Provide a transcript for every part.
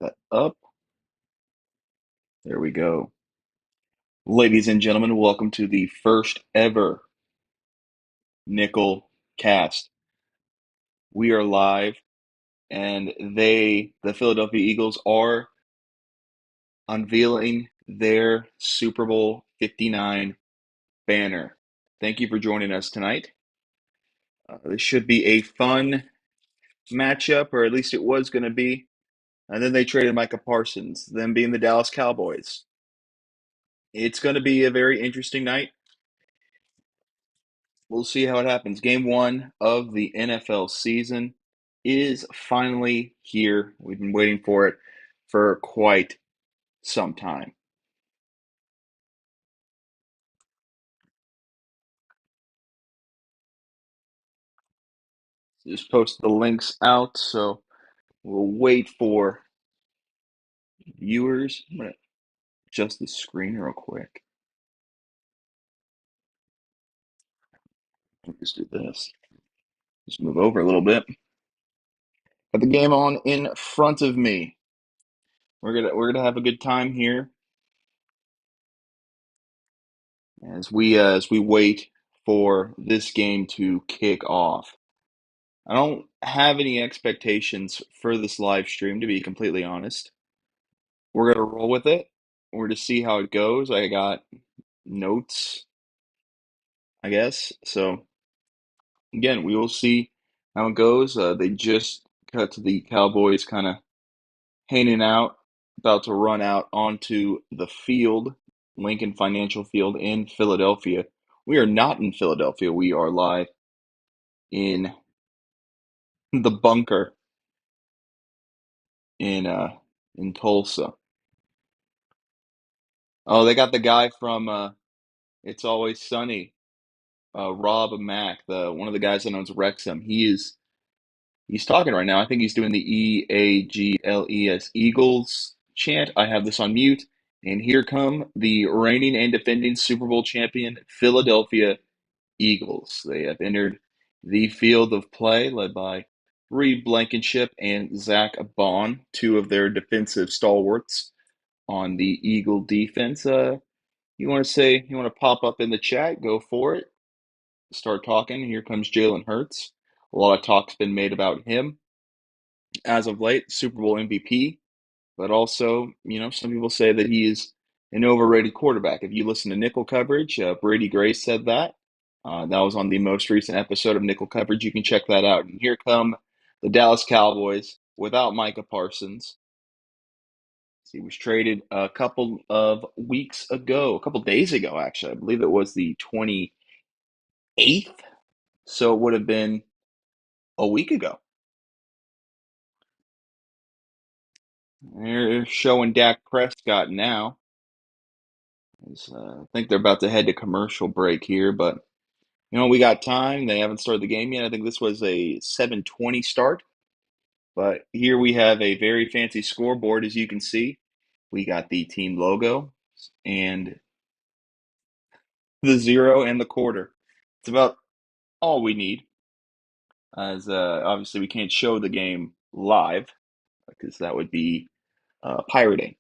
That up. There we go. Ladies and gentlemen, welcome to the first ever Nikkelcast. We are live, and the Philadelphia Eagles, are unveiling their Super Bowl 59 banner. Thank you for joining us tonight. This should be a fun matchup, or at least it was going to be. And then they traded Micah Parsons, them being the Dallas Cowboys. It's going to be a very interesting night. We'll see how it happens. Game one of the NFL season is finally here. We've been waiting for it for quite some time. Just post the links out, so we'll wait for viewers. I'm going to adjust the screen real quick. Just do this. Just move over a little bit. Got the game on in front of me. We're gonna have a good time here as we wait for this game to kick off. I don't have any expectations for this live stream, to be completely honest. We're gonna roll with it. We're to see how it goes. I got notes, I guess. So again, we will see how it goes. They just cut to the Cowboys kind of hanging out, about to run out onto the field, Lincoln Financial Field in Philadelphia. We are not in Philadelphia. We are live in the bunker in uh in Tulsa. Oh, they got the guy from It's Always Sunny, Rob Mack, the one of the guys that owns Wrexham. He's talking right now. I think he's doing the Eagles chant. I have this on mute. And here come the reigning and defending Super Bowl champion Philadelphia Eagles. They have entered the field of play, led by Reed Blankenship and Zach Bond, two of their defensive stalwarts on the Eagle defense. You want to pop up in the chat, go for it. Start talking. Here comes Jalen Hurts. A lot of talk's been made about him as of late, Super Bowl MVP, but also, some people say that he is an overrated quarterback. If you listen to Nickel coverage, Brady Gray said that. That was on the most recent episode of Nickel coverage. You can check that out. And here come the Dallas Cowboys without Micah Parsons. He was traded a couple of weeks ago, a couple days ago, actually. I believe it was the 28th. So it would have been a week ago. They're showing Dak Prescott now. I think they're about to head to commercial break here, but we got time. They haven't started the game yet. I think this was a 7:20 start, but here we have a very fancy scoreboard, as you can see. We got the team logo and the zero and the quarter. It's about all we need, as obviously we can't show the game live because that would be pirating.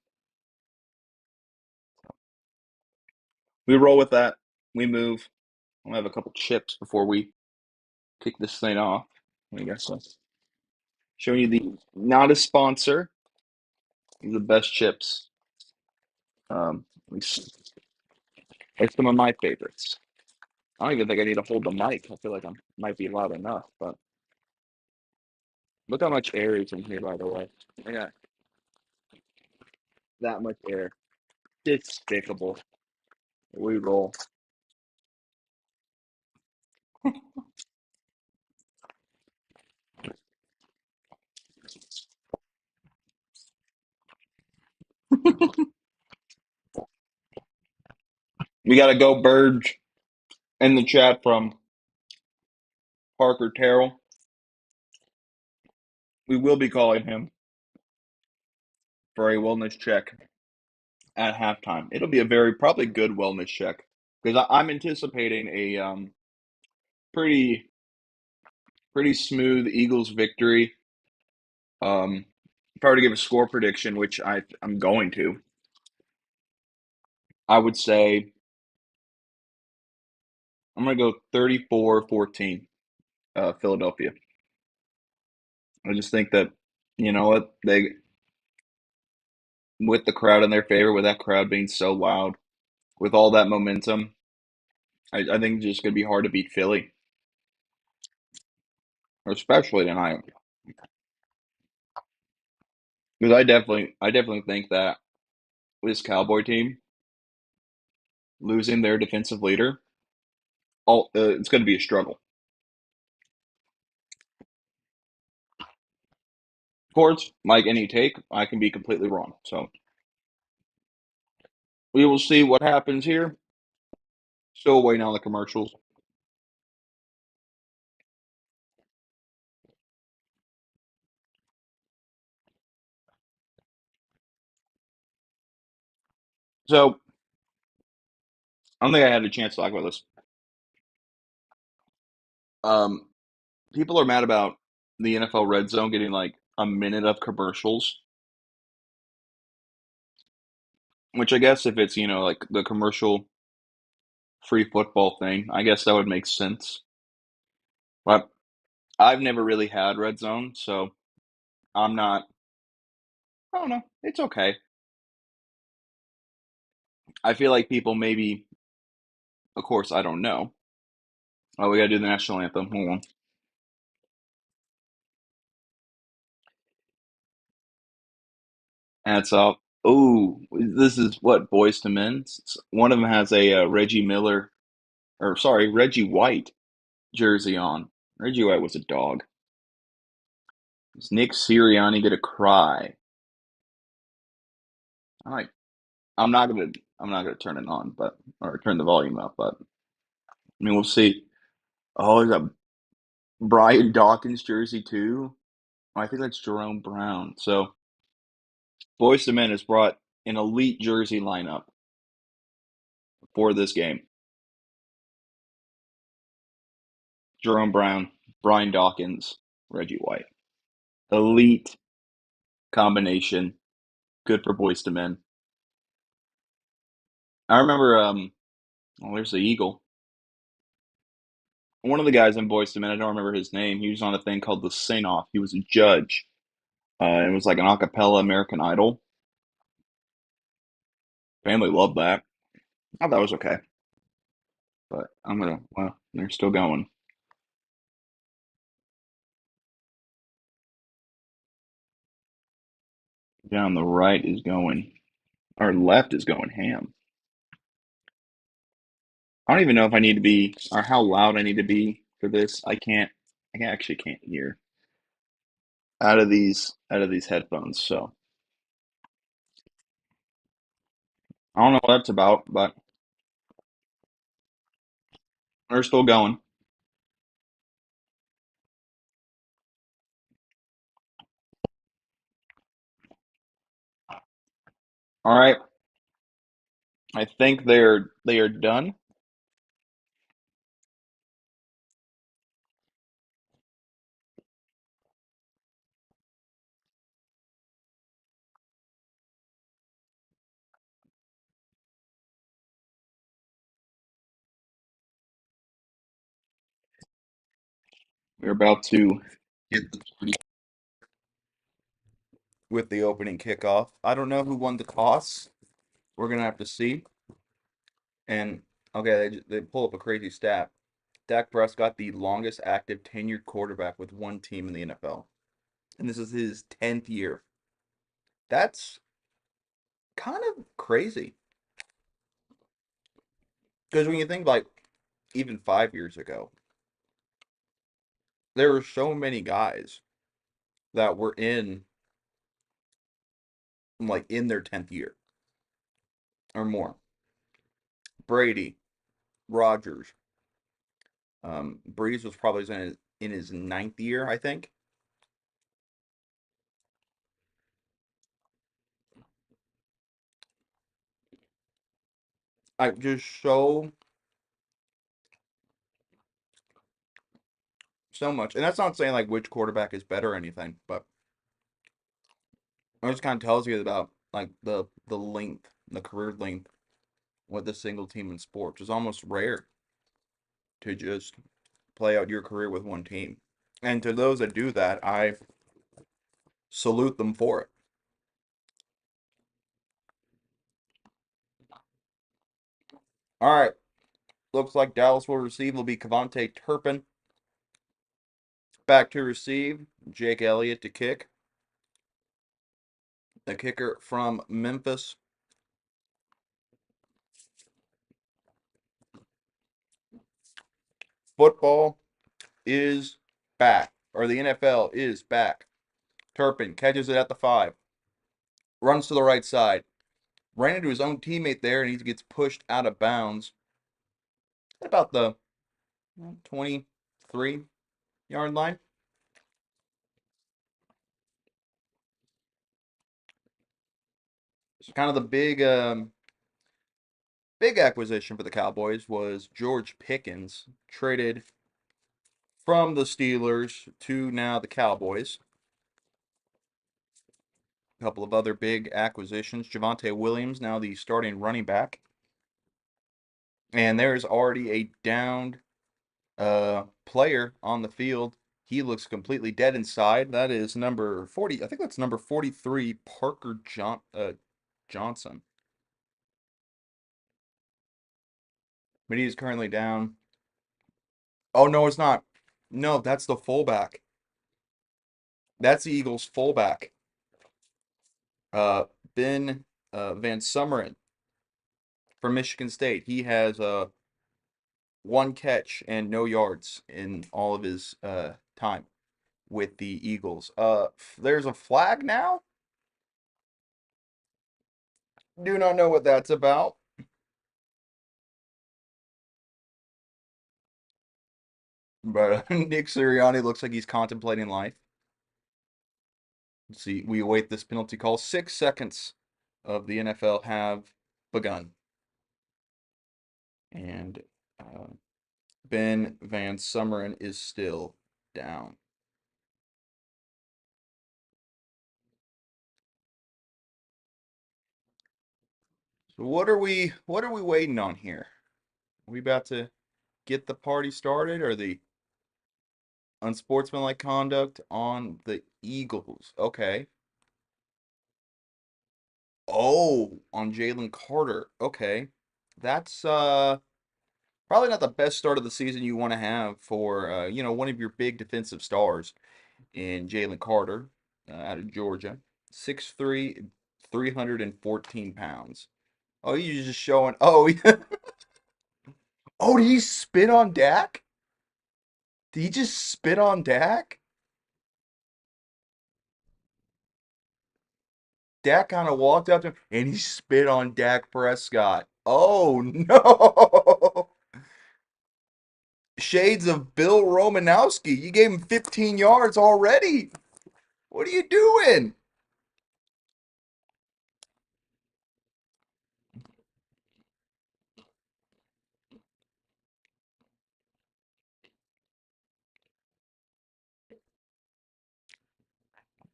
We roll with that. We move. I'll have a couple chips before we kick this thing off. I guess so. Showing you the not a sponsor. These are the best chips. At least like some of my favorites. I don't even think I need to hold the mic. I feel like I might be loud enough, but look how much air is in here, by the way. I got that much air. Despicable. We roll. We got to go Birds in the chat from Parker Terrell. We will be calling him for a wellness check at halftime. It'll be a very probably good wellness check because I'm anticipating a pretty pretty smooth Eagles victory. Um, if I were to give a score prediction, which I'm going to, I would say I'm going to go 34-14, Philadelphia. I just think that, you know what, they with the crowd in their favor, with that crowd being so loud, with all that momentum, I think it's just going to be hard to beat Philly, especially tonight. Because I definitely think that this Cowboy team losing their defensive leader, it's going to be a struggle. Of course, like any take, I can be completely wrong. So we will see what happens here. Still waiting on the commercials. So I don't think I had a chance to talk about this. Um, People are mad about the NFL Red Zone getting like a minute of commercials, which I guess if it's, like the commercial free football thing, I guess that would make sense. But I've never really had Red Zone, so I'm not, I don't know. It's okay. I feel like people maybe, of course, I don't know. Oh, we gotta do the national anthem. Hold on. That's up. Oh, this is what Boys to Men. One of them has a Reggie Miller, or sorry, Reggie White jersey on. Reggie White was a dog. Is Nick Sirianni gonna cry? I'm like, I'm not gonna, I'm not gonna turn it on, but or turn the volume up. But I mean, we'll see. Oh, he's got Brian Dawkins jersey too. I think that's Jerome Brown. So Boys to Men has brought an elite jersey lineup for this game. Jerome Brown, Brian Dawkins, Reggie White. Elite combination. Good for Boys to Men. I remember, well, there's the Eagle. One of the guys in Boys to Men, I don't remember his name. He was on a thing called the Sing Off. He was a judge. It was like an a cappella American Idol. Family loved that. I thought that was okay. But well, they're still going. Down the right is going, or left is going ham. I don't even know if I need to be, or how loud I need to be for this. Actually can't hear out of these headphones. So I don't know what that's about, but they're still going. All right, I think they are done. We're about to get the party with the opening kickoff. I don't know who won the toss. We're gonna have to see. And okay, they pull up a crazy stat. Dak Prescott, the longest active tenured quarterback with one team in the NFL, and this is his 10th year. That's kind of crazy because when you think like even 5 years ago, there were so many guys that were in their 10th year or more. Brady, Rogers, Breeze was probably in his ninth year, I think. I just so much, and that's not saying like which quarterback is better or anything, but It just kind of tells you about like the length, the career length with a single team in sports. It's almost rare to just play out your career with one team. And to those that do that, I salute them for it. All right. Looks like Dallas will receive will be Cavante Turpin. Back to receive, Jake Elliott to kick. The kicker from Memphis. Football is back, or the NFL is back. Turpin catches it at the 5, runs to the right side, ran into his own teammate there, and he gets pushed out of bounds at about the 23-yard line. So kind of the big acquisition for the Cowboys was George Pickens, traded from the Steelers to now the Cowboys. A couple of other big acquisitions. Javonte Williams, now the starting running back. And there's already a downed player on the field. He looks completely dead inside. That is number 40. I think that's number 43, Parker Johnson. But he is currently down. Oh, no, it's not. No, that's the fullback. That's the Eagles' fullback. Uh, Ben Van Sumeren from Michigan State. He has one catch and no yards in all of his time with the Eagles. There's a flag now. Do not know what that's about. But Nick Sirianni looks like he's contemplating life. Let's see, we await this penalty call. 6 seconds of the NFL have begun. And Ben Van Sumeren is still down. So what are we waiting on here? Are we about to get the party started or the unsportsmanlike conduct on the Eagles? Okay. Oh, on Jalen Carter. Okay. That's probably not the best start of the season you want to have for one of your big defensive stars in Jalen Carter out of Georgia. 6'3", 314 pounds. Oh, you just showing. Oh, oh, did he spit on Dak? Did he just spit on Dak? Dak kind of walked up to him and he spit on Dak Prescott. Oh no! Shades of Bill Romanowski. You gave him 15 yards already. What are you doing?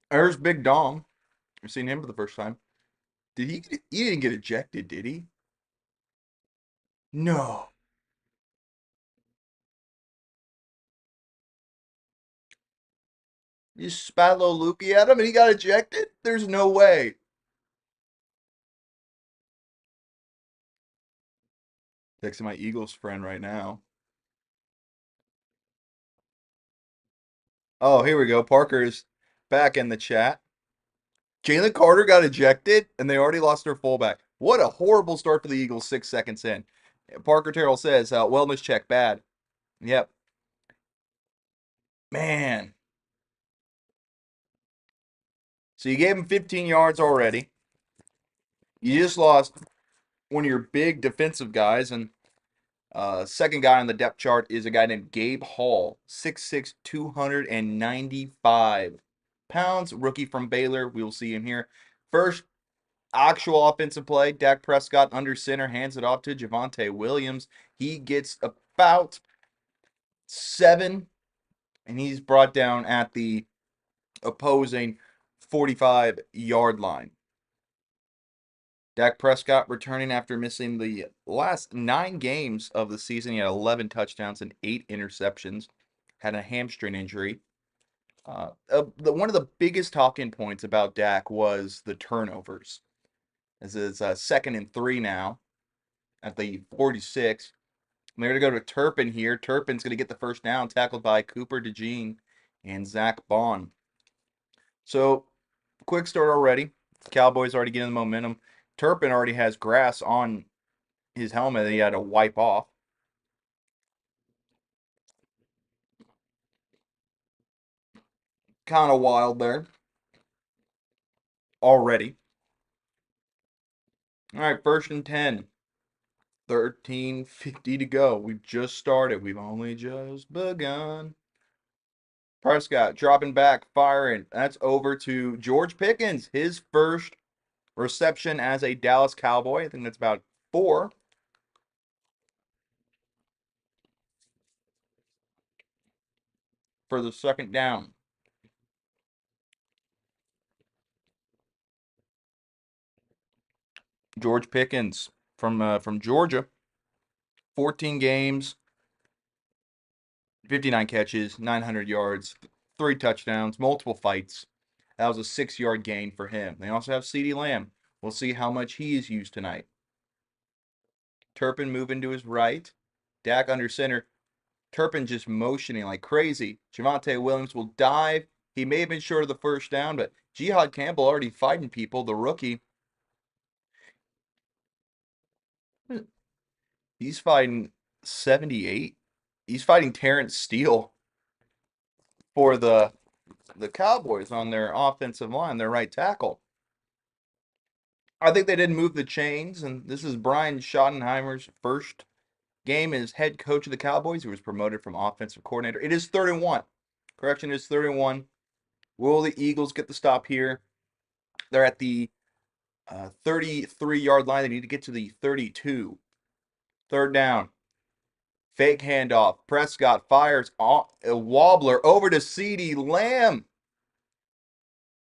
There's Big Dom. I've seen him for the first time. He didn't get ejected, did he? No. You spat a little lookie at him and he got ejected? There's no way. Texting my Eagles friend right now. Oh, here we go. Parker's back in the chat. Jalen Carter got ejected and they already lost their fullback. What a horrible start for the Eagles 6 seconds in. Parker Terrell says, wellness check bad. Yep. Man. So you gave him 15 yards already. You just lost one of your big defensive guys, and second guy on the depth chart is a guy named Gabe Hall, 6'6", 295 pounds, rookie from Baylor. We will see him here. First actual offensive play, Dak Prescott under center, hands it off to Javonte Williams. He gets about 7, and he's brought down at the opposing 45-yard line. Dak Prescott returning after missing the last 9 games of the season. He had 11 touchdowns and 8 interceptions. Had a hamstring injury. One of the biggest talking points about Dak was the turnovers. This is 2nd and 3 now at the 46. And they're going to go to Turpin here. Turpin's going to get the first down, tackled by Cooper DeJean and Zach Bond. So, quick start already. Cowboys already getting the momentum. Turpin already has grass on his helmet that he had to wipe off. Kind of wild there already. All right, 1st and 10. 13:50 to go. We've just started. We've only just begun. Prescott dropping back, firing. That's over to George Pickens. His first reception as a Dallas Cowboy. I think that's about 4. For the 2nd down. George Pickens from Georgia. 14 games, 59 catches, 900 yards, 3 touchdowns, multiple fights. That was a 6-yard gain for him. They also have CeeDee Lamb. We'll see how much he is used tonight. Turpin moving to his right. Dak under center. Turpin just motioning like crazy. Javonte Williams will dive. He may have been short of the first down, but Jihad Campbell already fighting people, the rookie. He's fighting 78. He's fighting Terrence Steele for the Cowboys on their offensive line, their right tackle. I think they didn't move the chains, and this is Brian Schottenheimer's first game as head coach of the Cowboys. He was promoted from offensive coordinator. It is 3rd and 1. Correction, it's 3rd and 1. Will the Eagles get the stop here? They're at the 33-yard line. They need to get to the 32. 3rd down. Fake handoff. Prescott fires a wobbler over to CeeDee Lamb.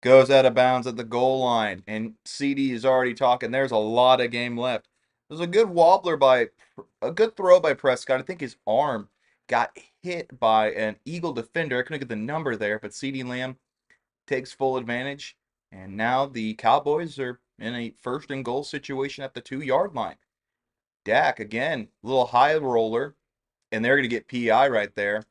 Goes out of bounds at the goal line, and CeeDee is already talking. There's a lot of game left. There's a good throw by Prescott. I think his arm got hit by an Eagle defender. I couldn't get the number there, but CeeDee Lamb takes full advantage, and now the Cowboys are in a 1st and goal situation at the 2-yard line. Dak again, little high roller, and they're going to get PI right there.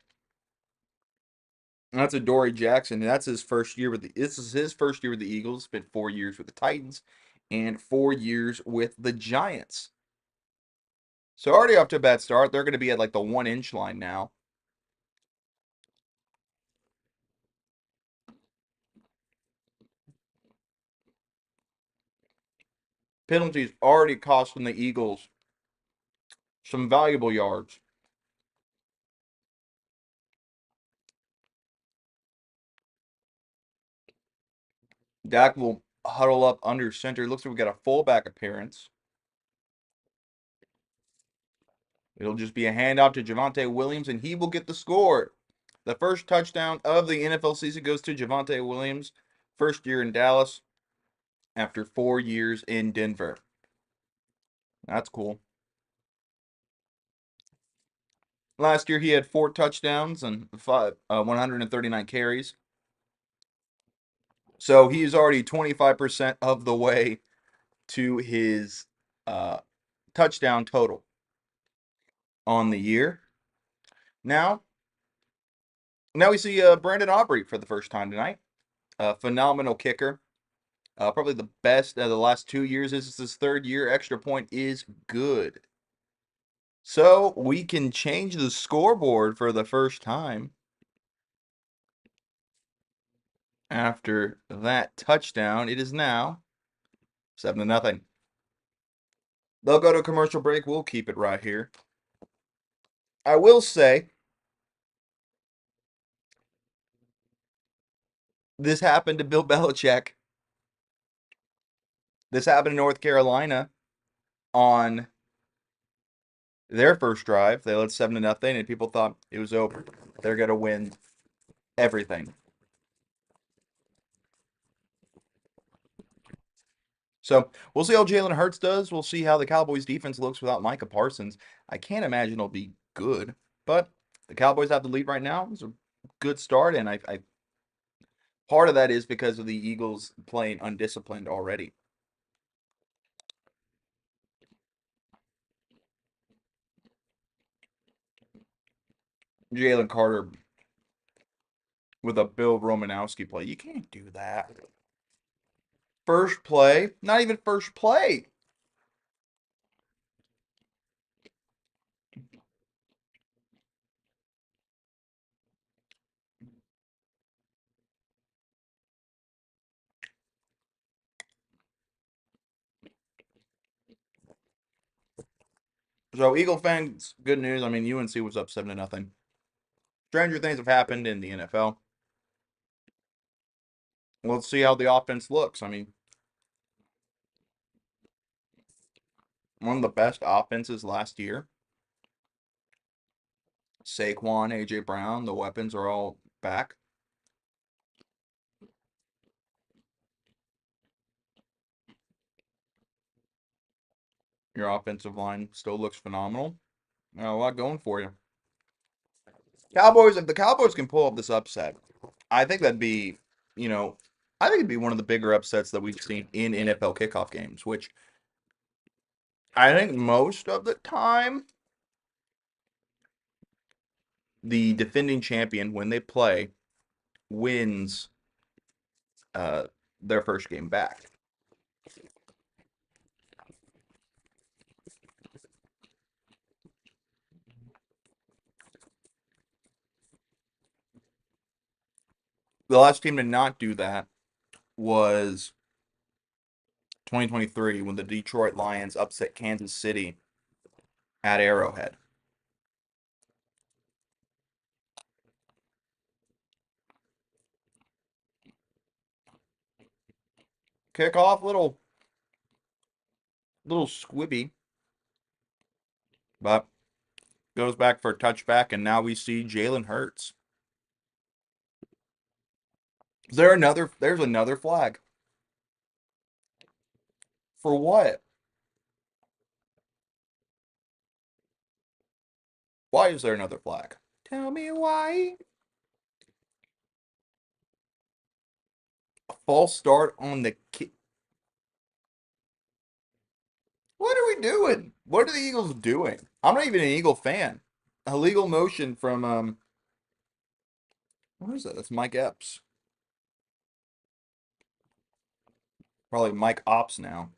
That's Adoree Jackson. That's his first year this is his first year with the Eagles. Spent 4 years with the Titans and 4 years with the Giants. So already off to a bad start. They're going to be at like the 1-inch line now. Penalties already costing the Eagles some valuable yards. Dak will huddle up under center. Looks like we got a fullback appearance. It'll just be a handoff to Javonte Williams, and he will get the score. The first touchdown of the NFL season goes to Javonte Williams. First year in Dallas after 4 years in Denver. That's cool. Last year he had 4 touchdowns and 139 carries. So he's already 25% of the way to his touchdown total on the year. Now we see Brandon Aubrey for the first time tonight. Phenomenal kicker. Probably the best of the last 2 years. This is his 3rd year. Extra point is good. So we can change the scoreboard for the first time after that touchdown. It is now 7-0. They'll go to commercial break. We'll keep it right here. I will say this happened to Bill Belichick. This happened in North Carolina on their first drive. They led 7-0, and people thought it was over. They're going to win everything. So we'll see how Jalen Hurts does. We'll see how the Cowboys defense looks without Micah Parsons. I can't imagine it'll be good, but the Cowboys have the lead right now. It's a good start, and I part of that is because of the Eagles playing undisciplined already. Jalen Carter with a Bill Romanowski play. You can't do that. First play, not even first play. So Eagle fans, good news. I mean, UNC was up 7-0. Stranger things have happened in the NFL. Let's see how the offense looks. I mean, one of the best offenses last year. Saquon, AJ Brown, the weapons are all back. Your offensive line still looks phenomenal. A lot going for you. Cowboys, if the Cowboys can pull up this upset, I think that'd be, you know, I think it'd be one of the bigger upsets that we've seen in NFL kickoff games, which I think most of the time the defending champion, when they play, wins uh, their first game back. The last team to not do that was 2023 when the Detroit Lions upset Kansas City at Arrowhead. Kickoff, little squibby, but goes back for a touchback, and now we see Jalen Hurts. Is there another? There's another flag. For what? Why is there another flag? Tell me why. A false start on the kick. What are we doing? What are the Eagles doing? I'm not even an Eagle fan. Illegal motion from what is that? That's Mike Epps. Probably Mike Ops now.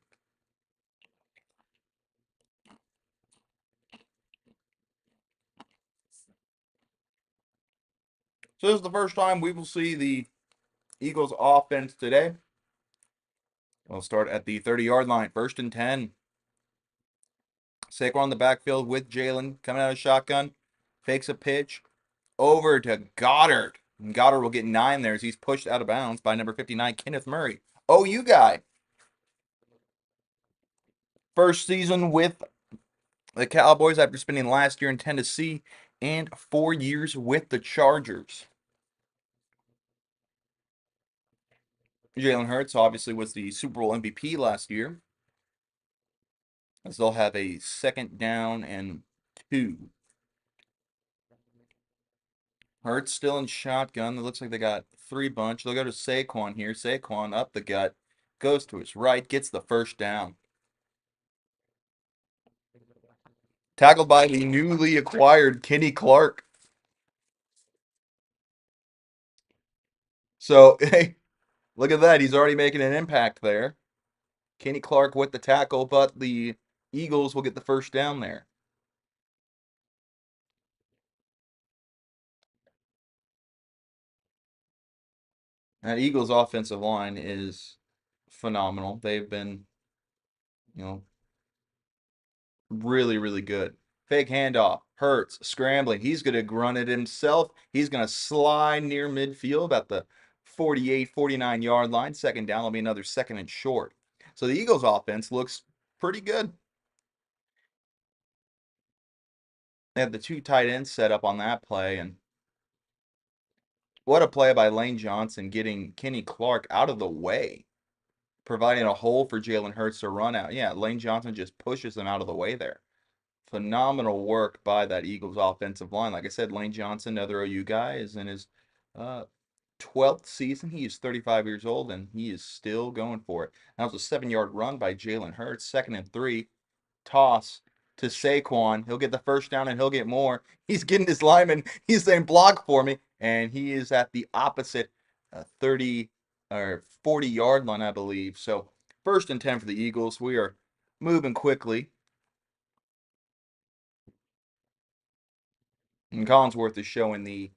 So this is the first time we will see the Eagles offense today. We'll start at the 30-yard line. First and 10. Saquon on the backfield with Jalen coming out of shotgun. Fakes a pitch over to Goddard. And Goddard will get 9 there as he's pushed out of bounds by number 59, Kenneth Murray. OU guy. First season with the Cowboys after spending last year in Tennessee and 4 years with the Chargers. Jalen Hurts obviously was the Super Bowl MVP last year, as they'll have a second down and 2. Hurts still in shotgun. It looks like they got 3 bunch. They'll go to Saquon here. Saquon up the gut, goes to his right, gets the first down. Tackled by the newly acquired Kenny Clark. So, hey, look at that. He's already making an impact there. Kenny Clark with the tackle, but the Eagles will get the first down there. That Eagles offensive line is phenomenal. They've been, you know, really, really good. Fake handoff. Hurts scrambling. He's going to run it himself. He's going to slide near midfield at the 48, 49-yard line. Second down will be another second and short. So the Eagles offense looks pretty good. They have the 2 tight ends set up on that play, and what a play by Lane Johnson getting Kenny Clark out of the way. providing a hole for Jalen Hurts to run out. Yeah, Lane Johnson just pushes him out of the way there. Phenomenal work by that Eagles offensive line. Like I said, Lane Johnson, another OU guy, is in his uh, 12th season. He is 35 years old, and he is still going for it. That was a 7-yard run by Jalen Hurts. 2nd and 3. Toss to Saquon. He'll get the first down, and he'll get more. He's getting his lineman. He's saying, block for me. And he is at the opposite 30 or 40-yard line, I believe. So 1st and 10 for the Eagles. We are moving quickly. And Collinsworth is showing the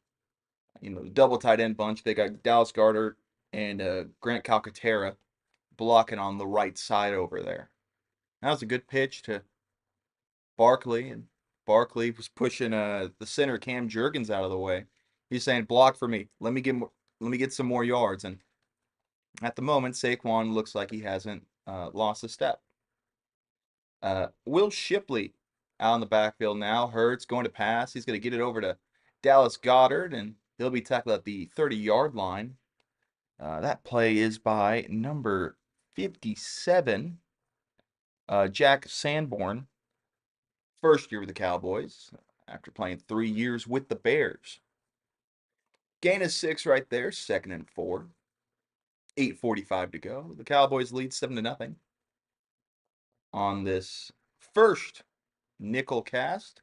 double tight end bunch. They got Dallas Goedert and Grant Calcaterra blocking on the right side over there. That was a good pitch to Barkley, and Barkley was pushing the center Cam Jurgens out of the way. He's saying, "Block for me. Let me get some more yards." And at the moment, Saquon looks like he hasn't lost a step. Will Shipley out in the backfield now. Hurts going to pass. He's going to get it over to Dallas Goedert, and he'll be tackled at the 30-yard line. That play is by number 57, Jack Sanborn, first year with the Cowboys after playing 3 years with the Bears. Gain of 6 right there, 2nd and 4. 8:45 to go. The Cowboys lead 7-0 on this first Nikkelcast.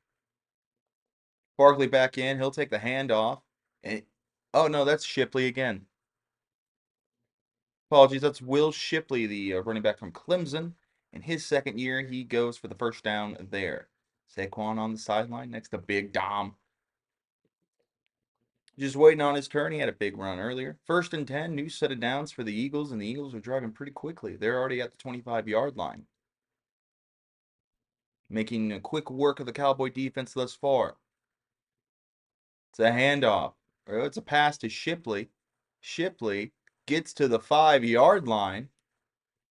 Barkley back in. He'll take the handoff. And oh no, that's Shipley again. Apologies, that's Will Shipley, the running back from Clemson. In his 2nd year, he goes for the first down there. Saquon on the sideline next to Big Dom. Just waiting on his turn. He had a big run earlier. 1st and 10, new set of downs for the Eagles, and the Eagles are driving pretty quickly. They're already at the 25-yard line, making a quick work of the Cowboy defense thus far. It's a handoff. Or it's a pass to Shipley. Shipley gets to the 5-yard line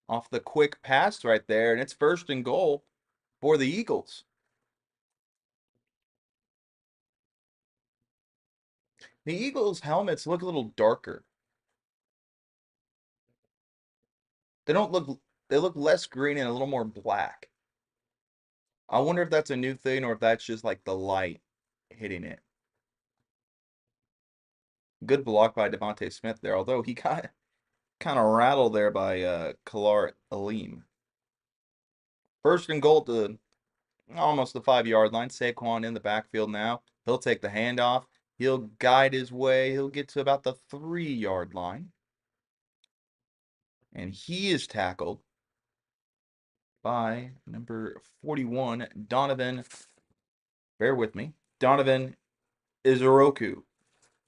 off the quick pass right there, and it's 1st and goal for the Eagles. The Eagles' helmets look a little darker. They don't look they look less green and a little more black. I wonder if that's a new thing or if that's just like the light hitting it. Good block by Devontae Smith there, although he got kind of rattled there by Kalar Aleem. 1st and goal to almost the 5-yard line. Saquon in the backfield now. He'll take the handoff. He'll guide his way. He'll get to about the 3-yard line. And he is tackled by number 41, Donovan. Bear with me. Donovan Izoroku,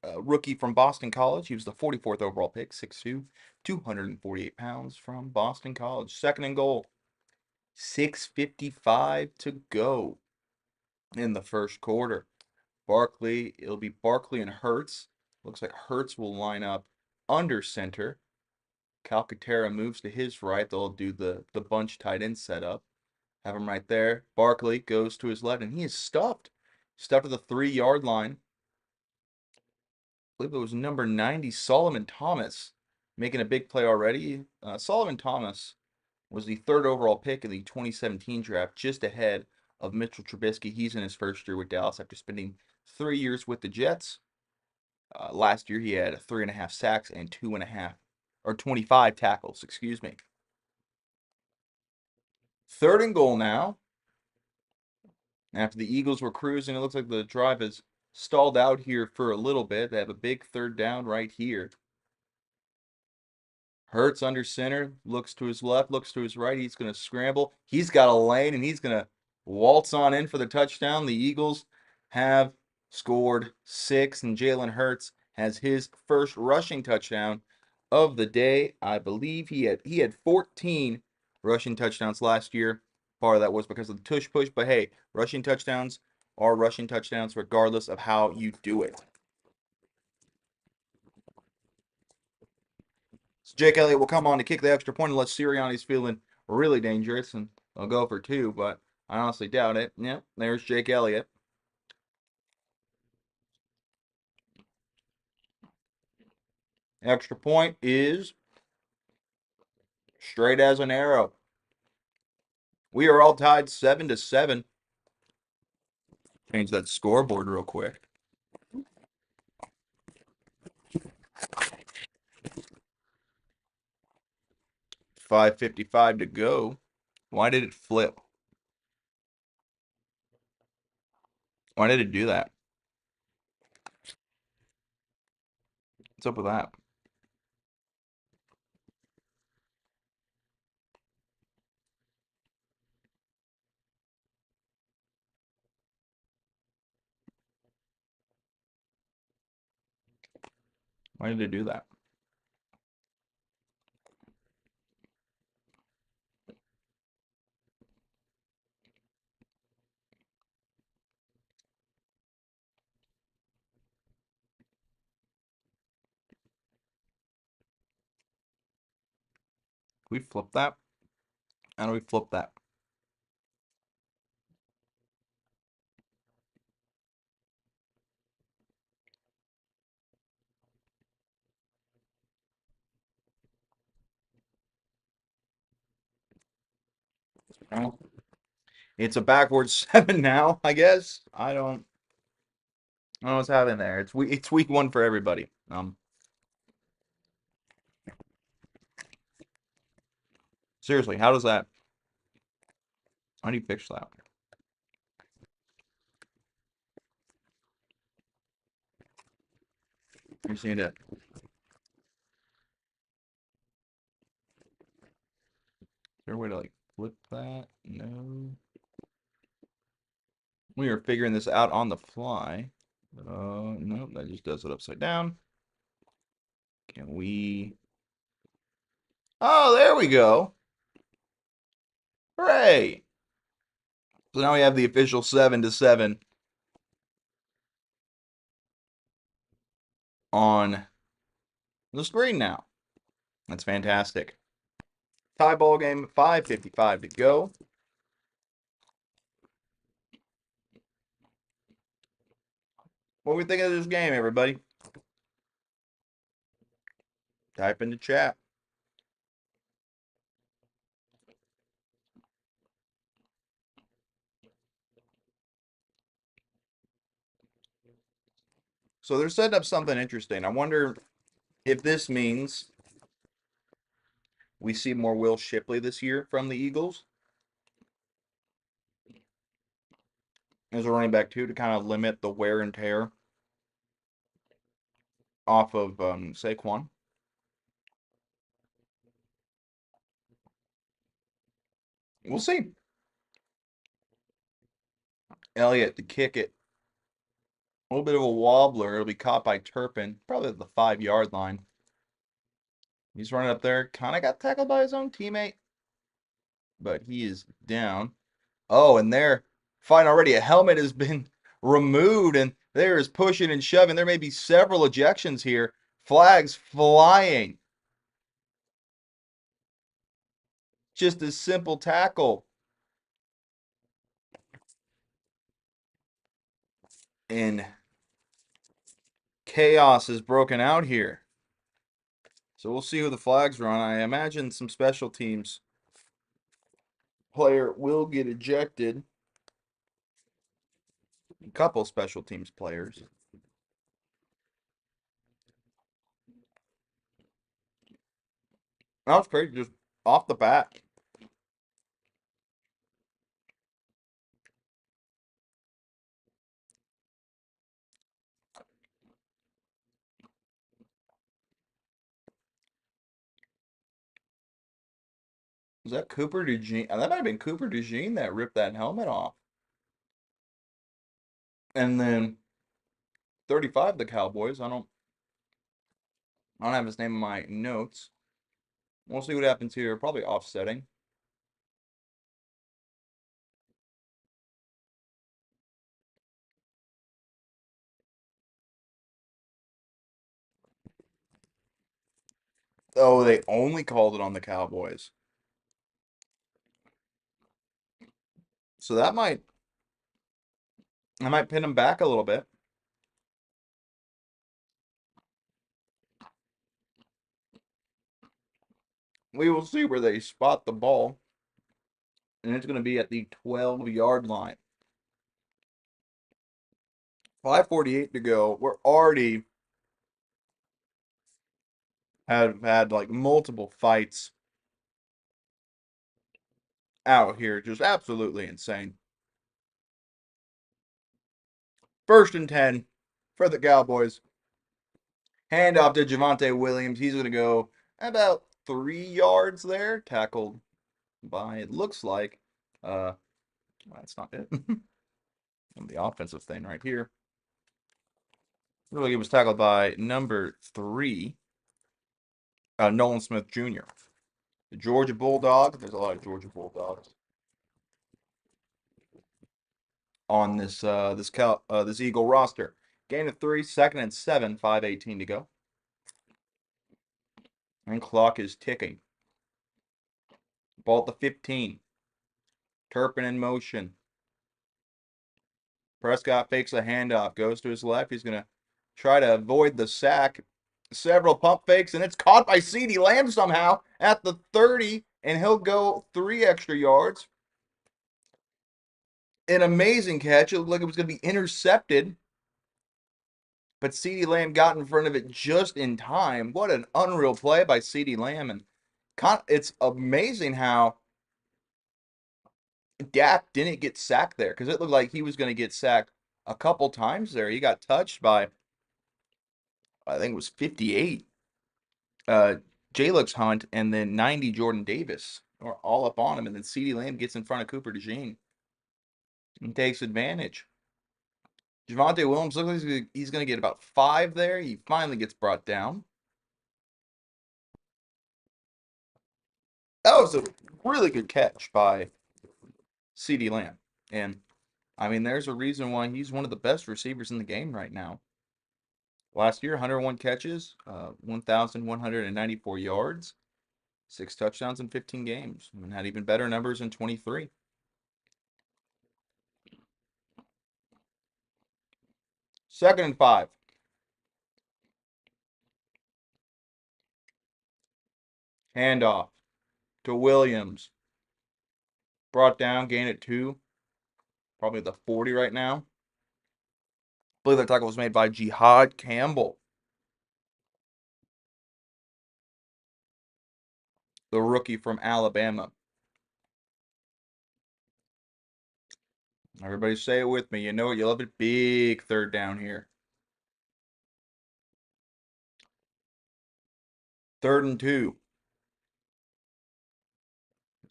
a rookie from Boston College. He was the 44th overall pick, 6'2", 248 pounds from Boston College. 2nd and goal. 6:55 to go in the first quarter. It'll be Barkley and Hurts. Looks like Hurts will line up under center. Calcaterra moves to his right. They'll do the bunch tight end setup. Have him right there. Barkley goes to his left, and he is stuffed. Stuffed at the 3-yard line. I believe it was number 90, Solomon Thomas, making a big play already. Solomon Thomas was the 3rd overall pick in the 2017 draft, just ahead of Mitchell Trubisky. He's in his 1st year with Dallas after spending 3 years with the Jets. Last year, he had 3.5 sacks and 25 tackles, excuse me. 3rd and goal now. After the Eagles were cruising, it looks like the drive has stalled out here for a little bit. They have a big 3rd down right here. Hurts under center, looks to his left, looks to his right. He's going to scramble. He's got a lane, and he's going to waltz on in for the touchdown. The Eagles have scored 6, and Jalen Hurts has his first rushing touchdown of the day. I believe he had 14 rushing touchdowns last year. Part of that was because of the tush push, but hey, rushing touchdowns are rushing touchdowns regardless of how you do it. So Jake Elliott will come on to kick the extra point unless Sirianni's feeling really dangerous, and they'll go for 2, but I honestly doubt it. Yep, there's Jake Elliott. Extra point is Straight as an arrow. We are all tied 7-7. Change that scoreboard real quick. 5:55 to go. Why did it flip? Why did it do that? What's up with that? Why did it do that? We flip that? How do we flip that? Well, it's a backwards 7 now, I guess. I don't know what's happening there. It's week 1 for everybody. Seriously, how do you fix that? You just need to. Is there a way to like flip that? No. We are figuring this out on the fly. No, that just does it upside down. Can we? Oh, there we go. Hooray! So now we have the official 7-7 on the screen now. That's fantastic. Tie ball game, 5:55 to go. What do we think of this game, everybody? Type in the chat. So they're setting up something interesting. I wonder if this means we see more Will Shipley this year from the Eagles as a running back too, to kind of limit the wear and tear off of Saquon. We'll see. Elliott to kick it. A little bit of a wobbler. It'll be caught by Turpin, probably at the 5-yard line. He's running up there. Kind of got tackled by his own teammate, but he is down. Oh, and there, fine already. A helmet has been removed, and there is pushing and shoving. There may be several ejections here. Flags flying. Just a simple tackle. And chaos is broken out here. So we'll see who the flags are on. I imagine some special teams player will get ejected. A couple special teams players. That was crazy, just off the bat. Was that Cooper DeJean? That might have been Cooper DeJean that ripped that helmet off. And then 35, the Cowboys. I don't have his name in my notes. We'll see what happens here. Probably offsetting. Oh, they only called it on the Cowboys. So that might pin them back a little bit. We will see where they spot the ball. And it's going to be at the 12-yard line. 5:48 to go. We're already have had like multiple fights out here. Just absolutely insane. 1st and 10 for the Cowboys. Hand off to Javonte Williams. He's going to go about 3 yards there. Tackled by, it looks like, that's not it. The offensive thing right here. Looks like he was tackled by number 3, Nolan Smith Jr. The Georgia Bulldog. There's a lot of Georgia Bulldogs on this Eagle roster. Gain of 3, 2nd and 7, 5:18 to go. And clock is ticking. Ball at the 15. Turpin in motion. Prescott fakes a handoff, goes to his left. He's going to try to avoid the sack. Several pump fakes, and it's caught by CeeDee Lamb somehow at the 30, and he'll go 3 extra yards. An amazing catch. It looked like it was going to be intercepted, but CeeDee Lamb got in front of it just in time. What an unreal play by CeeDee Lamb. And it's amazing how Dak didn't get sacked there, because it looked like he was going to get sacked a couple times there. He got touched by, I think it was 58, Jalix Hunt, and then 90 Jordan Davis are all up on him. And then CeeDee Lamb gets in front of Cooper DeJean and takes advantage. Javonte Williams looks like he's going to get about 5 there. He finally gets brought down. That was a really good catch by CeeDee Lamb. And, I mean, there's a reason why he's one of the best receivers in the game right now. Last year, 101 catches, 1,194 yards, 6 touchdowns in 15 games, and had even better numbers in 23. Second and 5. Handoff to Williams. Brought down, gain at 2. Probably the 40 right now. I believe that tackle was made by Jihad Campbell, the rookie from Alabama. Everybody say it with me. You know it. You love it. Big 3rd down here. 3rd and 2.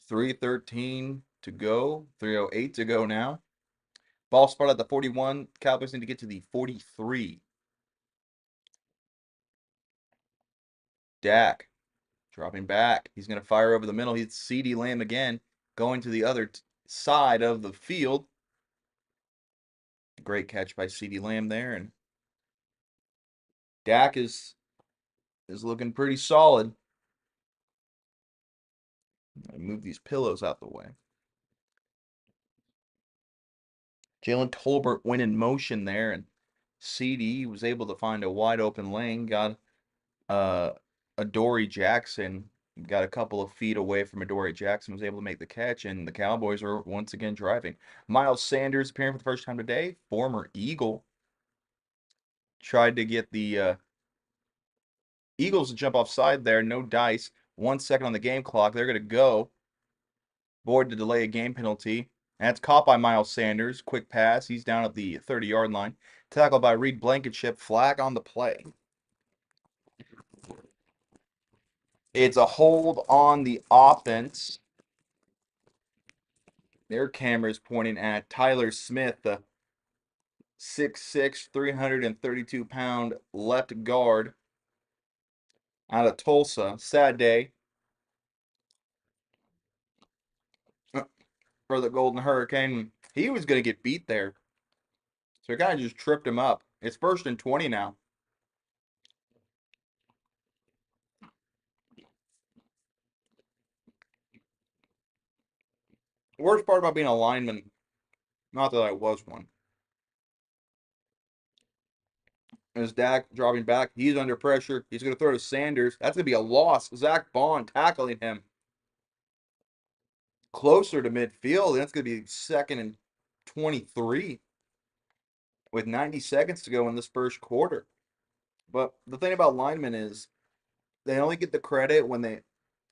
3:13 to go. 3:08 to go now. Ball spot at the 41. Cowboys need to get to the 43. Dak dropping back. He's going to fire over the middle. He's CeeDee Lamb again, going to the other side of the field. Great catch by CeeDee Lamb there. And Dak is looking pretty solid. Move these pillows out the way. Jalen Tolbert went in motion there, and CD was able to find a wide open lane. Got Adoree Jackson, got a couple of feet away from Adoree Jackson, was able to make the catch, and the Cowboys are once again driving. Miles Sanders appearing for the first time today, former Eagle. Tried to get the Eagles to jump offside there, no dice. 1 second on the game clock. They're going to go. Void to delay a game penalty. And it's caught by Miles Sanders. Quick pass. He's down at the 30-yard line. Tackled by Reed Blankenship. Flag on the play. It's a hold on the offense. Their camera's pointing at Tyler Smith, the 6'6", 332-pound left guard out of Tulsa. Sad day for the Golden Hurricane. He was going to get beat there. So it kind of just tripped him up. It's 1st and 20 now. The worst part about being a lineman, not that I was one, As Dak dropping back, he's under pressure. He's going to throw to Sanders. That's going to be a loss. Zach Bond tackling him closer to midfield. That's going to be second and 23 with 90 seconds to go in this first quarter. But the thing about linemen is they only get the credit when they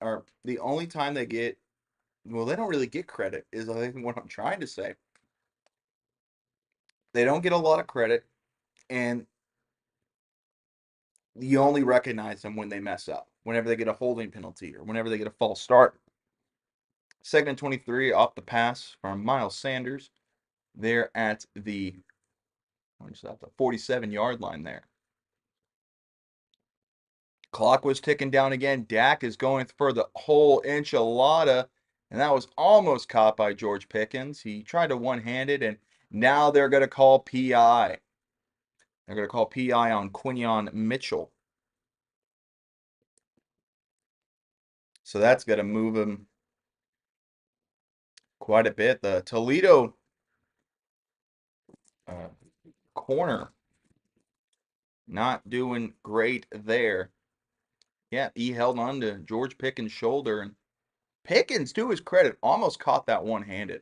are the only time they get, well, they don't really get credit, is I think what I'm trying to say. They don't get a lot of credit, and you only recognize them when they mess up, whenever they get a holding penalty or whenever they get a false start. Second and 23 off the pass from Miles Sanders. They're at the 47-yard line there. Clock was ticking down again. Dak is going for the whole enchilada, and that was almost caught by George Pickens. He tried to one-hand it, and now they're going to call PI. They're going to call PI on Quinyon Mitchell. So that's going to move him quite a bit. The Toledo uh, corner not doing great there. Yeah, he held on to George Pickens' shoulder, and Pickens, to his credit, almost caught that one-handed.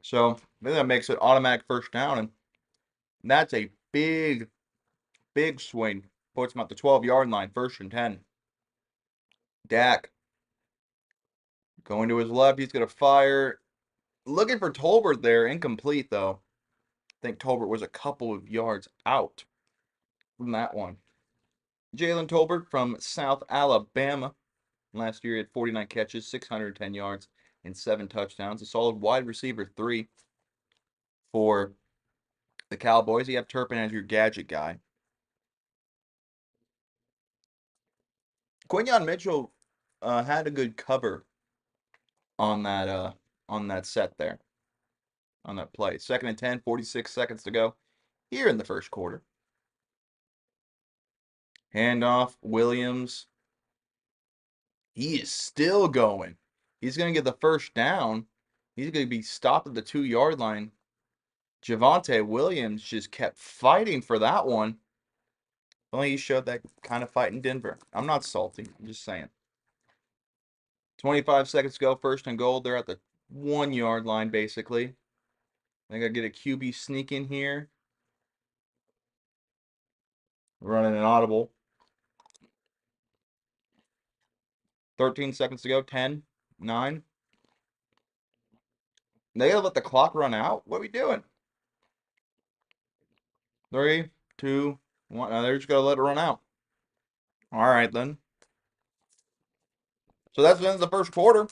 So then that makes it automatic first down, and that's a big, big swing. Puts him at the 12-yard line, first and 10. Dak going to his left. He's going to fire. Looking for Tolbert there. Incomplete, though. I think Tolbert was a couple of yards out from that one. Jalen Tolbert from South Alabama. Last year he had 49 catches, 610 yards, and 7 touchdowns. A solid wide receiver 3 for the Cowboys. You have Turpin as your gadget guy. Quinyon Mitchell had a good cover on that set there, on that play. Second and 10, 46 seconds to go here in the first quarter. Handoff, Williams. He is still going. He's going to get the first down. He's going to be stopped at the 2-yard line. Javonte Williams just kept fighting for that one. Only he showed that kind of fight in Denver. I'm not salty. I'm just saying. 25 seconds to go, first and goal. They're at the 1-yard line, basically. I think I get a QB sneak in here. Running an audible. 13 seconds to go. 10, 9. They gotta let the clock run out. What are we doing? 3, 2, 1. Now they're just gonna let it run out. All right then. So that's the end of the first quarter.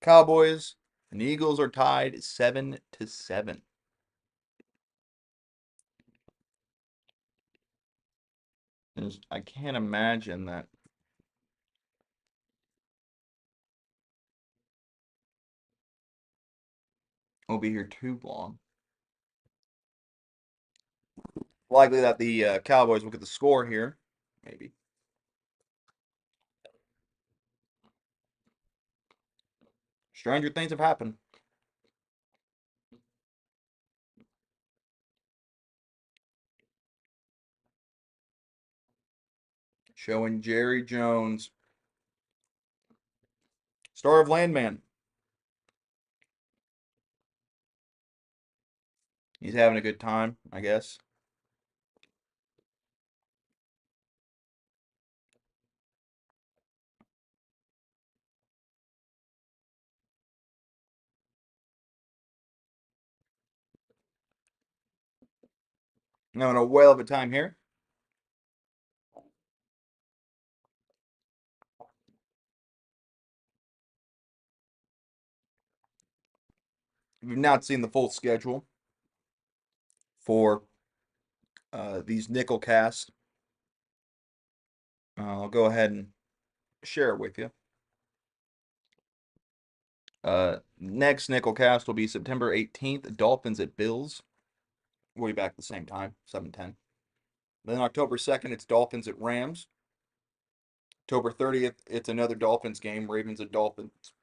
Cowboys and Eagles are tied 7-7. I can't imagine that we'll be here too long. Likely that the Cowboys will get the score here. Maybe. Stranger things have happened. Showing Jerry Jones, star of Landman. He's having a good time, I guess. Having a whale of a time here. If you've not seen the full schedule for these Nikkelcasts, I'll go ahead and share it with you. Next Nickelcast will be September 18th, Dolphins at Bills. We'll be back at the same time, 7:10. Then October 2nd, it's Dolphins at Rams. October 30th, it's another Dolphins game, Ravens at Dolphins.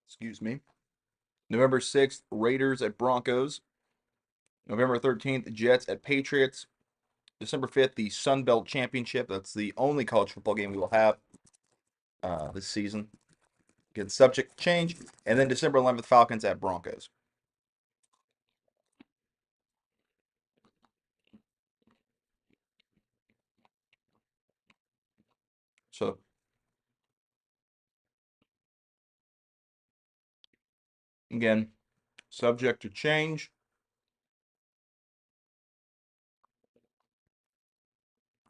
Excuse me. November 6th, Raiders at Broncos. November 13th, Jets at Patriots. December 5th, the Sun Belt Championship. That's the only college football game we will have this season. Again, subject to change. And then December 11th, Falcons at Broncos. So, again, subject to change.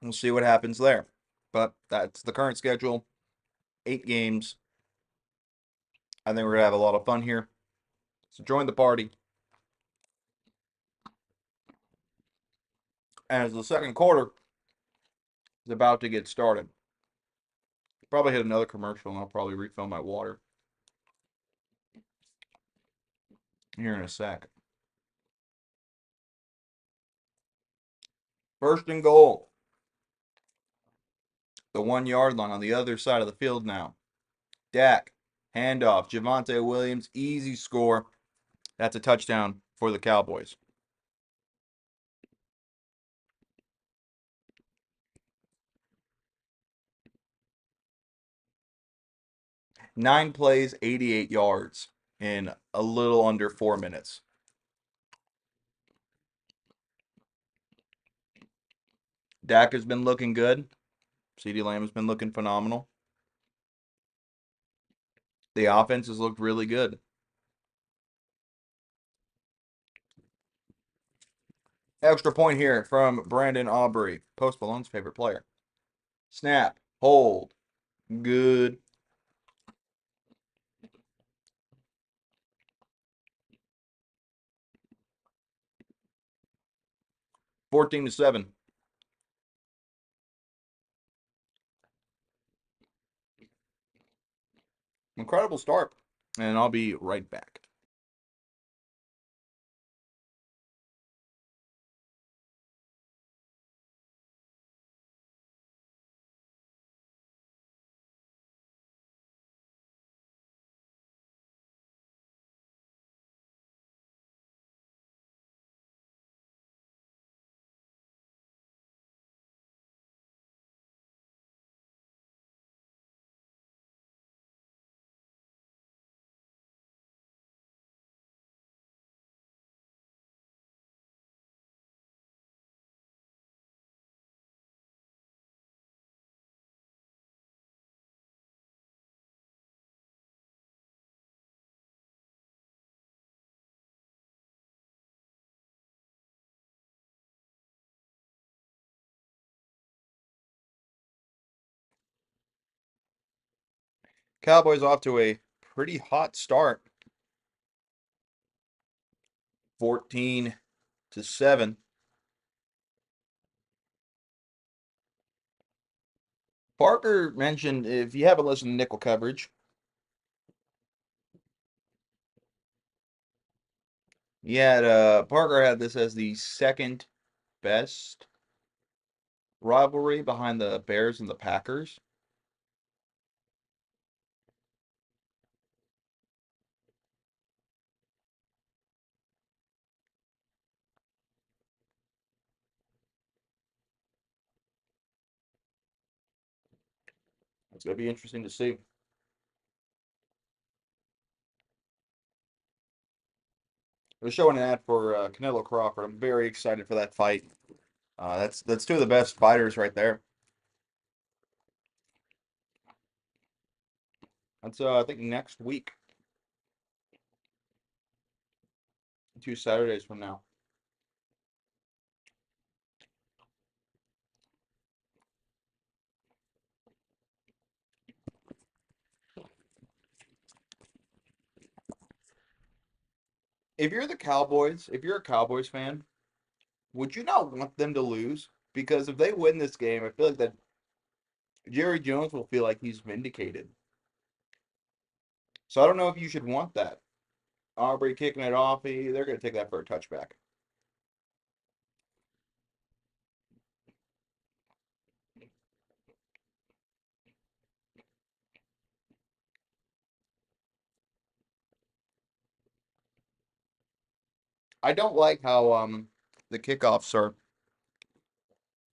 We'll see what happens there. But that's the current schedule. 8 games. I think we're going to have a lot of fun here. So join the party. As the second quarter is about to get started. Probably hit another commercial and I'll probably refill my water here in a sec. First and goal. The 1 yard line on the other side of the field now. Dak, handoff. Javonte Williams, easy score. That's a touchdown for the Cowboys. Nine plays, 88 yards in a little under 4 minutes. Dak has been looking good. CeeDee Lamb has been looking phenomenal. The offense has looked really good. Extra point here from Brandon Aubrey, Post Malone's favorite player. Snap, hold, good. (14-7). Incredible start. And I'll be right back. Cowboys off to a pretty hot start. 14-7. Parker mentioned, if you haven't listened to nickel coverage, Parker had this as the second best rivalry behind the Bears and the Packers. It's going to be interesting to see. They're showing an ad for Canelo Crawford. I'm very excited for that fight. That's two of the best fighters right there. That's I think next week, 2 Saturdays from now. If you're the Cowboys, if you're a Cowboys fan, would you not want them to lose? Because if they win this game, I feel like that Jerry Jones will feel like he's vindicated. So I don't know if you should want that. Aubrey kicking it off, they're going to take that for a touchback. I don't like how the kickoffs are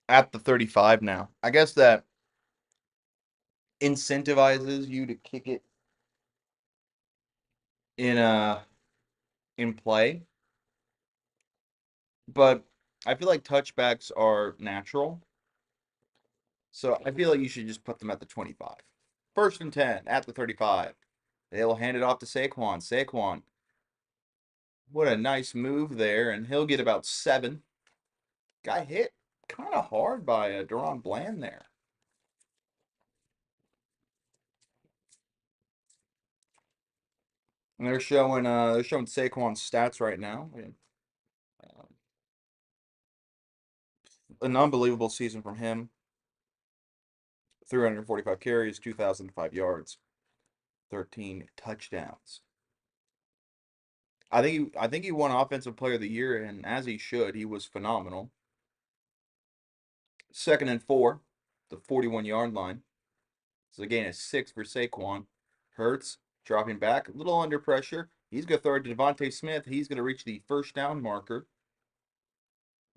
at the 35 now. I guess that incentivizes you to kick it in in play, but I feel like touchbacks are natural. So I feel like you should just put them at the 25. First and 10 at the 35. They'll hand it off to Saquon. Saquon, what a nice move there, and he'll get about 7. Got hit kind of hard by Deron Bland there. And they're showing Saquon's stats right now. Uh, an unbelievable season from him. 345 carries, 2,005 yards, 13 touchdowns. I think he won Offensive Player of the Year, and as he should, he was phenomenal. Second and 4, the 41-yard line. So a gain of 6 for Saquon. Hurts dropping back, a little under pressure. He's going to throw it to Devontae Smith. He's going to reach the first down marker.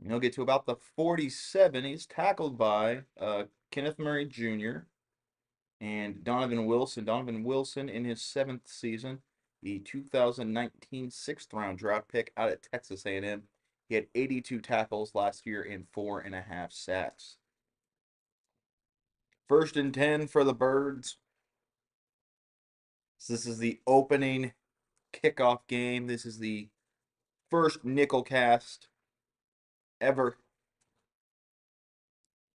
And he'll get to about the 47. He's tackled by Kenneth Murray Jr. and Donovan Wilson. Donovan Wilson in his 7th season, the 2019 6th-round draft pick out of Texas A&M. He had 82 tackles last year and 4.5 sacks. First and 10 for the Birds. So this is the opening kickoff game. This is the first Nikkelcast ever.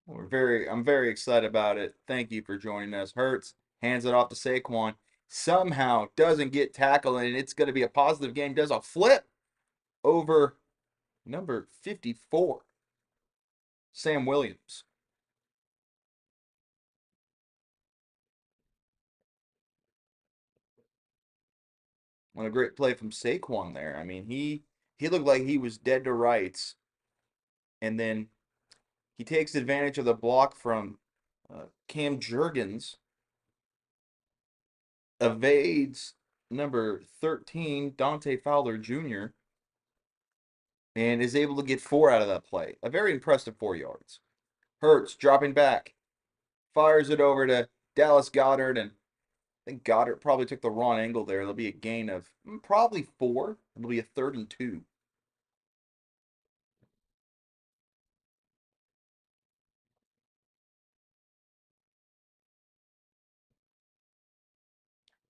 I'm very excited about it. Thank you for joining us. Hurts hands it off to Saquon. Somehow doesn't get tackled, and it's going to be a positive game. Does a flip over number 54, Sam Williams. What a great play from Saquon there. I mean, he looked like he was dead to rights, and then he takes advantage of the block from Cam Jurgens, evades number 13, Dante Fowler Jr., and is able to get 4 out of that play. A very impressive 4 yards. Hurts dropping back, fires it over to Dallas Goedert, and I think Goddard probably took the wrong angle there. There'll be a gain of probably 4. It'll be a 3rd and 2.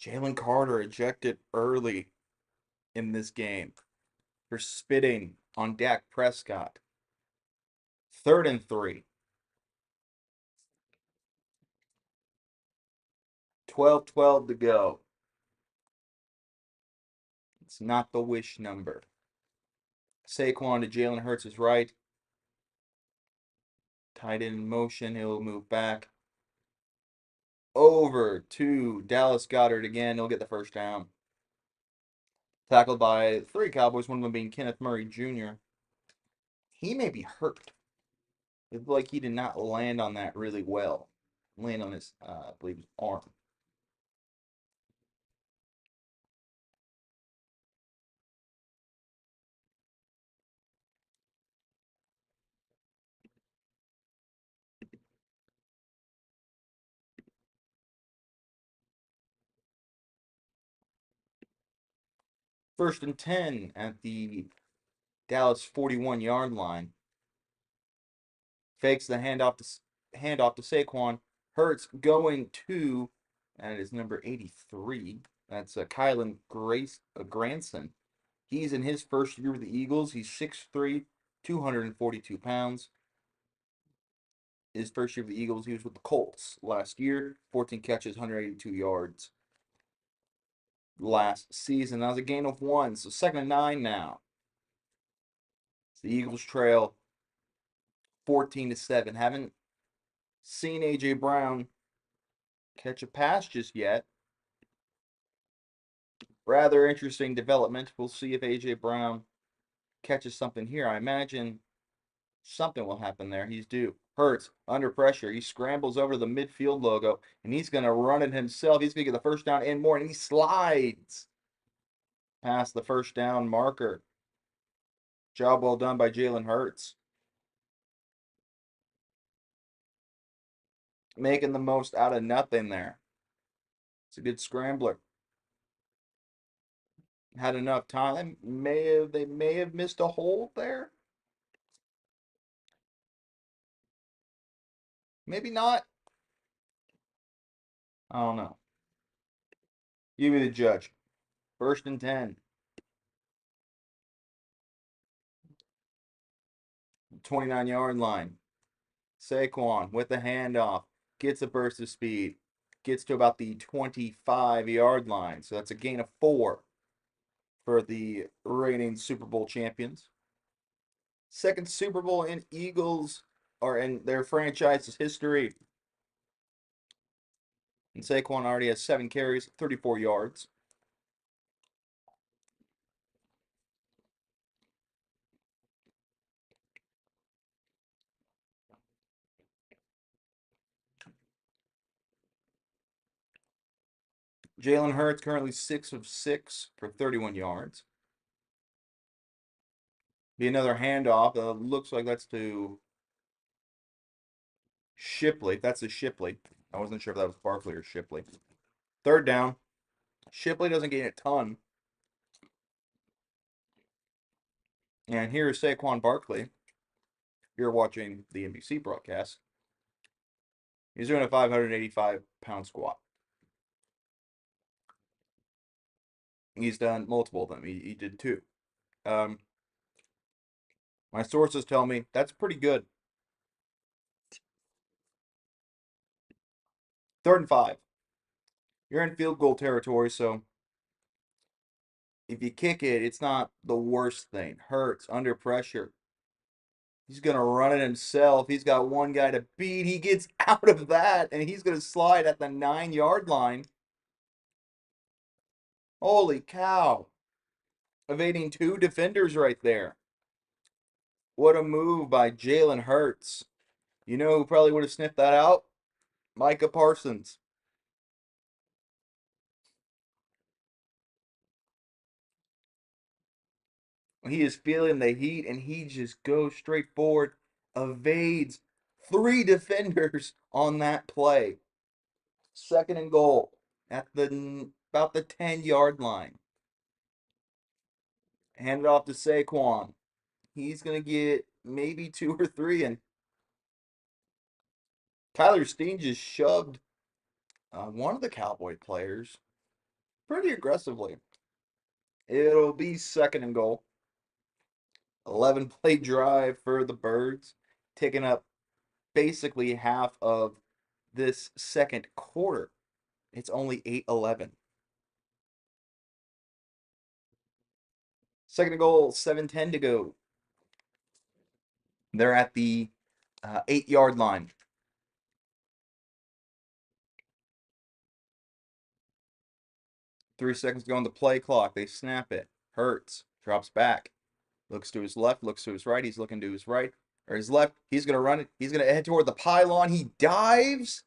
Jalen Carter ejected early in this game for spitting on Dak Prescott. 3rd and 3. 12-12 to go. It's not the wish number. Saquon to Jalen Hurts is right. Tight end in motion. He'll move back. Over to Dallas Goedert again. He'll get the first down. Tackled by 3 Cowboys, one of them being Kenneth Murray Jr. He may be hurt. It looked like he did not land on that really well. Land on his, I believe, his arm. First and 10 at the Dallas 41-yard line. Fakes the handoff to Saquon. Hurts going to, and it is number 83. That's Kylan Granson. He's in his first year with the Eagles. He's 6'3", 242 pounds. His first year with the Eagles, he was with the Colts last year. 14 catches, 182 yards last season. That was a gain of 1. So 2nd and 9 now. The Eagles trail 14-7. Haven't seen A.J. Brown catch a pass just yet. Rather interesting development. We'll see if A.J. Brown catches something here. I imagine something will happen there. He's due. Hurts under pressure. He scrambles over the midfield logo, and he's going to run it himself. He's going to get the first down and more, and he slides past the first down marker. Job well done by Jalen Hurts. Making the most out of nothing there. It's a good scrambler. Had enough time. They may have missed a hold there. Maybe not. I don't know. You be the judge. 1st and 10. 29-yard line. Saquon with the handoff. Gets a burst of speed. Gets to about the 25-yard line. So that's a gain of 4 for the reigning Super Bowl champions. Second Super Bowl in Eagles or in their franchise's history. And Saquon already has 7 carries, 34 yards. Jalen Hurts currently 6 of 6 for 31 yards. Be another handoff. Looks like that's to Shipley. That's to Shipley. I wasn't sure if that was Barkley or Shipley. 3rd down. Shipley doesn't gain a ton. And here's Saquon Barkley. You're watching the NBC broadcast. He's doing a 585-pound squat. He's done multiple of them. He did 2. Um, my sources tell me that's pretty good. 3rd and 5. You're in field goal territory, so if you kick it, it's not the worst thing. Hurts under pressure. He's going to run it himself. He's got one guy to beat. He gets out of that, and he's going to slide at the 9-yard line. Holy cow. Evading 2 defenders right there. What a move by Jalen Hurts. You know who probably would have sniffed that out? Micah Parsons. He is feeling the heat, and he just goes straight forward, evades 3 defenders on that play. 2nd and goal at about the 10-yard line. Hand it off to Saquon. He's going to get maybe 2 or 3, and Tyler Steen just shoved one of the Cowboy players pretty aggressively. It'll be 2nd and goal. 11-play drive for the Birds, taking up basically half of this second quarter. It's only 8-11. 2nd and goal, 7:10 to go. They're at the 8-yard line. 3 seconds to go on the play clock. They snap it. Hurts. Drops back. Looks to his left. Looks to his right. He's looking to his right. Or his left. He's going to run it. He's going to head toward the pylon. He dives.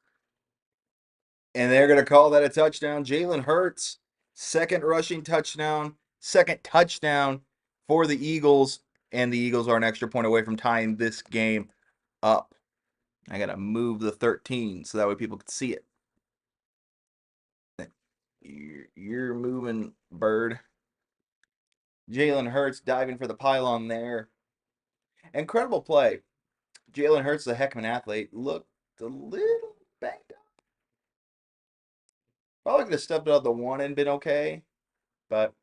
And they're going to call that a touchdown. Jalen Hurts. Second rushing touchdown. Second touchdown for the Eagles. And the Eagles are an extra point away from tying this game up. I got to move the 13 so that way people can see it. You're moving, bird. Jalen Hurts diving for the pylon there. Incredible play. Jalen Hurts is a heck of an athlete. Looked a little banged up. Probably could have stepped out the one and been okay, but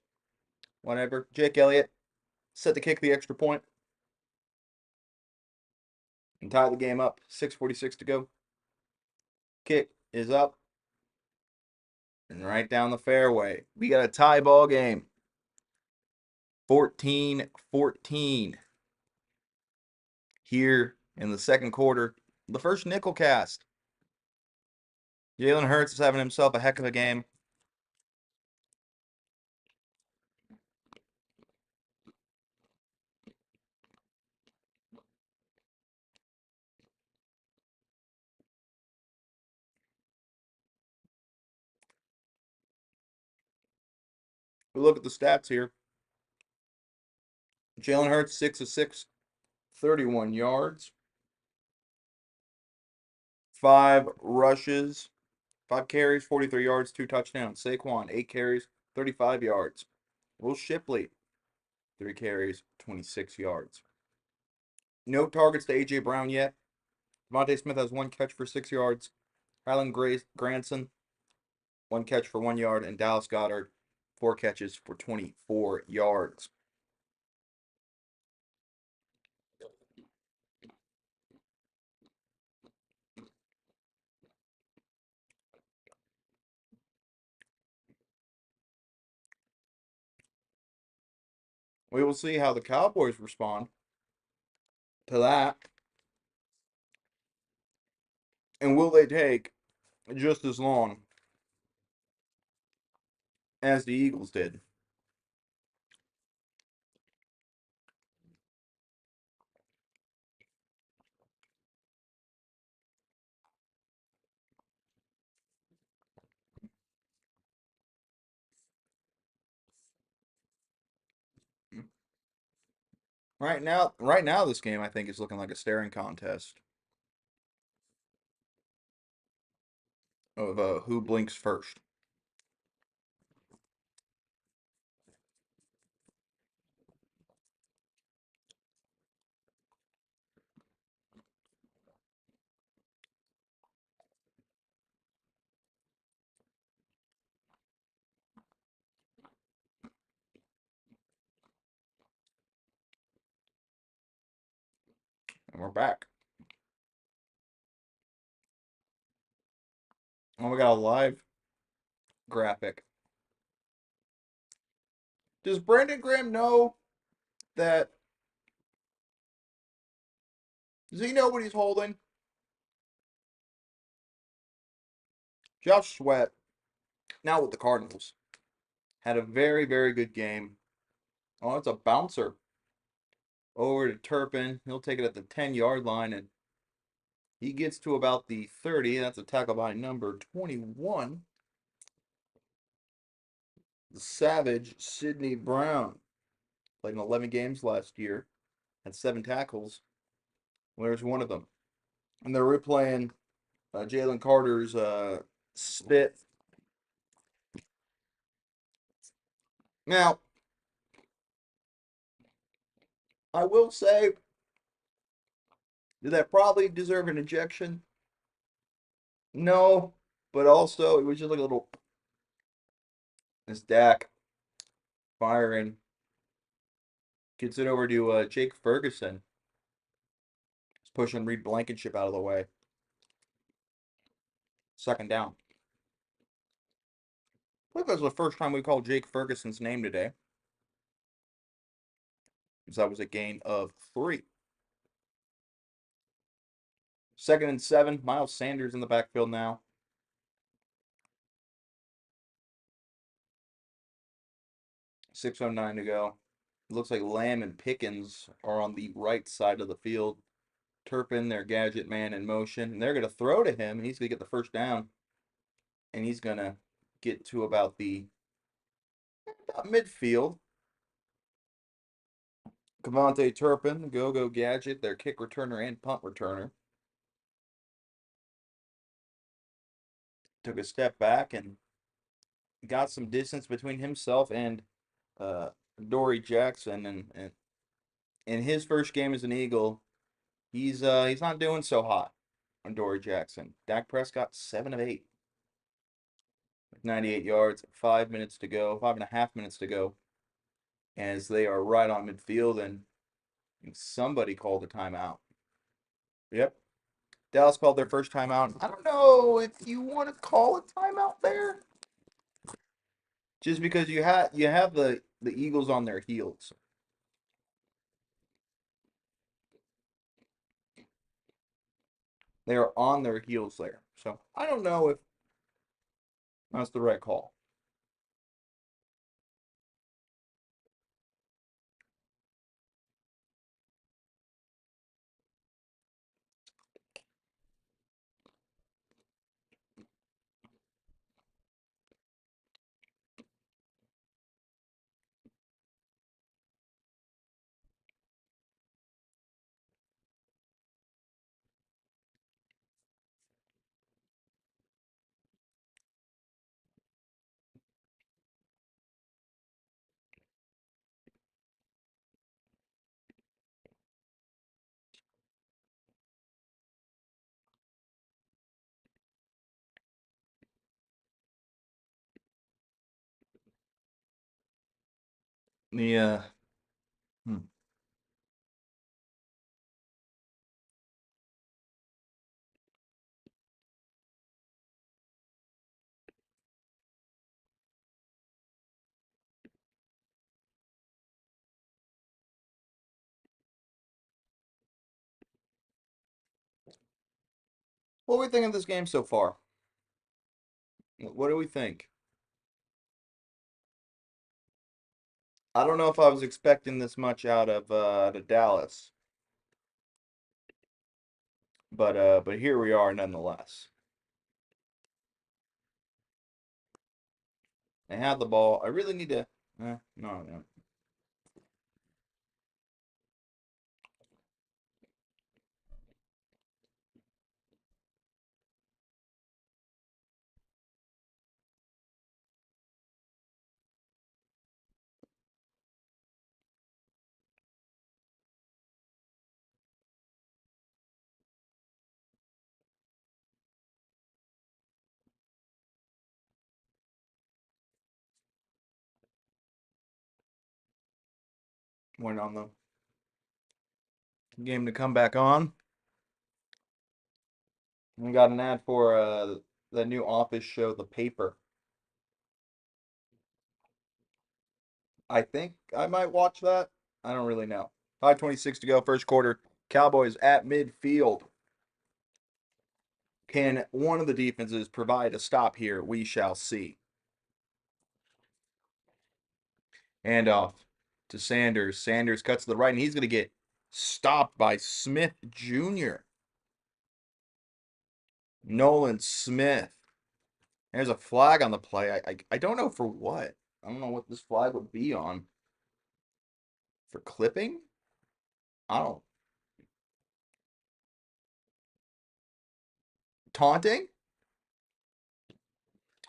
whatever. Jake Elliott set to kick the extra point and tie the game up. 6:46 to go. Kick is up and right down the fairway. We got a tie ball game. 14-14 here in the second quarter. The first Nikkelcast. Jalen Hurts is having himself a heck of a game. We look at the stats here. Jalen Hurts, 6 of 6, 31 yards, 5 rushes, 5 carries, 43 yards, 2 touchdowns. Saquon, 8 carries, 35 yards. Will Shipley, 3 carries, 26 yards. No targets to A.J. Brown yet. Devontae Smith has 1 catch for 6 yards. Highland Granson, 1 catch for 1 yard. And Dallas Goedert, 4 catches for 24 yards. We will see how the Cowboys respond to that. And will they take just as long as the Eagles did? Right now, this game I think is looking like a staring contest of who blinks first. And we're back. Oh, we got a live graphic. Does Brandon Graham know that? Does he know what he's holding? Josh Sweat, now with the Cardinals, had a very, very good game. Oh, it's a bouncer over to Turpin. He'll take it at the 10-yard line, and he gets to about the 30. That's a tackle by number 21. The Savage, Sidney Brown, played in 11 games last year, had 7 tackles. There's one of them. And they're replaying Jalen Carter's spit. Now, I will say, did that probably deserve an ejection? No, but also it was just like a little. This Dak firing gets it over to Jake Ferguson. He's pushing Reed Blankenship out of the way. 2nd down. I believe that was the first time we called Jake Ferguson's name today. Because that was a gain of 3. 2nd and 7. Miles Sanders in the backfield now. 6:09 to go. It looks like Lamb and Pickens are on the right side of the field. Turpin, their gadget man, in motion. And they're going to throw to him, and he's going to get the first down. And he's going to get to about midfield. Cavante Turpin, go-go gadget, their kick returner and punt returner. Took a step back and got some distance between himself and uh, Dory Jackson. And in his first game as an Eagle, he's not doing so hot on Dory Jackson. Dak Prescott, 7 of 8. 98 yards, 5 minutes to go, 5.5 minutes to go, as they are right on midfield, and somebody called a timeout. Yep. Dallas called their first timeout. I don't know if you want to call a timeout there. Just because you have the Eagles on their heels. They are on their heels there. So I don't know if that's the right call. The hmm. What do we think of this game so far? What do we think? I don't know if I was expecting this much out of the Dallas, but here we are nonetheless. They have the ball. I really need to. No, no. Waiting on the game to come back on. We got an ad for the new Office show, The Paper. I think I might watch that. I don't really know. 5:26 to go, first quarter. Cowboys at midfield. Can one of the defenses provide a stop here? We shall see. Handoff to Sanders. Sanders cuts to the right, and he's going to get stopped by Smith Jr. Nolan Smith. There's a flag on the play. I don't know for what. I don't know what this flag would be on. For clipping? I don't. Taunting?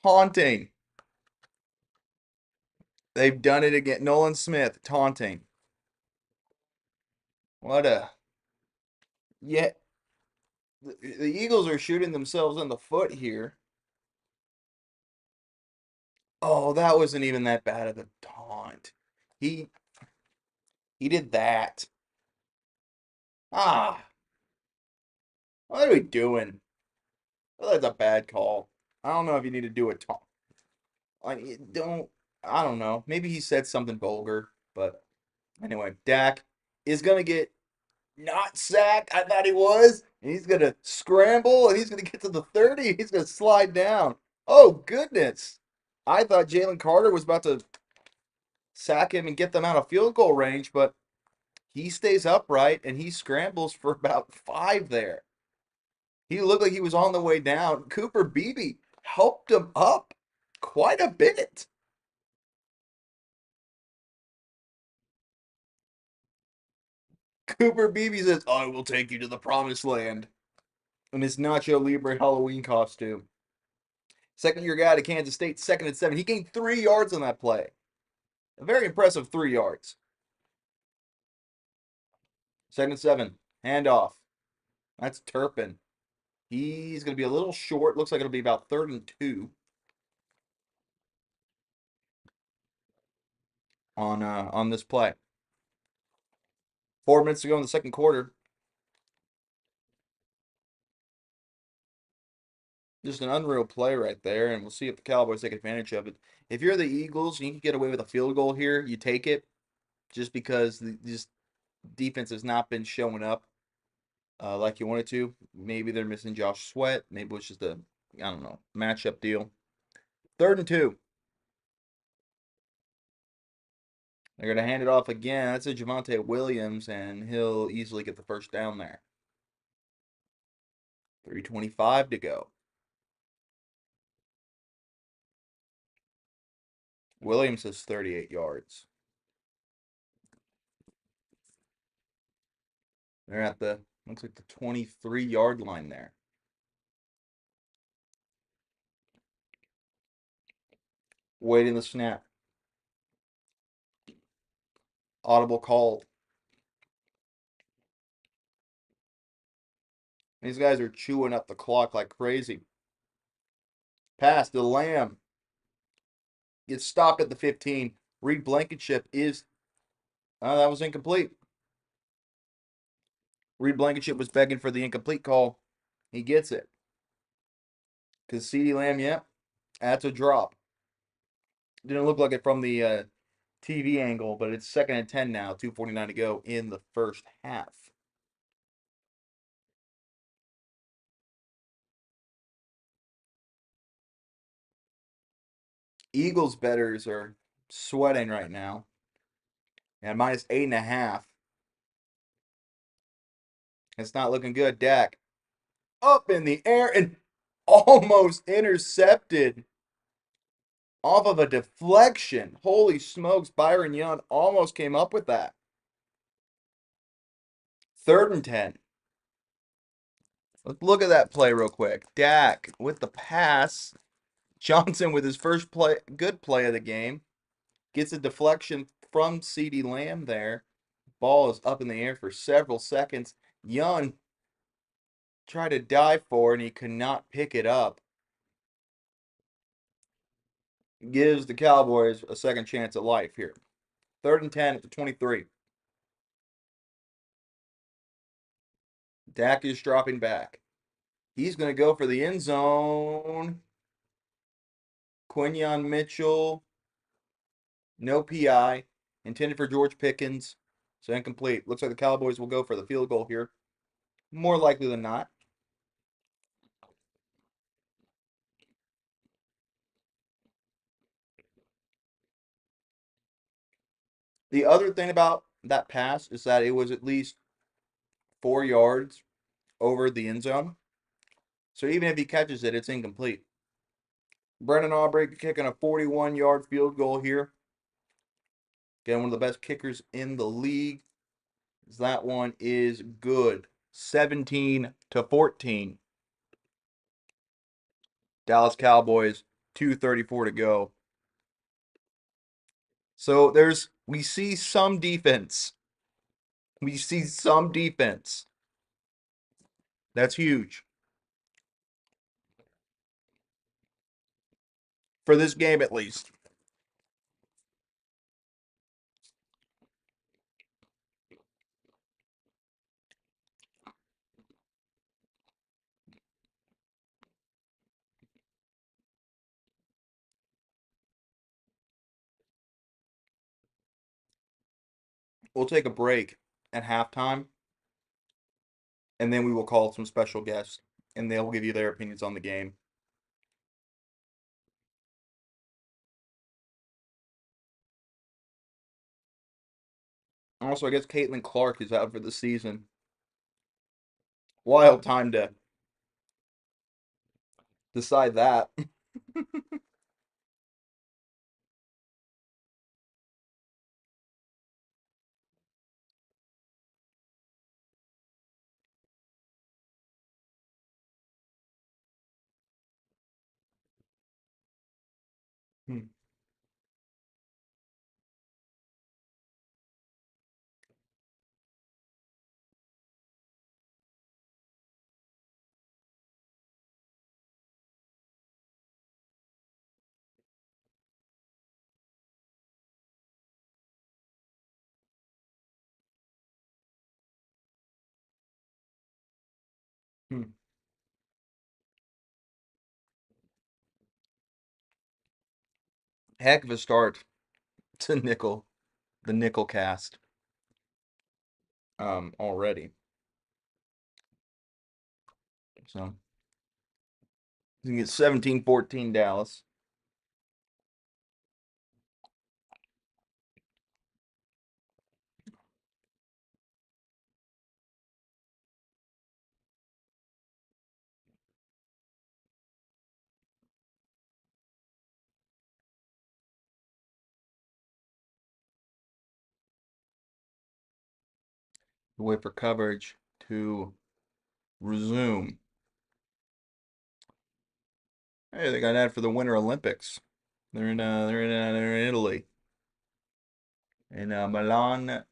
Taunting. They've done it again. Nolan Smith, taunting. What a. Yeah. The Eagles are shooting themselves in the foot here. Oh, that wasn't even that bad of a taunt. He he did that. Ah, what are we doing? Well, that's a bad call. I don't know if you need to do a taunt. Don't. I don't know. Maybe he said something vulgar, but anyway, Dak is gonna get not sacked. I thought he was. And he's gonna scramble and he's gonna get to the 30. He's gonna slide down. Oh goodness! I thought Jalen Carter was about to sack him and get them out of field goal range, but he stays upright and he scrambles for about 5 there. He looked like he was on the way down. Cooper Beebe helped him up quite a bit. Cooper Beebe says, I will take you to the promised land in his Nacho Libre Halloween costume. Second year guy to Kansas State, 2nd and 7. He gained 3 yards on that play. A very impressive 3 yards. 2nd and 7. Handoff. That's Turpin. He's going to be a little short. Looks like it'll be about 3rd and 2 on this play. 4 minutes to go in the second quarter. Just an unreal play right there, and we'll see if the Cowboys take advantage of it. If you're the Eagles and you can get away with a field goal here, you take it just because this defense has not been showing up like you wanted to. Maybe they're missing Josh Sweat. Maybe it's just a, I don't know, matchup deal. 3rd and 2. They're going to hand it off again. That's a Javonte Williams, and he'll easily get the first down there. 3:25 to go. Williams has 38 yards. They're at the, looks like the 23-yard line there. Waiting the snap. Audible called. These guys are chewing up the clock like crazy. Pass to Lamb. Gets stopped at the 15. Reed Blankenship is That was incomplete. Reed Blankenship was begging for the incomplete call. He gets it. Because CeeDee Lamb, yep, that's a drop. Didn't look like it from the TV angle, but it's 2nd and 10 now. 2:49 to go in the first half. Eagles bettors are sweating right now. And minus 8.5. It's not looking good. Dak up in the air and almost intercepted off of a deflection. Holy smokes, Byron Young almost came up with that. 3rd and 10. Let's look at that play real quick. Dak with the pass. Johnson with his first play, good play of the game. Gets a deflection from CeeDee Lamb there. Ball is up in the air for several seconds. Young tried to dive for it and he could not pick it up. Gives the Cowboys a second chance at life here. 3rd and 10 at the 23. Dak is dropping back. He's going to go for the end zone. Quinyon Mitchell, no PI. Intended for George Pickens. So incomplete. Looks like the Cowboys will go for the field goal here. More likely than not. The other thing about that pass is that it was at least 4 yards over the end zone. So even if he catches it, it's incomplete. Brennan Aubrey kicking a 41-yard field goal here. Again, one of the best kickers in the league. That one is good. 17-14. Dallas Cowboys, 2:34 to go. So we see some defense. We see some defense. That's huge. For this game at least. We'll take a break at halftime, and then we will call some special guests, and they'll give you their opinions on the game. Also, I guess Caitlin Clark is out for the season. Wild time to decide that. Heck of a start to the Nikkelcast already. So you can get 17-14 Dallas. Wait for coverage to resume. Hey, they got an ad for the Winter Olympics. They're in Italy, in Milan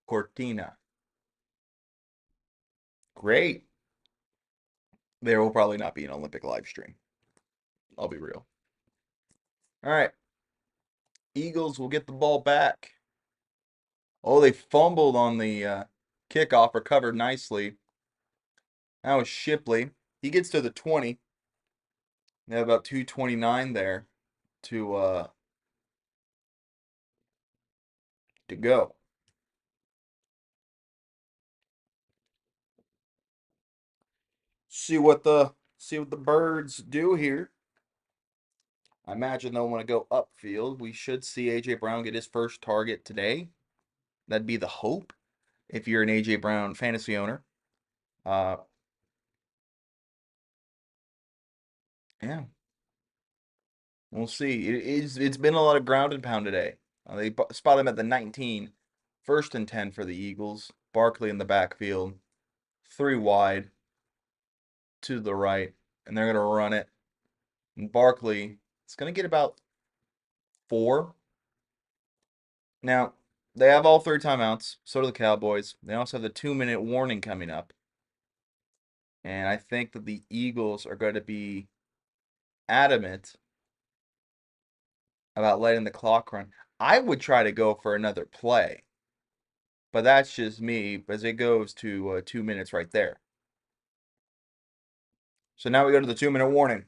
Cortina. Great. There will probably not be an Olympic live stream. I'll be real. All right. Eagles will get the ball back. Oh, they fumbled on the kickoff, recovered nicely. That was Shipley. He gets to the 20. They have about 2:29 there to to go. See what the birds do here. I imagine they'll want to go upfield. We should see AJ Brown get his first target today. That'd be the hope if you're an AJ Brown fantasy owner. Uh, yeah, we'll see. It's been a lot of ground and pound today. They spot him at the 19, 1st and 10 for the Eagles. Barkley in the backfield, 3 wide to the right, and they're gonna run it. And Barkley is gonna get about 4. Now, they have all 3 timeouts. So do the Cowboys. They also have the 2-minute warning coming up. And I think that the Eagles are going to be adamant about letting the clock run. I would try to go for another play, but that's just me as it goes to 2 minutes right there. So now we go to the 2-minute warning.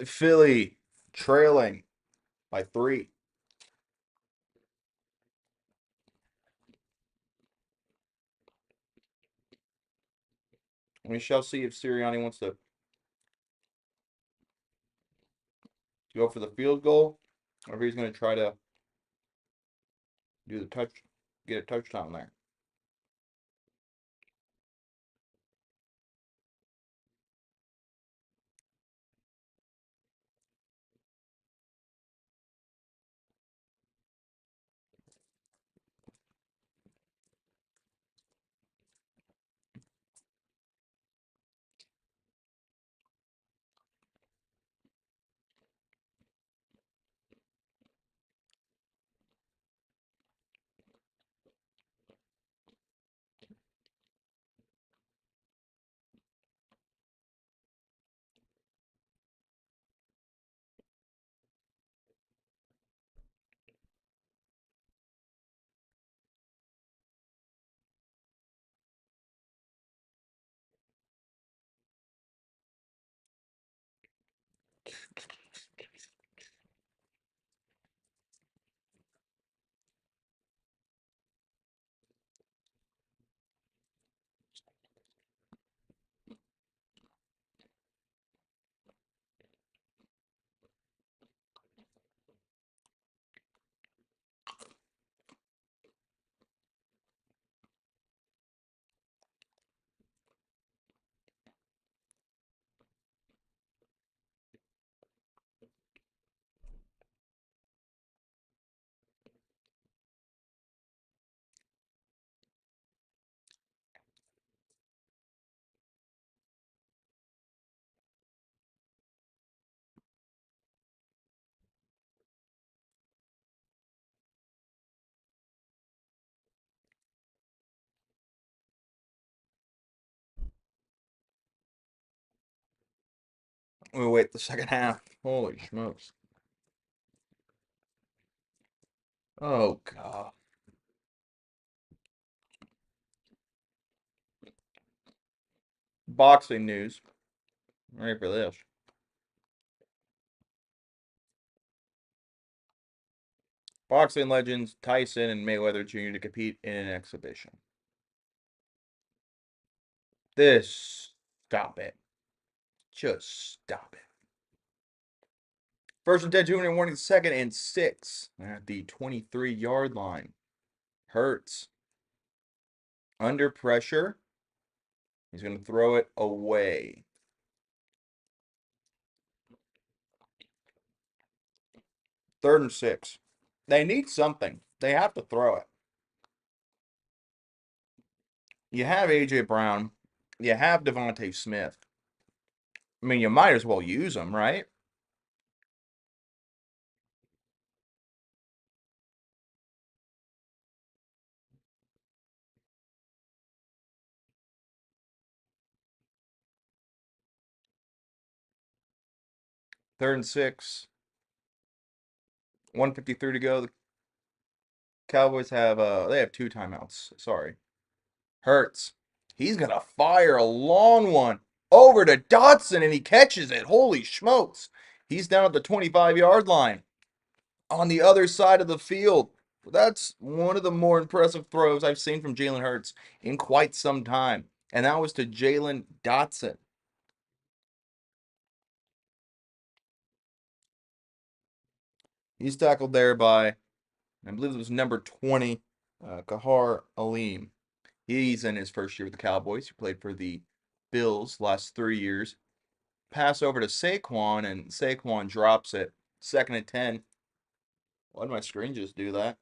Philly trailing by 3. We shall see if Sirianni wants to go for the field goal or if he's going to try to do the touch, get a touchdown there. We'll wait the second half. Holy smokes. Oh, God. Boxing news. Ready for this. Boxing legends Tyson and Mayweather Jr. to compete in an exhibition. This. Stop it. Just stop it. 1st and 10, 2-minute warning, 2nd and 6 at the 23-yard line. Hurts. Under pressure. He's going to throw it away. 3rd and 6. They need something. They have to throw it. You have A.J. Brown. You have Devontae Smith. I mean, you might as well use them, right? Third and 6. 1:53 to go. Cowboys have they have two timeouts. Sorry. Hurts. He's gonna fire a long one over to Dotson and he catches it. Holy smokes. He's down at the 25-yard line on the other side of the field. That's one of the more impressive throws I've seen from Jalen Hurts in quite some time. And that was to Jalen Dotson. He's tackled there by, I believe it was number 20, Kahar Aleem. He's in his first year with the Cowboys. He played for the Bills last 3 years. Pass over to Saquon, and Saquon drops it. 2nd and 10. Why did my screen just do that?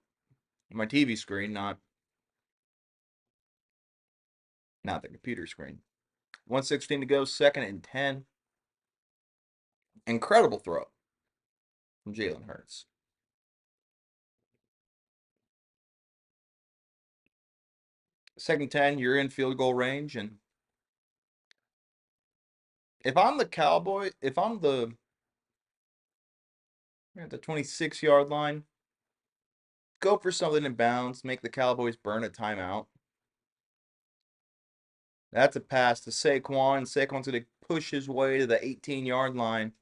My TV screen, not the computer screen. 1:16 to go, 2nd and 10. Incredible throw from Jalen Hurts. 2nd and 10, you're in field goal range, and if I'm the Cowboy, if I'm at the 26-yard line, go for something in bounds, make the Cowboys burn a timeout. That's a pass to Saquon. Saquon's going to push his way to the 18-yard line.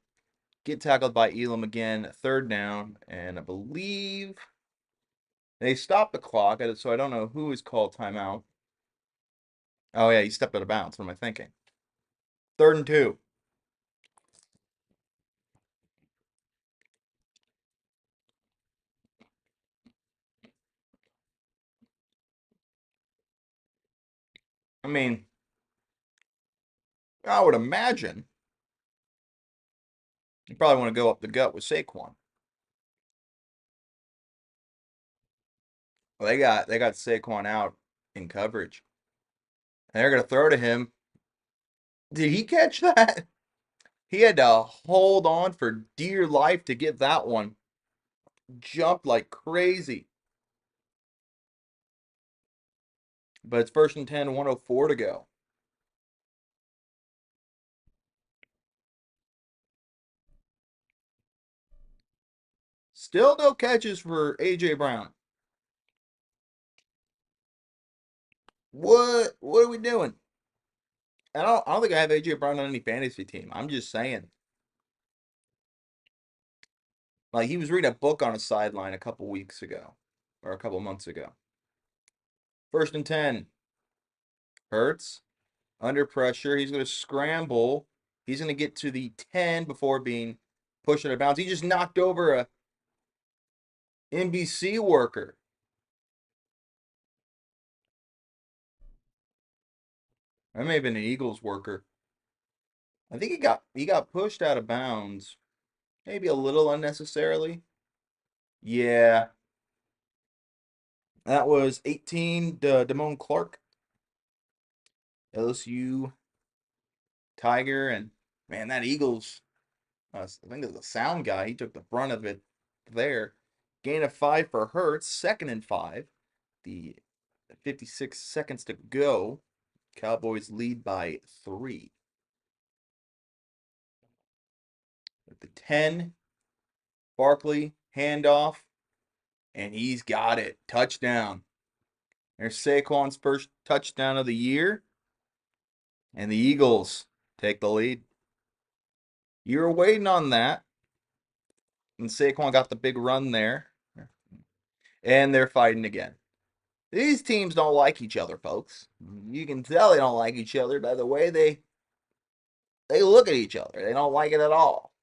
Get tackled by Elam again. 3rd down. And I believe they stopped the clock, so I don't know who is called timeout. Oh, yeah, he stepped out of bounds. What am I thinking? 3rd and 2. I mean, I would imagine you probably want to go up the gut with Saquon. Well, they got Saquon out in coverage. And they're going to throw to him. Did he catch that? He had to hold on for dear life to get that one. Jumped like crazy. But it's 1st and 10, 1:04 to go. Still no catches for A.J. Brown. What are we doing? I don't think I have A.J. Brown on any fantasy team. I'm just saying. Like, he was reading a book on a sideline a couple weeks ago. Or a couple months ago. 1st and 10. Hurts. Under pressure. He's going to scramble. He's going to get to the 10 before being pushed out of bounds. He just knocked over a NBC worker. That may have been an Eagles worker. I think he got pushed out of bounds. Maybe a little unnecessarily. Yeah. That was 18, Damone Clark, LSU Tiger, and man, that Eagles, I think it was a sound guy. He took the brunt of it there. Gain of 5 for Hurts, 2nd and 5. The 56 seconds to go. Cowboys lead by 3. At the 10, Barkley, handoff, and he's got it. Touchdown. There's Saquon's first touchdown of the year, and the Eagles take the lead. You were waiting on that, and Saquon got the big run there, and they're fighting again. These teams don't like each other, folks. You can tell they don't like each other by the way they look at each other. They don't like it at all.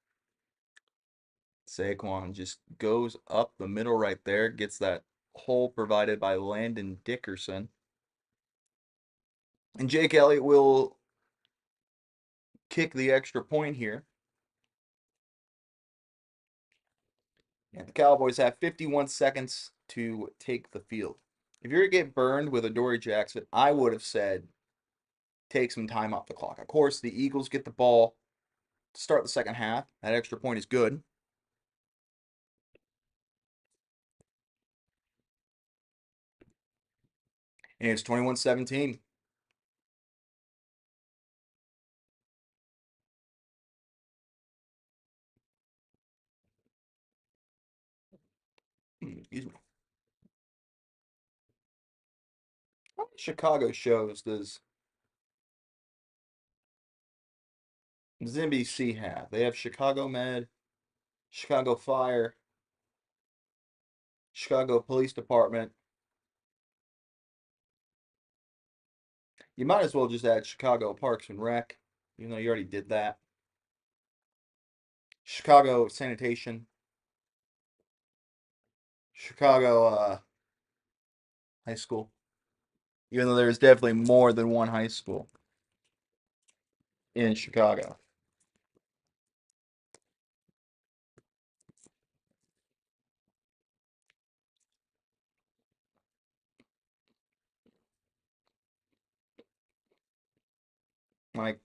Saquon just goes up the middle right there, gets that hole provided by Landon Dickerson. And Jake Elliott will kick the extra point here. And the Cowboys have 51 seconds to take the field. If you're going to get burned with Adoree Jackson, I would have said take some time off the clock. Of course, the Eagles get the ball to start the second half. That extra point is good. And it's 21-17. Excuse me. How many Chicago shows does NBC have? They have Chicago Med, Chicago Fire, Chicago Police Department. You might as well just add Chicago Parks and Rec, even though you already did that. Chicago Sanitation, Chicago High School, even though there's definitely more than one high school in Chicago. Like,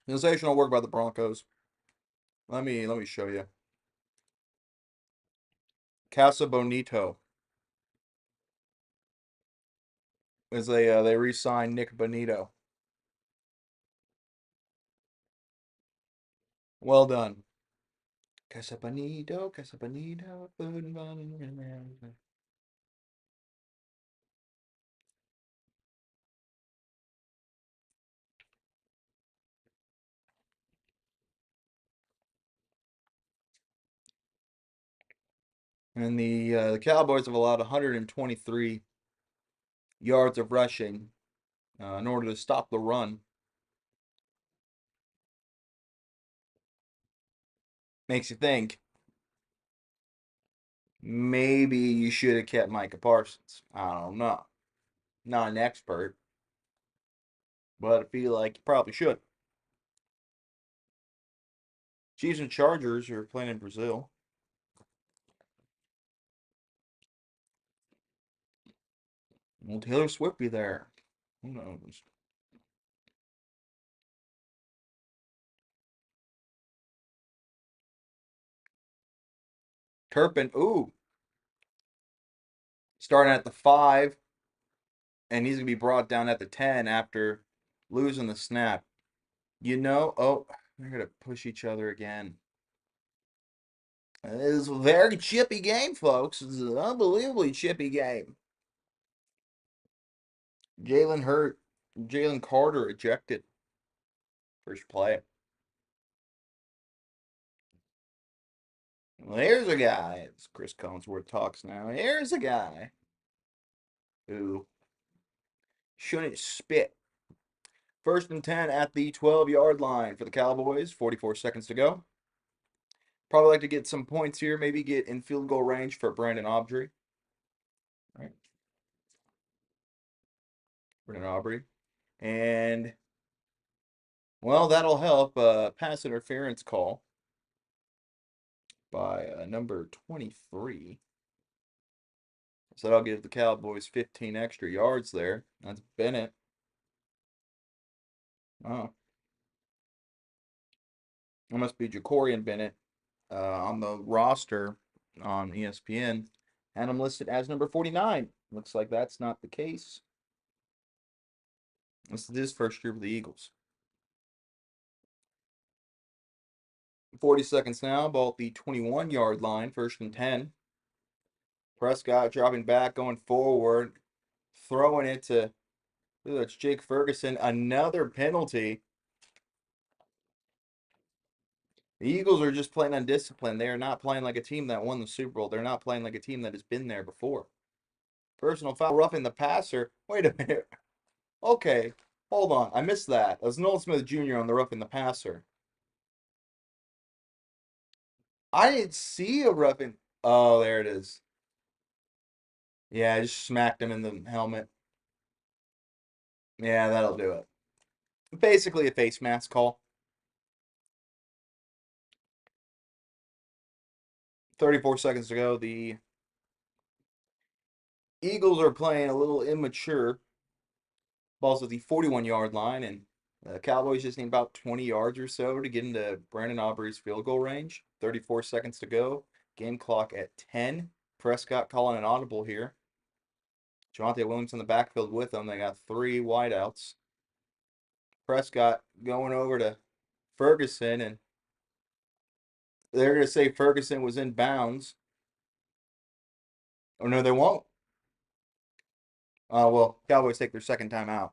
sensational work by the Broncos. Let me show you. Casa Bonito is they re-signed Nick Bonito. Well done. Casa Bonito, Casa Bonito, food and fun. And the Cowboys have allowed 123 yards of rushing in order to stop the run. Makes you think maybe you should have kept Micah Parsons. I don't know. Not an expert, but I feel like you probably should. Chiefs and Chargers are playing in Brazil. Will Taylor Swift be there? Who knows? Turpin, ooh, starting at the 5, and he's going to be brought down at the 10 after losing the snap. Oh, they're going to push each other again. It's a very chippy game, folks. It's an unbelievably chippy game. Jalen Carter ejected first play. Well, here's a guy, as Chris Collinsworth talks now. Here's a guy who shouldn't spit. First and 10 at the 12-yard line for the Cowboys. 44 seconds to go. Probably like to get some points here. Maybe get in field goal range for Brandon Aubrey. All right. Brandon Aubrey. And, well, that'll help. Pass interference call by number 23. So that'll give the Cowboys 15 extra yards there. That's Bennett. Oh, that must be Jacorian Bennett on the roster on ESPN. And I'm listed as number 49. Looks like that's not the case. This is his first year with the Eagles. 40 seconds now, ball at the 21-yard line, first and 10. Prescott dropping back, going forward, throwing it to, it's Jake Ferguson. Another penalty. The Eagles are just playing undisciplined. They are not playing like a team that won the Super Bowl. They're not playing like a team that has been there before. Personal foul, roughing the passer. Wait a minute. Okay, hold on. I missed that. That was Nolan Smith Jr. on the roughing the passer. I didn't see a roughing. Oh, there it is. Yeah, I just smacked him in the helmet. Yeah, that'll do it. Basically a face mask call. 34 seconds to go. The Eagles are playing a little immature. Ball's at the 41-yard line, and The Cowboys just need about 20 yards or so to get into Brandon Aubrey's field goal range. 34 seconds to go. Game clock at 10. Prescott calling an audible here. Javonte Williams in the backfield with them. They got three wideouts. Prescott going over to Ferguson, and they're going to say Ferguson was in bounds. Oh, no, they won't. Well, Cowboys take their second time out.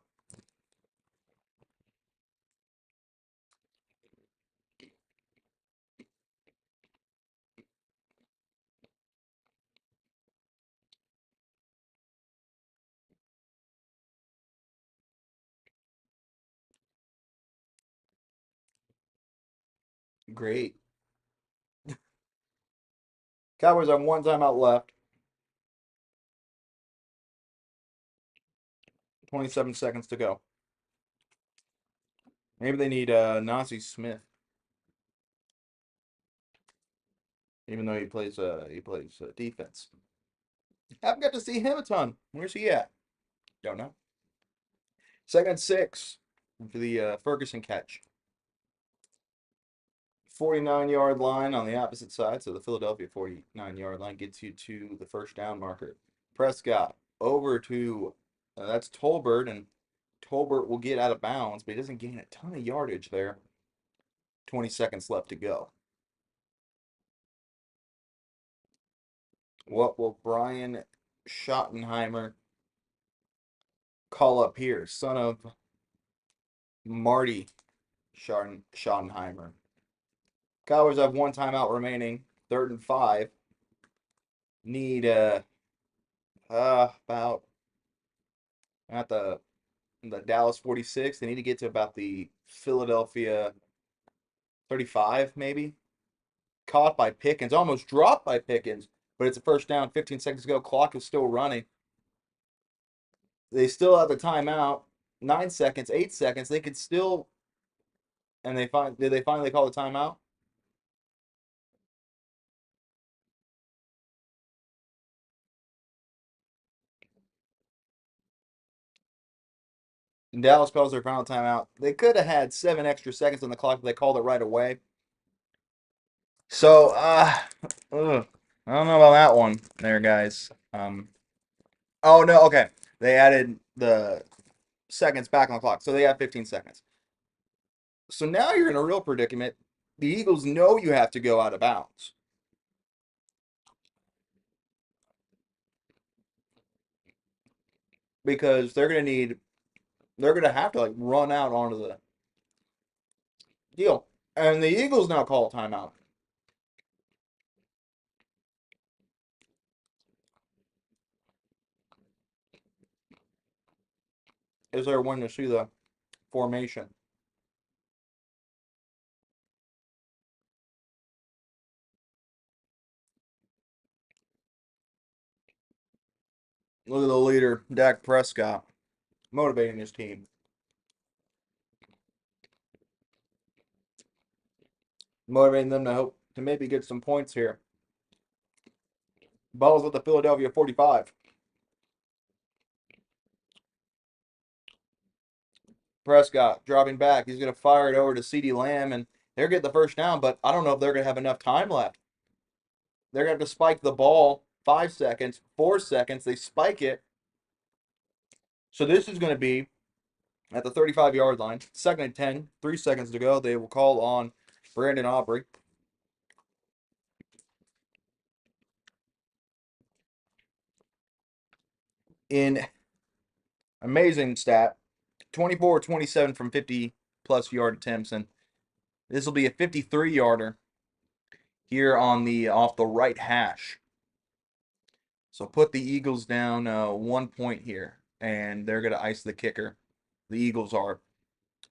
Great. Cowboys have one timeout left. 27 seconds to go. Maybe they need Nazi Smith, even though he plays defense. Haven't got to see him a ton. Where's he at? Don't know. Second and 6 for the Ferguson catch. 49-yard line on the opposite side, so the Philadelphia 49-yard line gets you to the first down marker. Prescott over to that's Tolbert, and Tolbert will get out of bounds, but he doesn't gain a ton of yardage there. 20 seconds left to go. What will Brian Schottenheimer call up here? Son of Marty Schottenheimer. Cowboys have one timeout remaining. 3rd and 5. Need about at the Dallas 46. They need to get to about the Philadelphia 35, maybe. Caught by Pickens, almost dropped by Pickens, but it's a first down. 15 seconds to go. Clock is still running. They still have the timeout. 9 seconds, 8 seconds. They could still. And did they finally call the timeout? And Dallas calls their final timeout. They could have had 7 extra seconds on the clock, but they called it right away. So, I don't know about that one there, guys. Oh no, okay. They added the seconds back on the clock, so they have 15 seconds. So now you're in a real predicament. The Eagles know you have to go out of bounds because they're gonna have to like run out onto the deal, and the Eagles now call a timeout. Is there one to see the formation? Look at the leader, Dak Prescott, motivating his team, motivating them to hope to maybe get some points here. Ball's with the Philadelphia 45. Prescott dropping back. He's going to fire it over to CeeDee Lamb, and they're getting the first down, but I don't know if they're going to have enough time left. They're going to have to spike the ball 5 seconds, 4 seconds. They spike it. So this is going to be at the 35-yard line. 2nd and 10, 3 seconds to go. They will call on Brandon Aubrey. In amazing stat, 24-27 from 50-plus yard attempts, and this will be a 53-yarder here on the off the right hash. So put the Eagles down 1 point here, and they're going to ice the kicker. The Eagles are.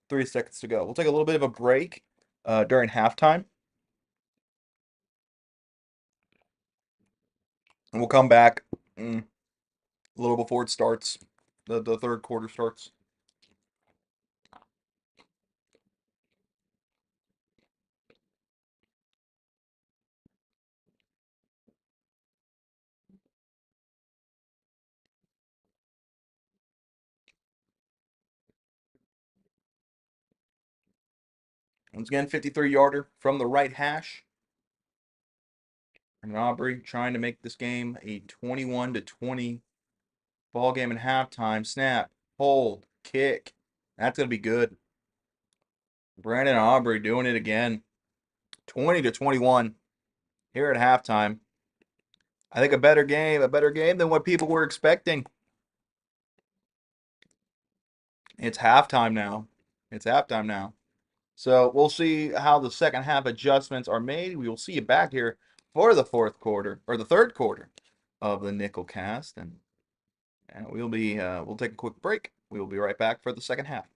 3 seconds to go. We'll take a little bit of a break during halftime, and we'll come back a little before it starts. The third quarter starts. Once again, 53-yarder from the right hash. And Aubrey trying to make this game a 21-20 ball game at halftime. Snap, hold, kick. That's going to be good. Brandon Aubrey doing it again. 20-21 here at halftime. I think a better game than what people were expecting. It's halftime now. It's halftime now. So we'll see how the second half adjustments are made. We will see you back here for the fourth quarter or the third quarter of the Nikkelcast, and we'll take a quick break. We will be right back for the second half.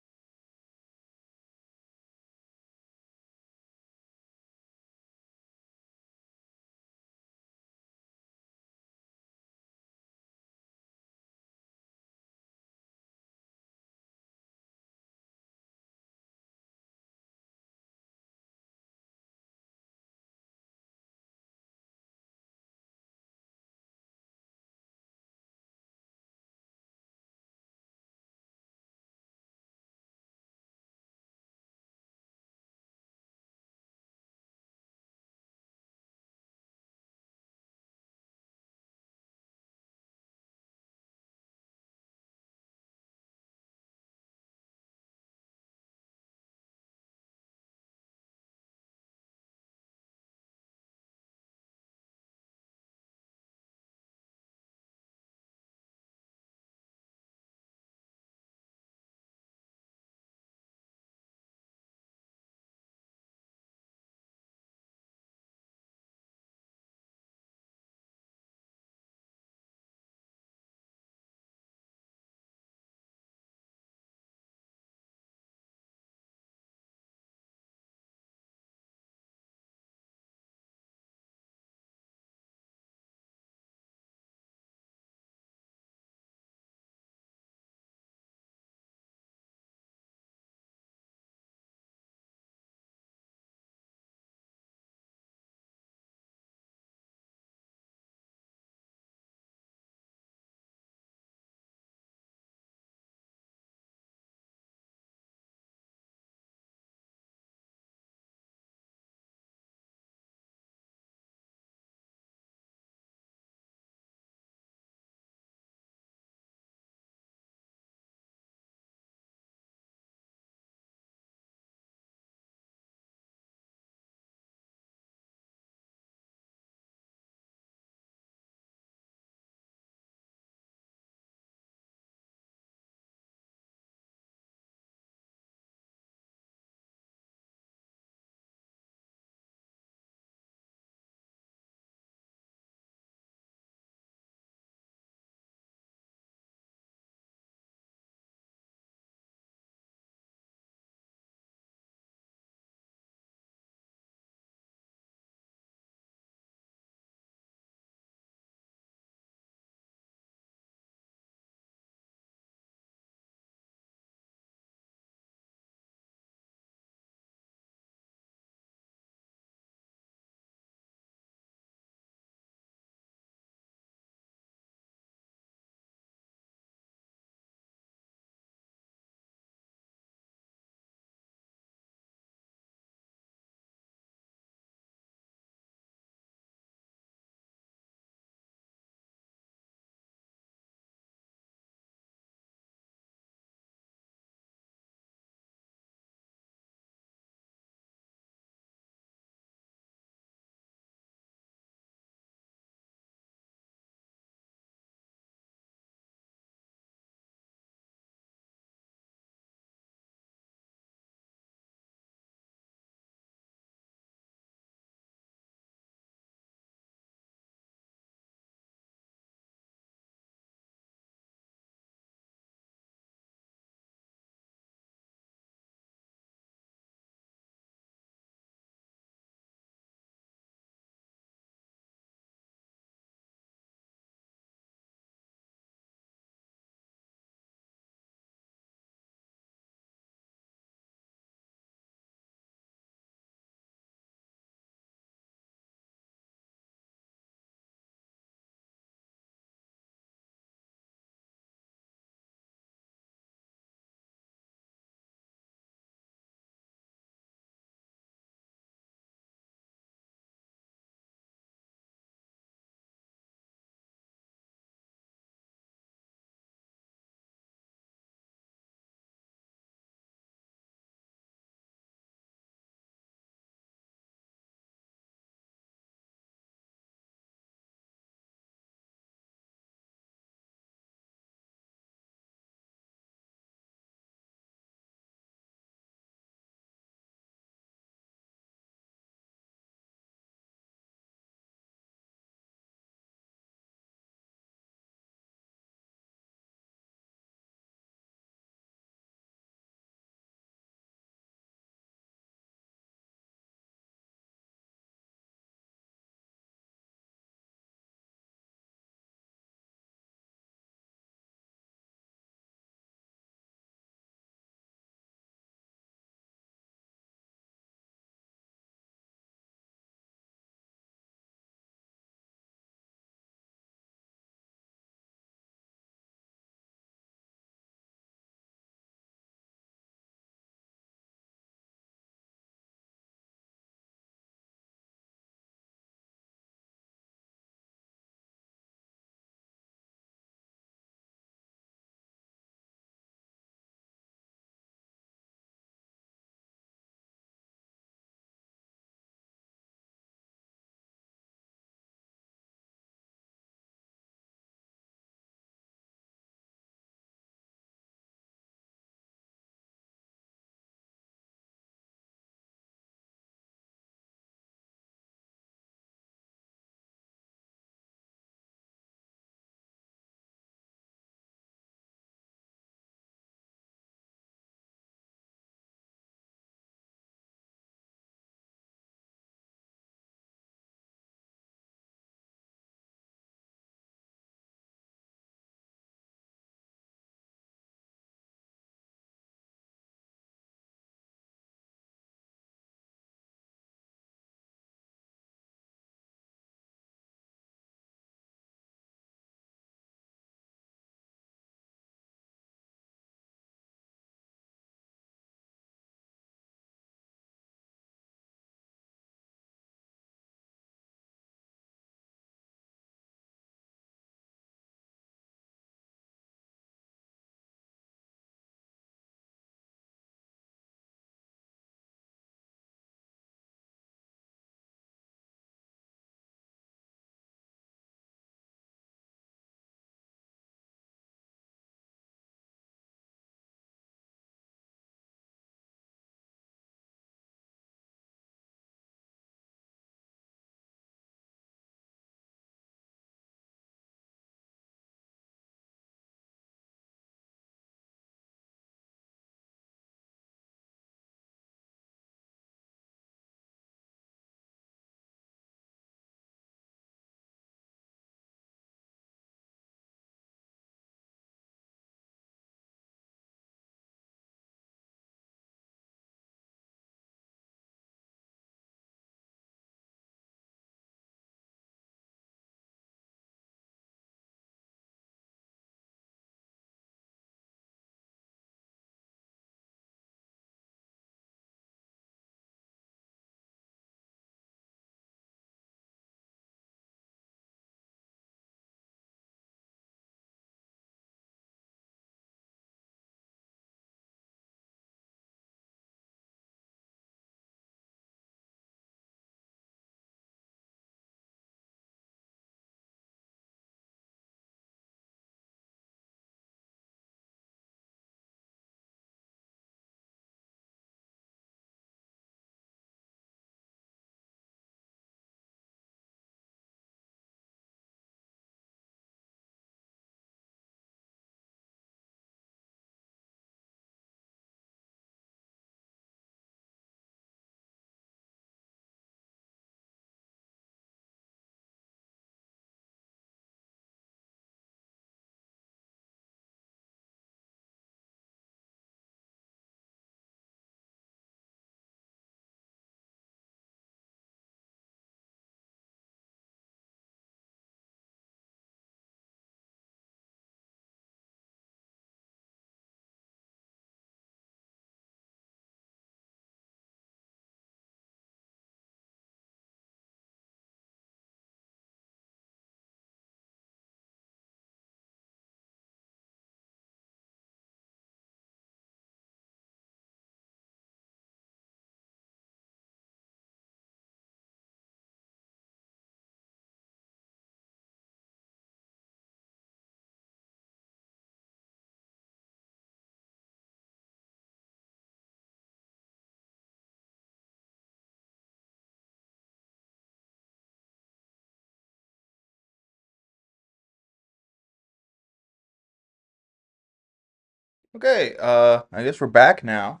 Okay, I guess we're back now.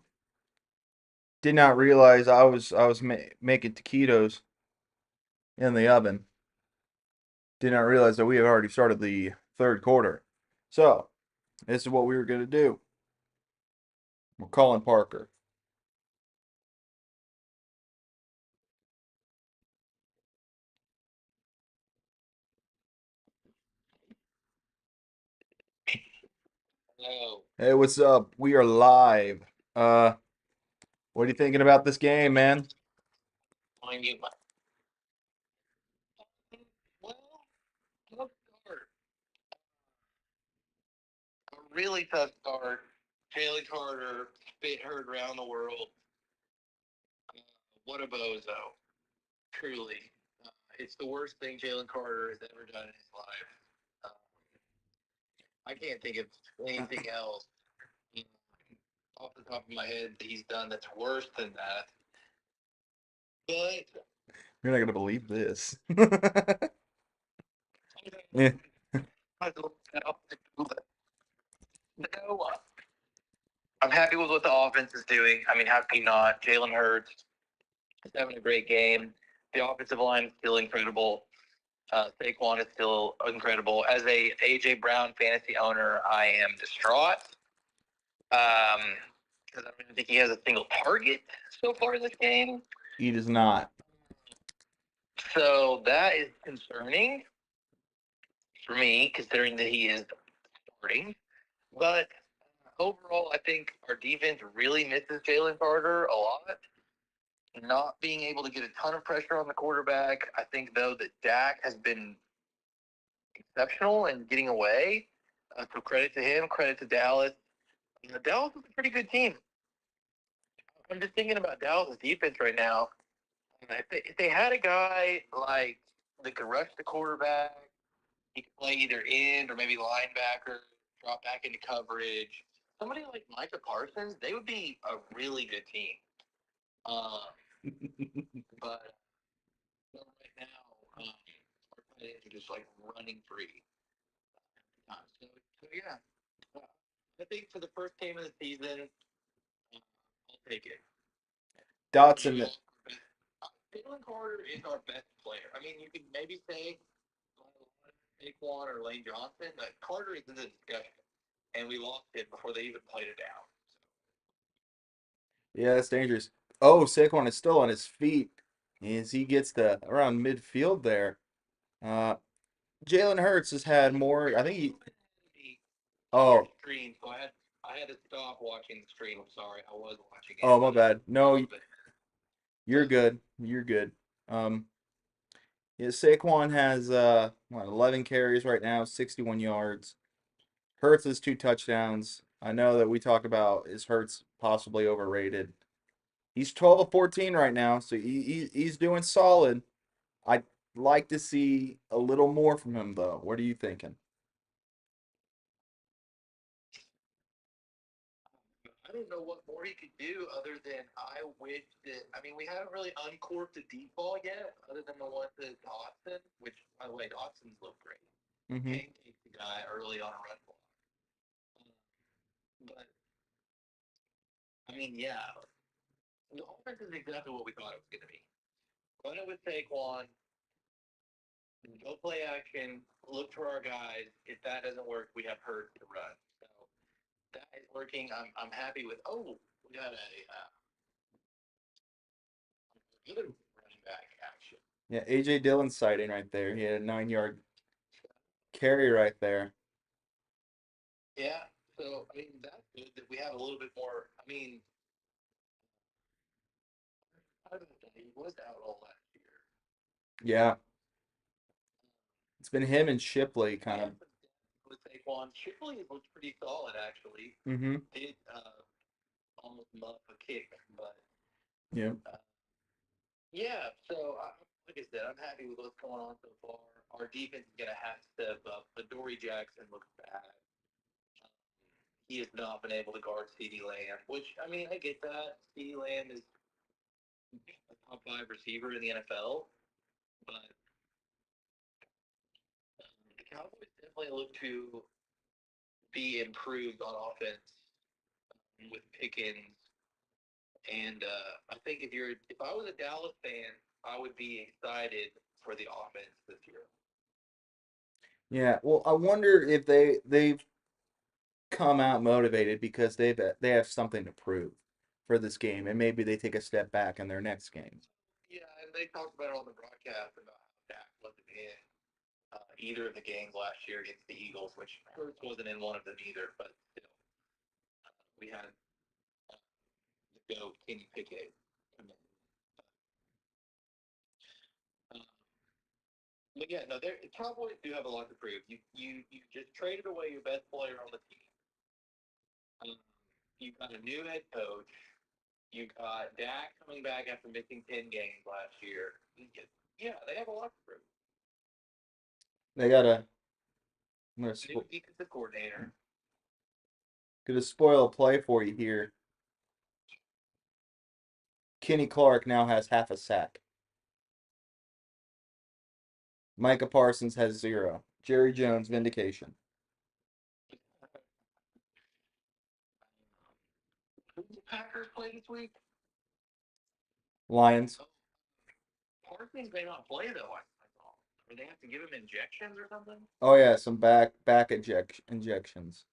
Did not realize I was making taquitos in the oven. Did not realize that we had already started the third quarter. So, this is what we were gonna do. We're calling Parker. Hello. Hey, what's up? We are live. Uh, what are you thinking about this game, man? Mind you, well, tough start. A really tough start. Jalen Carter spit heard around the world. Uh, what a bozo, truly. It's the worst thing Jalen Carter has ever done in his life. Uh, I can't think of anything else you know, off the top of my head that he's done that's worse than that. But You're not gonna believe this. Yeah. no, I'm happy with what the offense is doing. I mean, how can you not? Jalen Hurts is having a great game. The offensive line is still incredible. Saquon is still incredible. As a AJ Brown fantasy owner, I am distraught because I don't think he has a single target so far in this game. He does not. So that is concerning for me, considering that he is starting. But overall, I think our defense really misses Jalen Carter a lot. Not being able to get a ton of pressure on the quarterback. I think, though, that Dak has been exceptional in getting away. So credit to him, credit to Dallas. Dallas is a pretty good team. I'm just thinking about Dallas' defense right now. If they had a guy like that could rush the quarterback, he could play either end or maybe linebacker, drop back into coverage. Somebody like Micah Parsons, they would be a really good team. Uh, but right now, our tight ends are just like running free. So yeah, uh, I think for the first game of the season, I'll take it. Dotson. Jalen Carter is our best player. I mean, you could maybe say Saquon or Lane Johnson, but Carter is in the discussion, and we lost it before they even played it down. Yeah, that's dangerous. Oh, Saquon is still on his feet as he gets to around midfield there. Uh, Jalen Hurts has had more. I think he. On your Oh, screen, so I had to stop watching the stream. I'm sorry, I was watching it, oh, my bad. No, but you're good. You're good. Um, yeah, Saquon has what, 11 carries right now, 61 yards. Hurts has 2 touchdowns. I know that we talk about is Hurts possibly overrated. He's 12 of 14 right now, so he's doing solid. I'd like to see a little more from him, though. What are you thinking? I don't know what more he could do other than I wish that. I mean, we haven't really uncorked the deep ball yet, other than the one to Dotson, which, by the way, Dotson's looked great. Mm-hmm. Pancake the guy early on a run block. But, I mean, yeah, the offense is exactly what we thought it was going to be. Run it with Saquon, go play action, look for our guys. If that doesn't work, we have Hurts to run. So that is working. I'm happy with. Oh, we got a good running back action. Yeah, AJ Dillon sighting right there. He had a 9 yard carry right there. Yeah. So I mean that's good that we have a little bit more. I mean, I don't know, he was out all last year. Yeah, it's been him and Shipley We kind of. had some depth with Saquon. Shipley looked pretty solid actually. Mm-hmm. Did almost muff a kick, but Yeah. uh, yeah. So like I said, I'm happy with what's going on so far. Our defense is gonna have to step up. Adoree Jackson looks bad. He has not been able to guard CeeDee Lamb, which I mean I get that. CeeDee Lamb is a top five receiver in the NFL, but the Cowboys definitely look to be improved on offense. with Pickens. And I think if I was a Dallas fan, I would be excited for the offense this year. Yeah, well, I wonder if they've come out motivated because they have something to prove for this game, and maybe they take a step back in their next game. Yeah, and they talked about it on the broadcast about how Dak wasn't in either of the games last year against the Eagles, which Hurts wasn't in one of them either. But still, we had the GOAT Kenny Pickett come in. Uh, but yeah, no, the Cowboys do have a lot to prove. You just traded away your best player on the team. You got a new head coach. You got Dak coming back after missing 10 games last year. Yeah, they have a lot to prove. They gotta. I'm New defensive coordinator. gonna spoil a play for you here. Kenny Clark now has half a sack. Micah Parsons has 0. Jerry Jones vindication. Who did the Packers play this week? Lions. Parsons may not play though. I thought. Or they have to give him injections or something. Oh yeah, some back injections.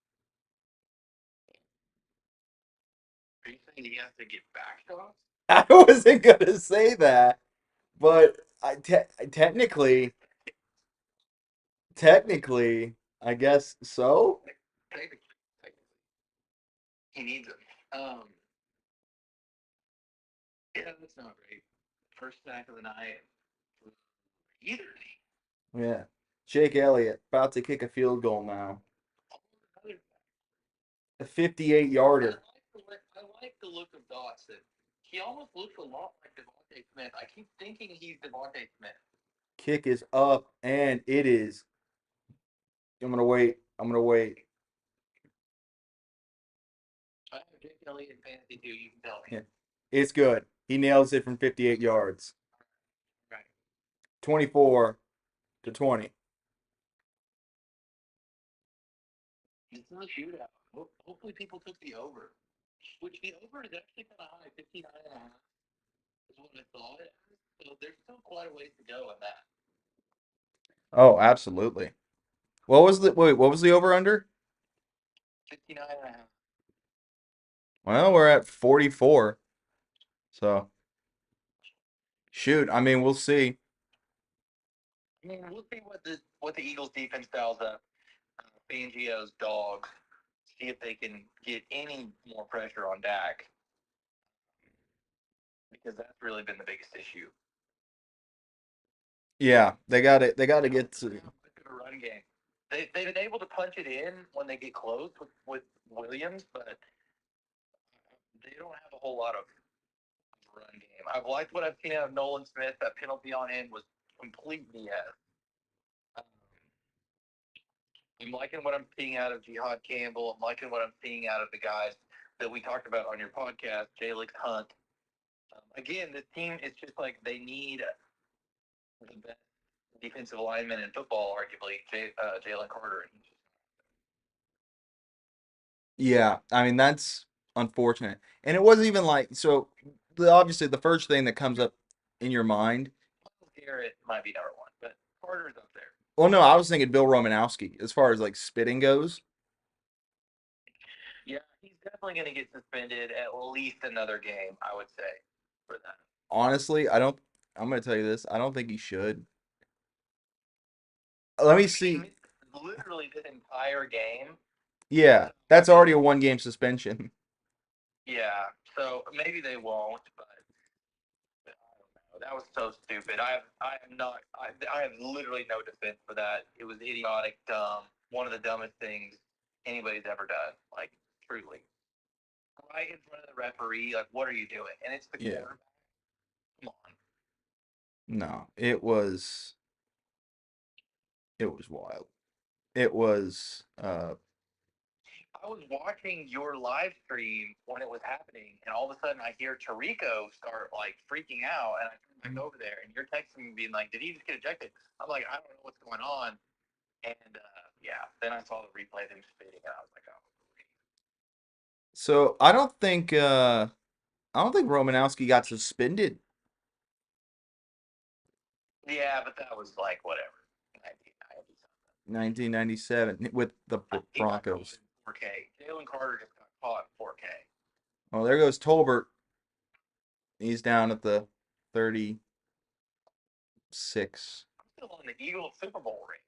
Are you saying he has to get back shots? I wasn't gonna say that, but technically, I guess so. Technically, he needs them. Yeah, that's not great. First sack of the night for either team. Yeah. Jake Elliott about to kick a field goal now. A 58-yarder. I like the look of Dotson. He almost looks a lot like Devontae Smith. I keep thinking he's Devontae Smith. Kick is up, and it is. I'm gonna wait. I have Jake Elliott in fantasy too. You can tell me. Yeah. It's good. He nails it from 58 yards. Right. 24-20. This is a shootout. Hopefully people took the over. Which the over is actually kind of high, 59.5 is what I thought it was. So there's still quite a ways to go in that. Oh, absolutely. What was the over under? 59.5. Well, we're at 44. So, shoot, I mean, we'll see. I mean, we'll see what the Eagles defense styles up. Fangio's dogs. See if they can get any more pressure on Dak. Because that's really been the biggest issue. Yeah, they got it. They got to get to A run game. They've been able to punch it in when they get close with Williams, but they don't have a whole lot of run game. I've liked what I've seen out of Nolan Smith. That penalty on him was complete BS. I'm liking what I'm seeing out of Jihad Campbell. I'm liking what I'm seeing out of the guys that we talked about on your podcast, Jalen Hunt. Again, this team is just like they need the best defensive lineman in football, arguably, Jalen Carter. Yeah, I mean that's unfortunate. And it wasn't even like so obviously the first thing that comes up in your mind. Garrett might be number one, but Carter's up there. Well, no, I was thinking Bill Romanowski as far as like spitting goes. Yeah, he's definitely going to get suspended at least another game, I would say, for that. Honestly, I don't. I'm gonna tell you this. I don't think he should. Let me see. Literally this entire game. Yeah, that's already a 1-game suspension. Yeah, so maybe they won't, but I don't know. That was so stupid. I have literally no defense for that. It was idiotic, dumb, one of the dumbest things anybody's ever done. Like truly, right in front of the referee. Like, what are you doing? And it's the quarterback. Come on. No, it was wild. It was I was watching your live stream when it was happening, and all of a sudden I hear Tarico start like freaking out, and I turn back over there, and you're texting me being like, "Did he just get ejected?" I'm like, "I don't know what's going on," and yeah, then I saw the replay of him spitting, and I was like, "Oh." So I don't think Romanowski got suspended. Yeah, but that was like whatever. 1997 with the He got caught Broncos. in 4K. Jalen Carter just got caught in 4K. Oh, there goes Tolbert. He's down at the 36. I'm still on the Eagles Super Bowl ring.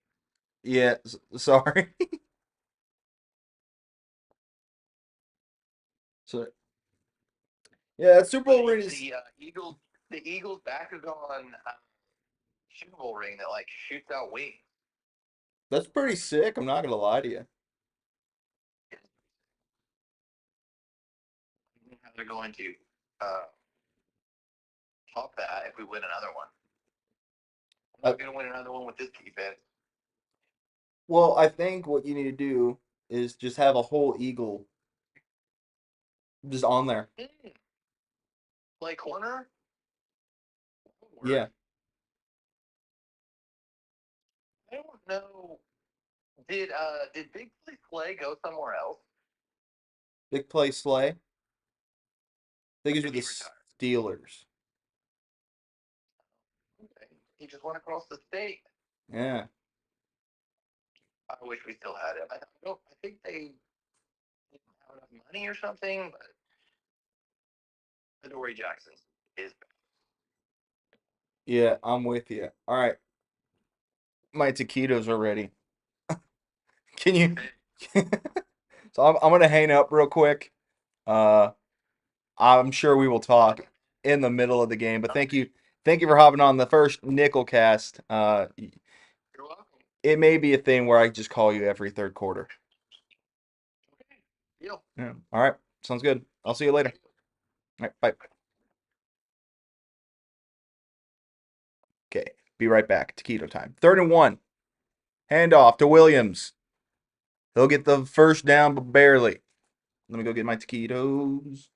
Yeah, sorry. So yeah, that Super Bowl ring is The Eagles back on Super Bowl ring that like shoots out wings. that's pretty sick. I'm not gonna lie to you. I don't know how they're going to uh, top that if we win another one. I'm Uh, not going to win another one with this defense. well, I think what you need to do is just have a whole eagle just on there. Play corner. Yeah, I don't know. Did Big Play Clay go somewhere else? big play Slay. I think he's Did with he the retire? Steelers. Okay. He just went across the state. Yeah, I wish we still had him. I think they didn't have enough money or something. But Adoree Jackson is back. yeah, I'm with you. All right, my taquitos are ready. Can you? So I'm gonna hang up real quick. Uh, I'm sure we will talk in the middle of the game, but thank you for hopping on the first Nikkelcast. You're welcome. It may be a thing where I just call you every third quarter. Okay. Deal. Yeah. All right, sounds good. I'll see you later. All right, bye. Okay, be right back. Taquito time. 3rd and 1. Handoff to Williams. He'll get the first down, but barely. Let me go get my taquitos.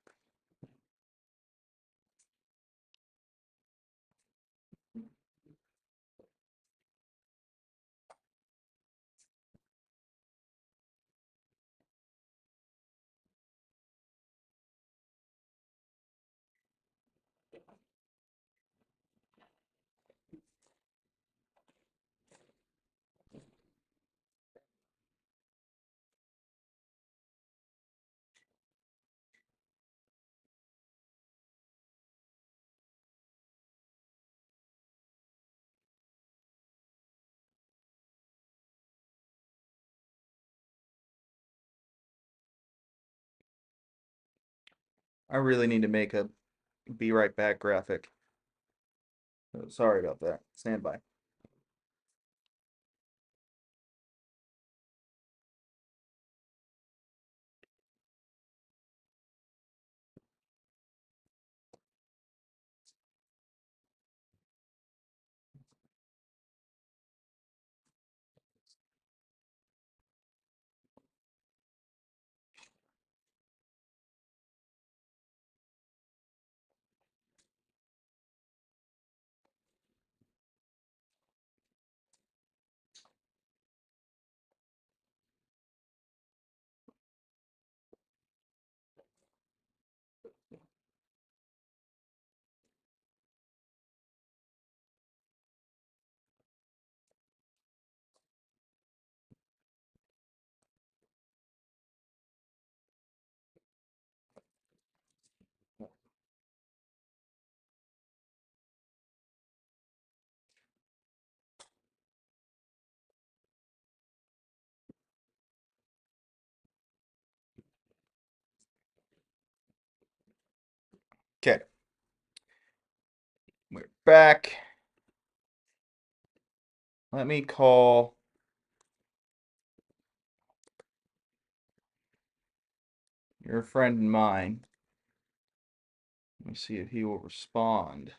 I really need to make a be right back graphic. Sorry about that. Stand by. Okay, we're back. Let me call your friend and mine. Let me see if he will respond.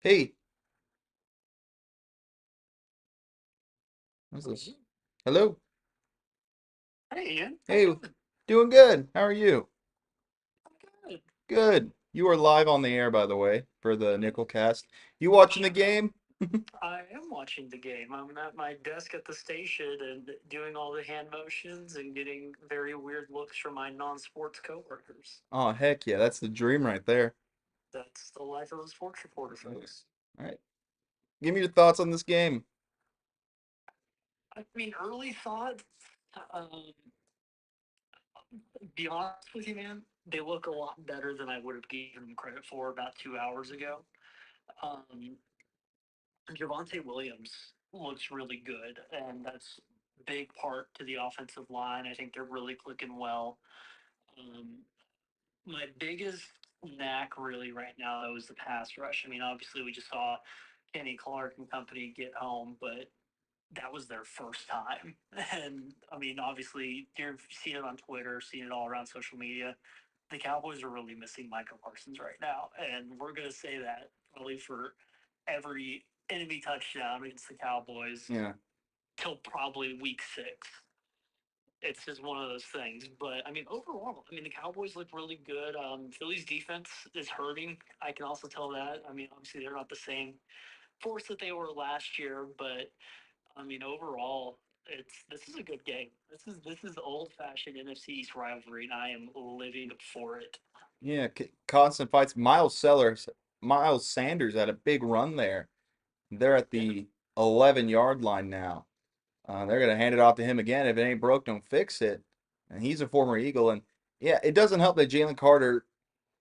Hey, what's this? Hello. Hey, Ian. Hey, doing good. How are you? Good. Good. You are live on the air, by the way, for the Nikkelcast. You watching the game? I am watching the game. I'm at my desk at the station and doing all the hand motions and getting very weird looks from my non-sports coworkers. Oh, heck yeah, that's the dream right there. That's the life of a sports reporter, folks. All right. Give me your thoughts on this game. I mean, early thoughts. Um, be honest with you, man, they look a lot better than I would have given them credit for about 2 hours ago. Um, Javonte Williams looks really good, and that's big part to the offensive line. I think they're really clicking well. Um, my biggest knack really right now though is the pass rush. I mean, obviously we just saw Kenny Clark and company get home, but that was their first time. And I mean, obviously you've seen it on Twitter, seen it all around social media. The Cowboys are really missing Micah Parsons right now, and we're gonna say that probably for every enemy touchdown against the Cowboys Yeah. till probably week 6. It's just one of those things. But I mean, overall, I mean, the Cowboys look really good. Philly's defense is hurting. I can also tell that. I mean, obviously they're not the same force that they were last year, but I mean, overall, this is a good game. This is old fashioned NFC East rivalry, and I am living for it. Yeah, constant fights. Miles Sanders had a big run there. They're at the 11-yard line now. They're gonna hand it off to him again. If it ain't broke, don't fix it. And he's a former Eagle. And yeah, it doesn't help that Jalen Carter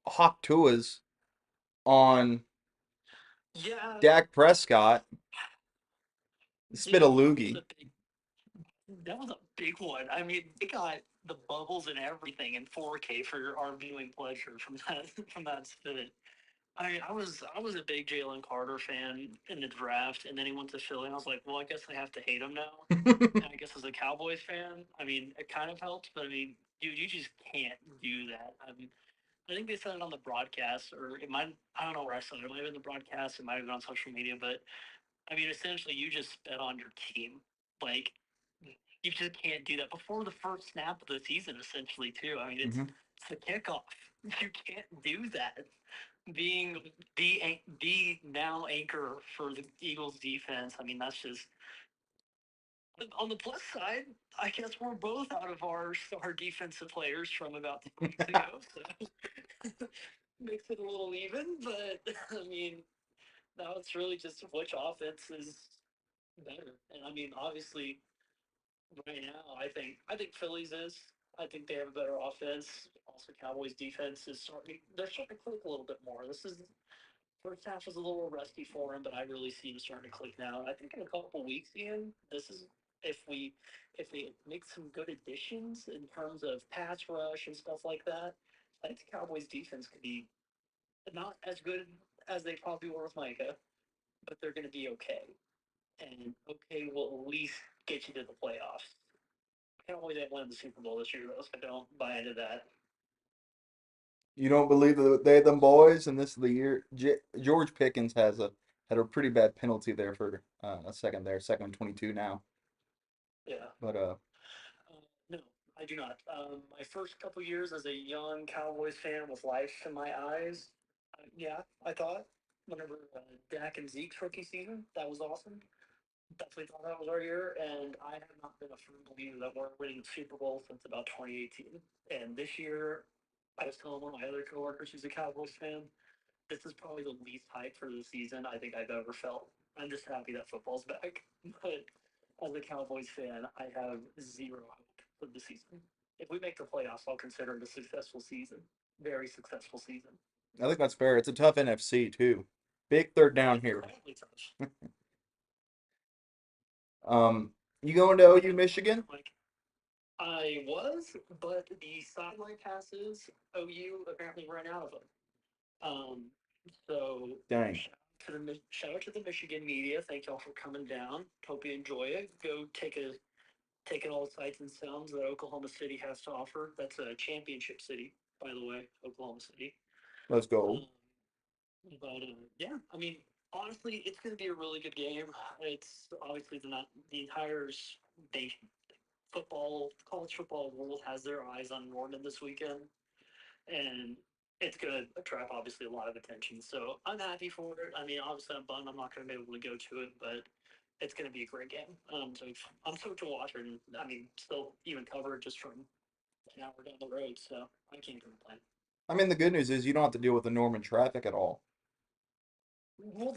hawked Tua's on Yeah, Dak Prescott. Spit a dude, that was loogie. a big that was a big one. I mean, they got the bubbles and everything in 4K for our viewing pleasure from that from that spit. I was a big Jalen Carter fan in the draft, and then he went to Philly, and I was like, well, I guess I have to hate him now. And I guess as a Cowboys fan, I mean, it kind of helps, but I mean, dude, you just can't do that. I mean, I think they said it on the broadcast, or it might, I don't know where I saw it. It might have been the broadcast, it might have been on social media, but I mean, essentially, you just bet on your team. Like, you just can't do that before the first snap of the season, essentially, too. I mean, Hmm. it's the kickoff. You can't do that. Being the now anchor for the Eagles defense, I mean, that's just on the plus side. I guess we're both out of our star defensive players from about 2 weeks ago, so makes it a little even. But I mean, now it's really just which offense is better. And I mean, obviously, right now, I think Phillies is. I think they have a better offense. Also, Cowboys defense is starting. They're starting to click a little bit more. This is first half was a little rusty for him, but I really see him starting to click now. I think in a couple weeks, Ian, this is if they make some good additions in terms of pass rush and stuff like that. I think the Cowboys defense could be not as good as they probably were with Micah, but they're going to be okay. And okay will at least get you to the playoffs. Cowboys ain't win the Super Bowl this year, though, so I don't buy into that. You don't believe that they them boys, and this is the year. George Pickens had a pretty bad penalty there for a second there, second and 22 now. Yeah. But No, I do not. My first couple years as a young Cowboys fan with life in my eyes, yeah, I thought whenever Dak and Zeke's rookie season, that was awesome. Definitely thought that was our year, and I have not been a firm believer that we're winning the Super Bowl since about 2018. And this year, I was telling one of my other coworkers who's a Cowboys fan, this is probably the least hype for the season I think I've ever felt. I'm just happy that football's back. But as a Cowboys fan, I have zero hope for the season. If we make the playoffs, I'll consider it a successful season. Very successful season. I think that's fair. It's a tough NFC too. Big third down here. Incredibly tough. You going to OU Michigan? Like I was, but the sideline passes OU apparently ran out of them. Um, so Dang. shout out to the Michigan media. Thank y'all for coming down. Hope you enjoy it. Go take in all the sights and sounds that Oklahoma City has to offer. That's a championship city, by the way, Oklahoma City. Let's go. Um, but yeah, I mean, Honestly, it's going to be a really good game. It's obviously the entire nation, college football world has their eyes on Norman this weekend, and it's going to attract obviously a lot of attention. So I'm happy for it. I mean, obviously I'm bummed I'm not going to be able to go to it, but it's going to be a great game. I'm stoked to watch it, and I mean, still even cover it just from an hour down the road. So I can't complain. I mean, the good news is you don't have to deal with the Norman traffic at all. Well,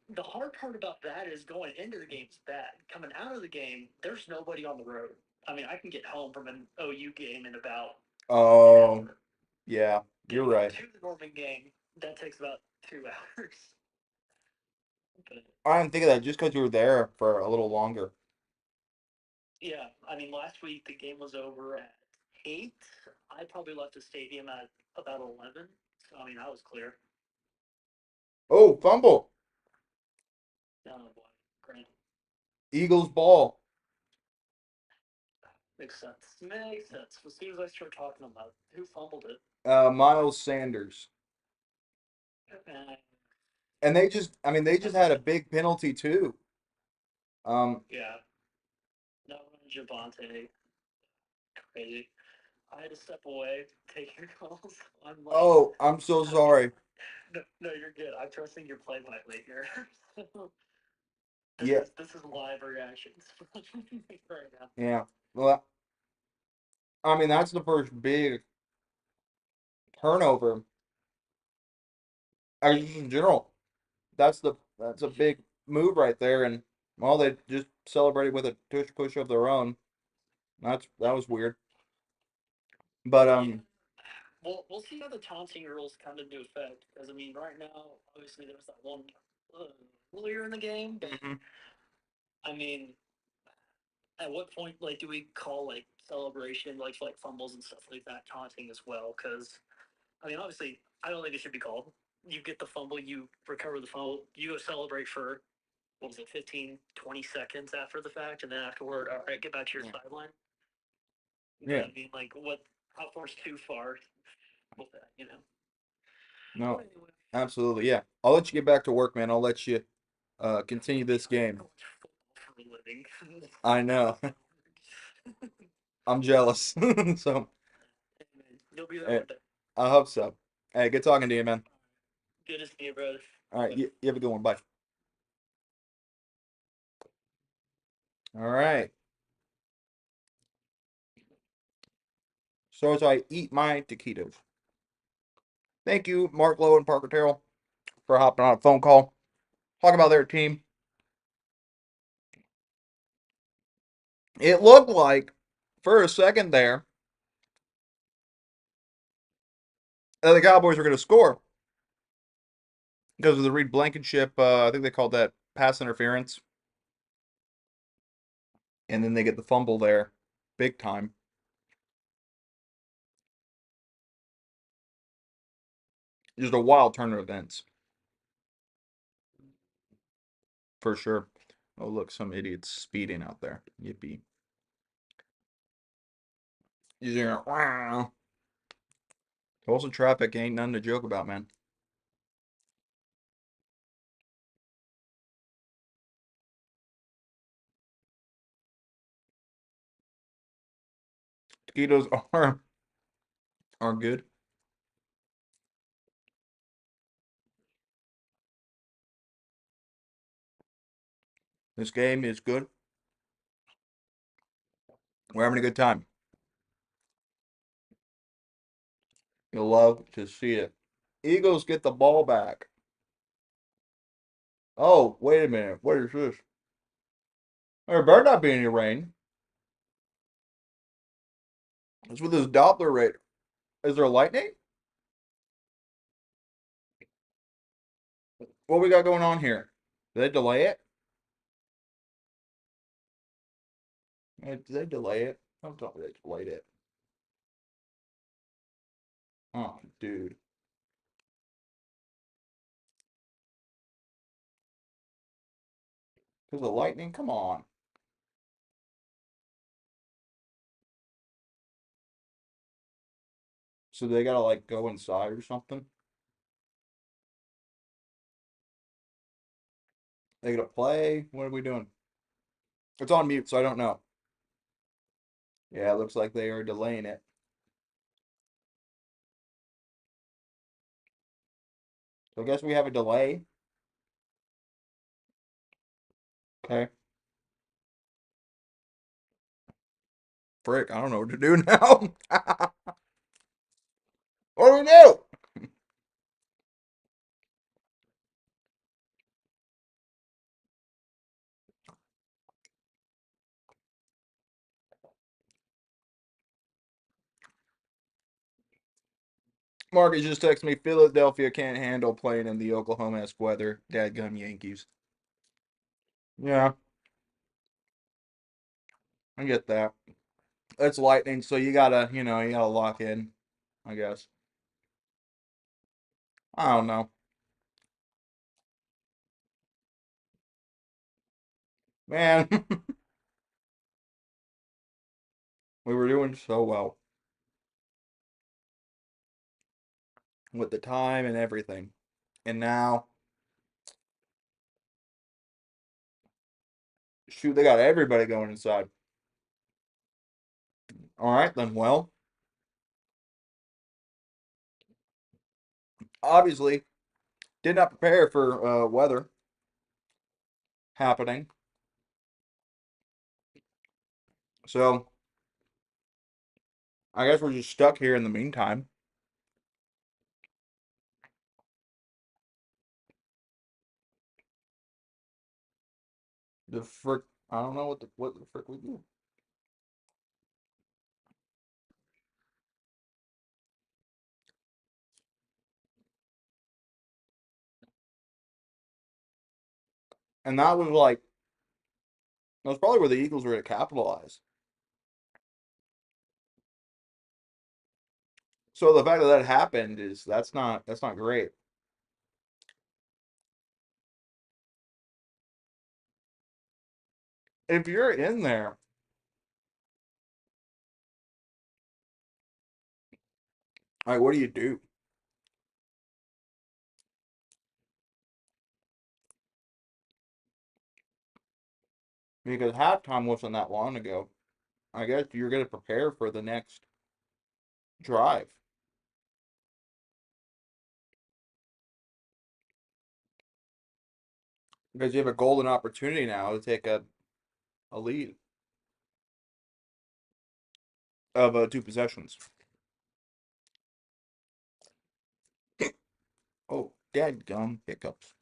the hard part about that is going into the game's bad. Coming out of the game, there's nobody on the road. I mean, I can get home from an OU game in about an Oh, hour. yeah, you're Getting right. to the Norman game, that takes about 2 hours. But I didn't think of that just because you were there for a little longer. yeah, I mean, last week the game was over at 8. I probably left the stadium at about 11. So, I mean, I was clear. Oh, fumble. Oh, boy. Great. Eagles ball. Makes sense. Makes sense. As soon as I start talking about who fumbled it, Miles Sanders. uh, And I mean, they just had a big penalty too. yeah, no Javante. Crazy. I had to step away, take your calls. I'm like, oh, I'm so sorry. no, you're good. I'm trusting your play-by-play here. So this Yeah, is this is live reactions right now. yeah. Well, I mean, that's the first big turnover. I mean, just in general, that's a big move right there. And well, they just celebrated with a tush push of their own. That was weird. But Yeah. We'll see how the taunting rules come into effect because I mean, right now, obviously, there's that one uh, earlier in the game, but Mhm. I mean, at what point like do we call like celebration like fumbles and stuff like that taunting as well? Because I mean, obviously, I don't think it should be called. You get the fumble, you recover the fumble, you go celebrate for, what was it, 15, 20 seconds after the fact, and then afterward, all right, get back to your Yeah. sideline. But Yeah. I mean, like, how far's too far with that, you know? But No, anyway, absolutely. Yeah. I'll let you get back to work, man. I'll let you continue this I game. watch football for a living. I know. I'm jealous. So, You'll be there eh, one day. I hope so. Hey, good talking to you, man. Good to see you, brother. All right, Bye. you have a good one. Bye. All right. So as I eat my taquitos, thank you, Mark Lowe and Parker Terrell, for hopping on a phone call, talk about their team. It looked like, for a second there, that the Cowboys were going to score because of the Reed Blankenship. I think they called that pass interference, and then they get the fumble there, big time. Just a wild turn of events, for sure. Oh, look, some idiot's speeding out there. Yippee. You hear, wow. Tulsa traffic ain't nothing to joke about, man. Taquitos are good. This game is good. We're having a good time. You'll love to see it. Eagles get the ball back. Oh, wait a minute. What is this? There better not be any rain. What's with this Doppler rate? Is there lightning? What we got going on here? Did they delay it? Did they delay it? Don't tell me they delayed it. Oh, dude. Because of lightning? Come on. So they gotta like go inside or something? They gonna play? What are we doing? It's on mute, so I don't know. Yeah, it looks like they are delaying it. So I guess we have a delay. Okay. Frick, I don't know what to do now. What do we do? Marcus just texted me, Philadelphia can't handle playing in the Oklahoma-esque weather. Dadgum Yankees. Yeah, I get that. It's lightning, so you gotta lock in, I guess. I don't know. Man, we were doing so well with the time and everything. And now, shoot, they got everybody going inside. All right, then. Well, obviously, did not prepare for weather happening. So, I guess we're just stuck here in the meantime. The frick, I don't know what the frick we do. And that was probably where the Eagles were to capitalize. So the fact that that happened is that's not great. If you're in there, like, what do you do? Because halftime wasn't that long ago. I guess you're going to prepare for the next drive because you have a golden opportunity now to take a lead of two possessions. Oh, dadgum hiccups.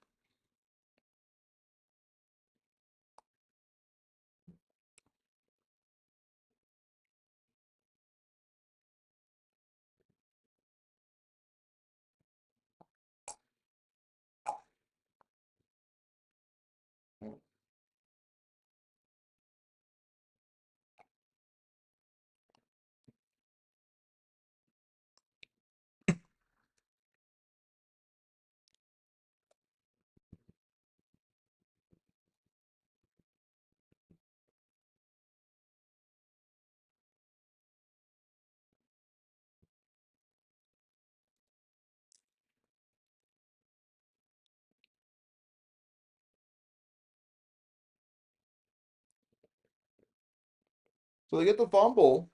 So they get the fumble,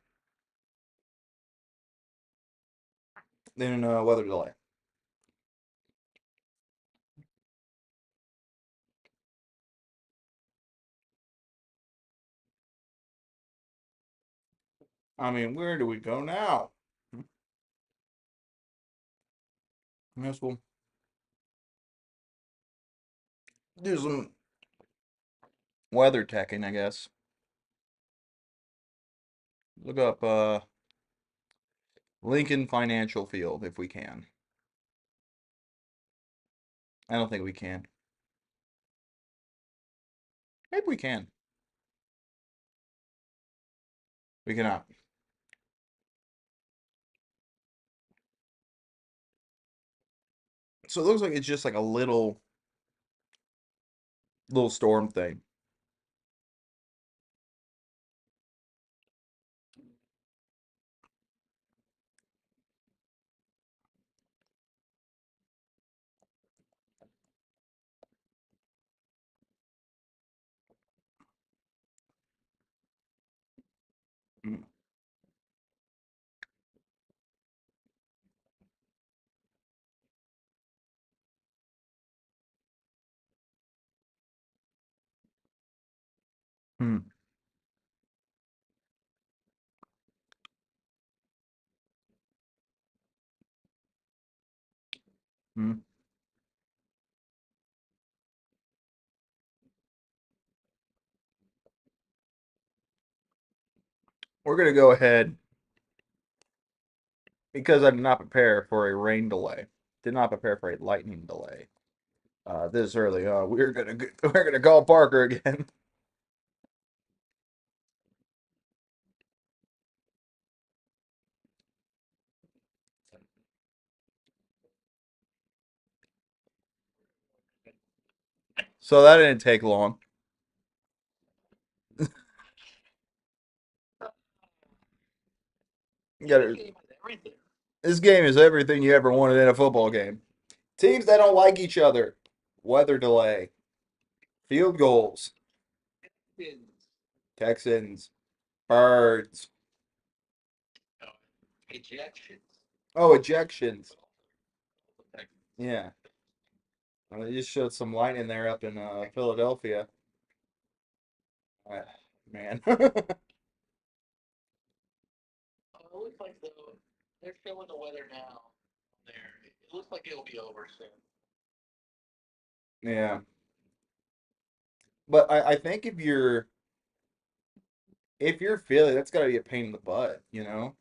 then weather delay. I mean, where do we go now? I guess we'll do some weather teching, I guess. Look up Lincoln Financial Field if we can. I don't think we can. Maybe we can. We cannot. So it looks like it's just like a little storm thing. Hmm. Hmm. We're gonna go ahead because I did not prepare for a rain delay. Did not prepare for a lightning delay. This early. We're gonna call Parker again. So that didn't take long. You gotta, this game is everything you ever wanted in a football game. Teams that don't like each other. Weather delay. Field goals. Texans. Birds. Ejections. Oh, ejections. Yeah. Well, they just showed some lightning there up in Philadelphia. Uh, man. It looks like though they're showing the weather now. There, it looks like it'll be over soon. Yeah. But I think if you're Philly, that's gotta be a pain in the butt, you know?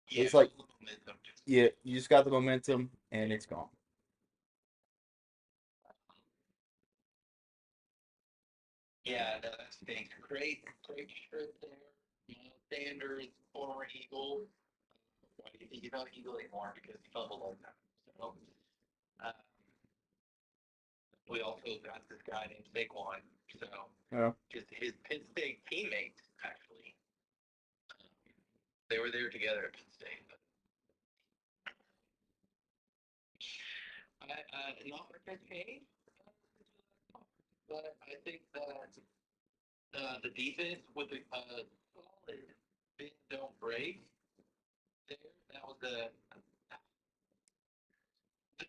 Yeah, It's like momentum. yeah, you just got the momentum and it's gone. Yeah, no, that stinks. Great strip there. Sanders, former Eagle. Why do you think he's not Eagle anymore? Because he fumbled all the time. So, uh, we also got this guy named Saquon. So, Yeah. just his Penn State teammates, actually, they were there together at Penn State. Not much has changed, but I think that the defense with the solid bend don't break there. That was the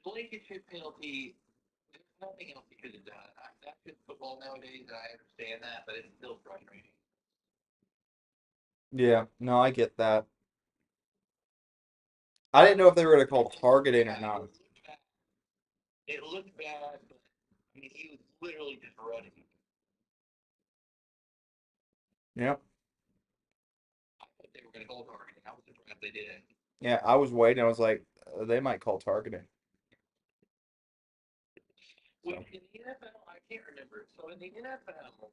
blanket penalty. There's nothing else he could have done. That's just football nowadays. I understand that, but it's still frustrating. Yeah. No, I get that. I didn't know if they were gonna call targeting or not. It looked bad, but I mean, he was literally just running. Yep. I thought they were going to call targeting. I was surprised they didn't. Yeah, I was waiting. I was like, they might call targeting. Well, in the NFL, I can't remember. So in the NFL,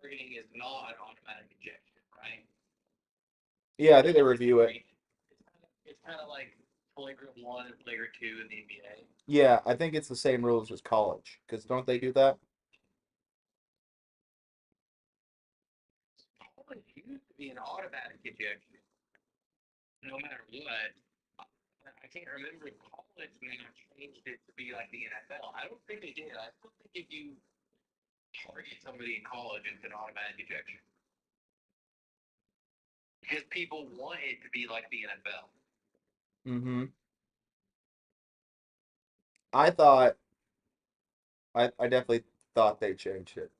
targeting is not an automatic ejection, right? Yeah, I think they review it. It's kind of like flagrant one and flagrant two in the NBA. Yeah, I think it's the same rules as college. Because don't they do that? College used to be an automatic ejection, no matter what. I can't remember if college now changed it to be like the NFL. I don't think they did. I still think if you target somebody in college, it's an automatic ejection. Because people want it to be like the NFL. Mm-hmm. I thought I definitely thought they changed it.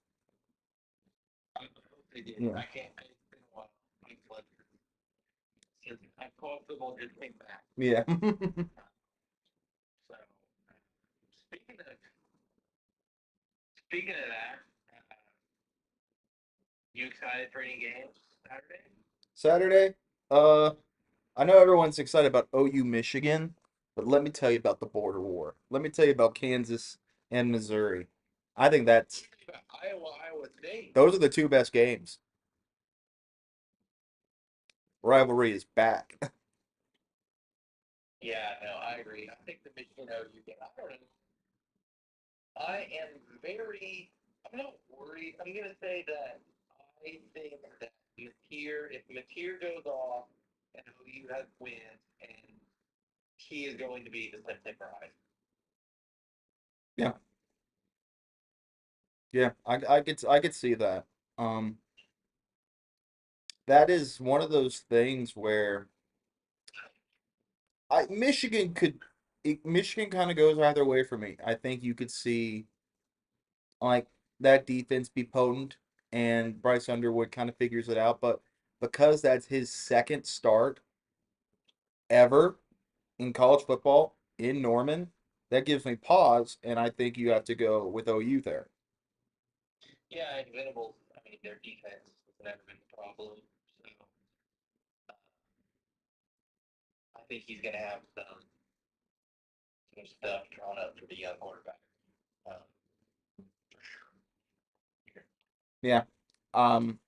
I hope they did. Yeah. I can't. It's been a while. I'm since I called football just came back. Yeah. So speaking of speaking of that, you excited for any games Saturday? Saturday, uh, I know everyone's excited about OU Michigan, but let me tell you about the border war. Let me tell you about Kansas and Missouri. I think that's Iowa State. those are the two best games. Rivalry is back. Yeah, no, I agree. I think the Michigan OU game. I don't know. I am very. I'm not worried. I'm gonna say that I think that if Mateer goes off and OU has wins, and he is going to be the September Heisman. Yeah, yeah, I could see that. Um, that is one of those things where I Michigan kind of goes either way for me. I think you could see like that defense be potent, and Bryce Underwood kind of figures it out. But because that's his second start ever in college football in Norman, that gives me pause, and I think you have to go with OU there. Yeah, and Venables, I mean, their defense has never been a problem. So I think he's going to have some stuff drawn up for the young quarterback. For sure. Yeah. I mean,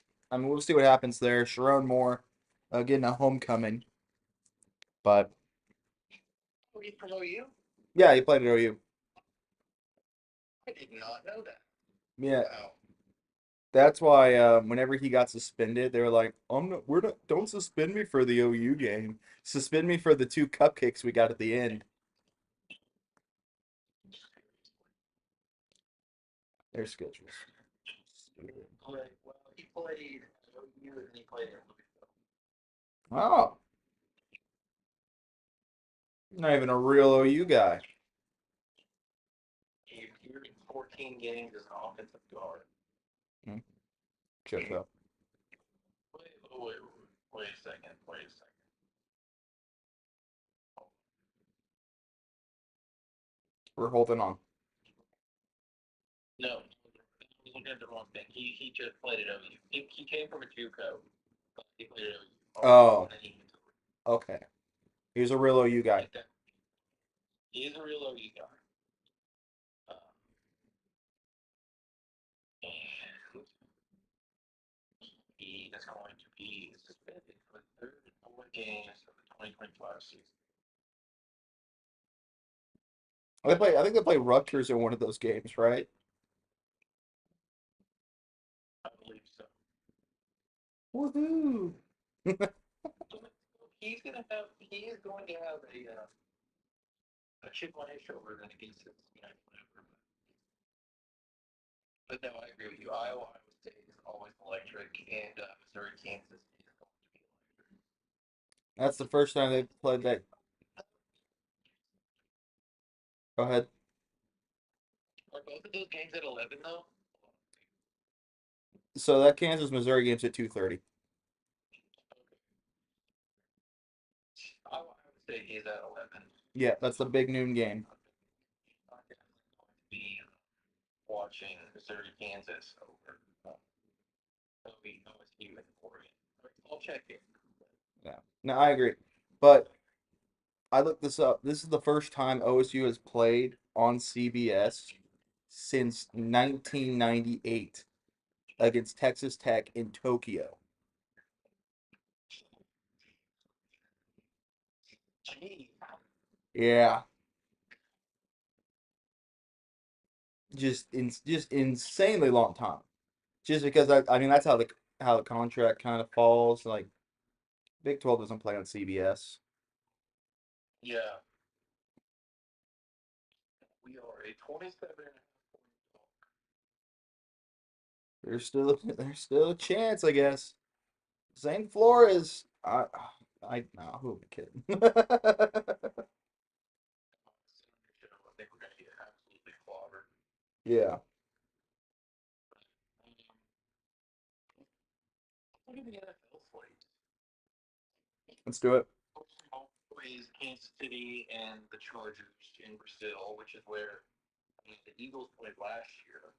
we'll see what happens there. Sharon Moore getting a homecoming, but Oh, he's from OU? yeah, he played at OU. I did not know that. Yeah, Wow. that's why whenever he got suspended, they were like, we're not, don't suspend me for the OU game. Suspend me for the two cupcakes we got at the end. Their schedules. Well, he played at OU and he played at Louisville. Oh, not even a real OU guy. He appeared in 14 games as an offensive guard. Checks out. Wait a second. Wait a second. We're holding on. No, I was looking at the wrong thing. He just played at OU. He came from a JUCO, but he played at OU. Oh, And then he went to okay. He's a real OU guy. like that. He is a real OU guy. And he is going to be suspended for the third and fourth games of the 2025 season. I think they play Rutgers in one of those games, right? I believe so. Woohoo! He is going to have a chip on his shoulder than against his, whatever. But no, I agree with you. Iowa State is always electric, and Missouri Kansas is going to be electric. That's the first time they played that. Go ahead. Are both of those games at 11 though? So that Kansas Missouri game's at 2:30. Iowa State is at 11. Yeah, that's the big noon game. I'm going to be watching Missouri Kansas over OSU and Oregon. I'll check it. Yeah. No, I agree. But I looked this up. This is the first time OSU has played on CBS since 1998 against Texas Tech in Tokyo. Gee. Yeah. Just insanely long time. Just because I mean that's how the contract kind of falls. Like Big 12 doesn't play on CBS. Yeah. We are a 27 and a half point dog. There's still a chance, I guess. St. Flores. No, who am I kidding? I think we're going to get absolutely clobbered. Yeah, Look at the NFL slate. let's do it. Always Kansas City and the Chargers in Brazil, which is where the Eagles played last year. It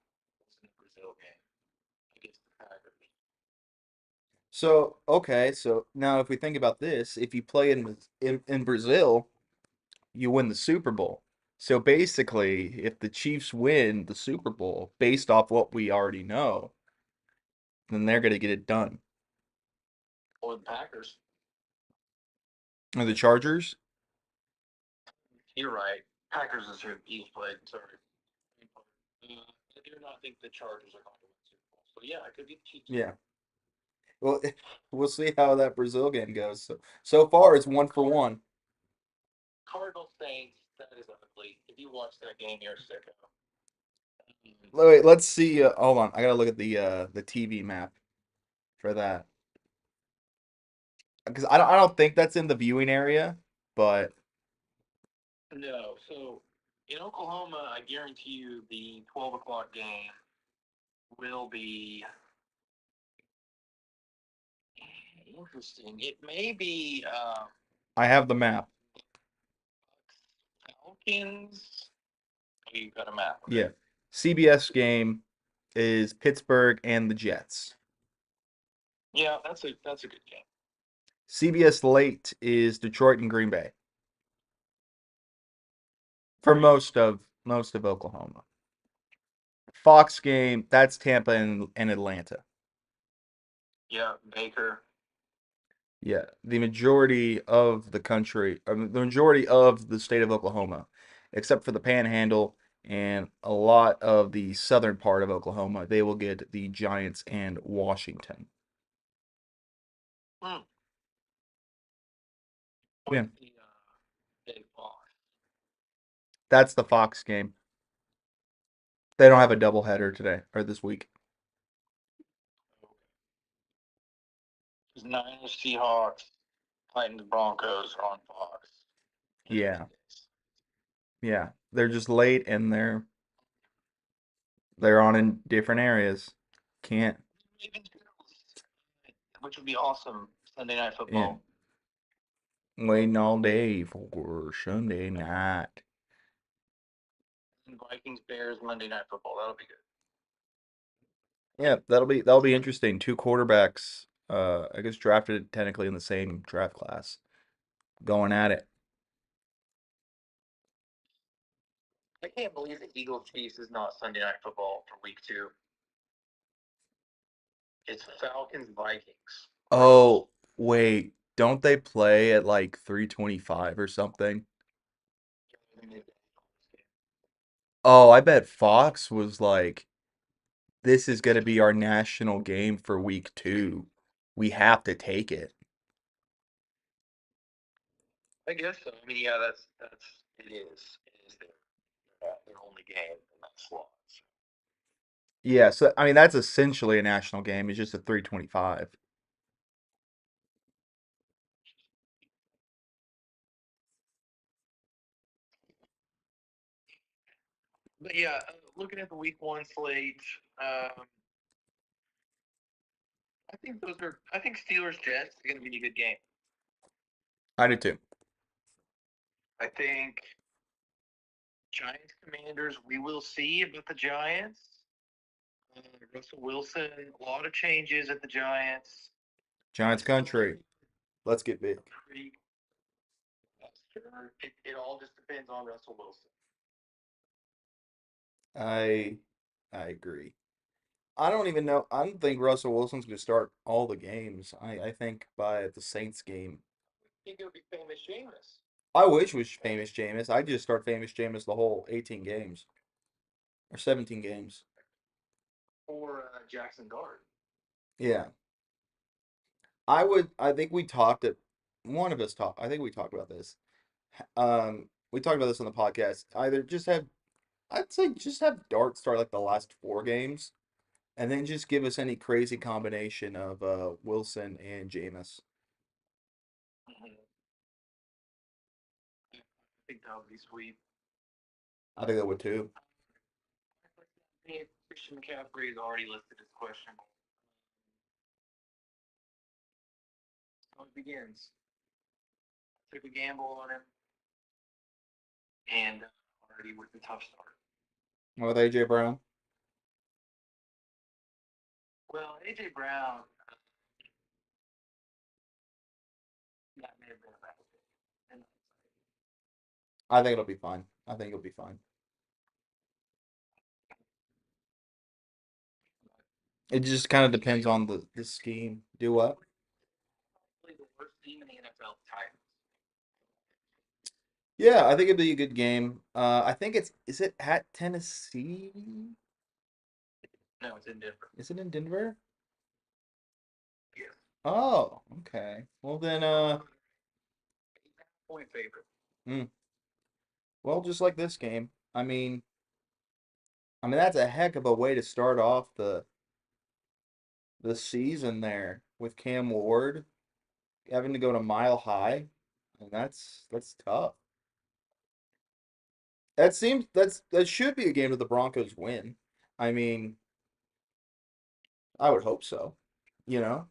was in the Brazil game against the Packers. So, okay, so now if we think about this, if you play in Brazil, you win the Super Bowl. So basically, if the Chiefs win the Super Bowl based off what we already know, then they're going to get it done. Or the Packers. Or the Chargers? You're right. Packers is who Eagles played. Sorry. I do not think the Chargers are going to win the Super Bowl. So yeah, it could be the Chiefs. Yeah. Well, we'll see how that Brazil game goes. So far, it's 1-for-1. Cardinals Saints. That is ugly. If you watch that game, you're a sicko. Wait, let's see. Hold on, I gotta look at the TV map for that because I don't think that's in the viewing area, but No. So in Oklahoma, I guarantee you the 12 o'clock game will be Interesting. It may be I have the map. Falcons. Oh, you got a map. Yeah. CBS game is Pittsburgh and the Jets. Yeah, that's a good game. CBS late is Detroit and Green Bay for most of Oklahoma. Fox game, that's Tampa and Atlanta. Yeah, Baker. Yeah, the majority of the country, the majority of the state of Oklahoma, except for the Panhandle and a lot of the southern part of Oklahoma, they will get the Giants and Washington. Hmm. Yeah, What's the Big Fox? that's the Fox game. They don't have a doubleheader today or this week. Because Niners, Seahawks, Titans, Broncos are on Fox. Yeah, yeah, they're just late and they're on in different areas. Can't. Which would be awesome. Sunday night Yeah, football. waiting all day for Sunday night. And Vikings, Bears, Monday night football. That'll be good. Yeah, that'll be interesting. Two quarterbacks, I guess drafted technically in the same draft class, going at it. I can't believe the Eagles Chiefs is not Sunday night football for week 2. It's Falcons Vikings. Oh, wait, don't they play at like 3:25 or something? Oh, I bet Fox was like, this is gonna be our national game for week 2. We have to take it. I guess so. I mean, yeah, that's it is. It is their only game in that slot. So. Yeah, so I mean that's essentially a national game. It's just a 3:25. But yeah, looking at the week 1 slate, I think those are. I think Steelers Jets is going to be a good game. I did too. I think Giants Commanders. We will see about the Giants. Russell Wilson. A lot of changes at the Giants. Giants country. Let's get big. Pretty. It all just depends on Russell Wilson. I I agree. I don't even know. I don't think Russell Wilson's going to start all the games. I think by the Saints game. I think it would be famous Jameis I wish it was famous Jameis. I'd just start famous Jameis the whole 18 games or 17 games. or Jackson Dart. Yeah. I would. I think we talked at one of us talked. I think we talked about this. We talked about this on the podcast. Either just have, I'd say just have Dart start like the last 4 games, and then just give us any crazy combination of Wilson and Jameis. Mm-hmm. I think that would be sweet. I think that would too. Christian McCaffrey is already listed as questionable. So it begins. Took a gamble on him, and already with the tough start. With AJ Brown. Well, AJ Brown, that may have been a bad pick. And I think it'll be fine. I think it'll be fine. It just kind of depends on the scheme. Do what? probably the worst team in the NFL, Titans. Yeah, I think it'd be a good game. I think is it at Tennessee? No, it's in Denver. Is it in Denver? Yes. Oh, okay. Well then, 8.5 point favorite. hmm. Well, just like this game. I mean that's a heck of a way to start off the season there with Cam Ward having to go to Mile High, and that's tough. That should be a game that the Broncos win. I mean, I would hope so. You know?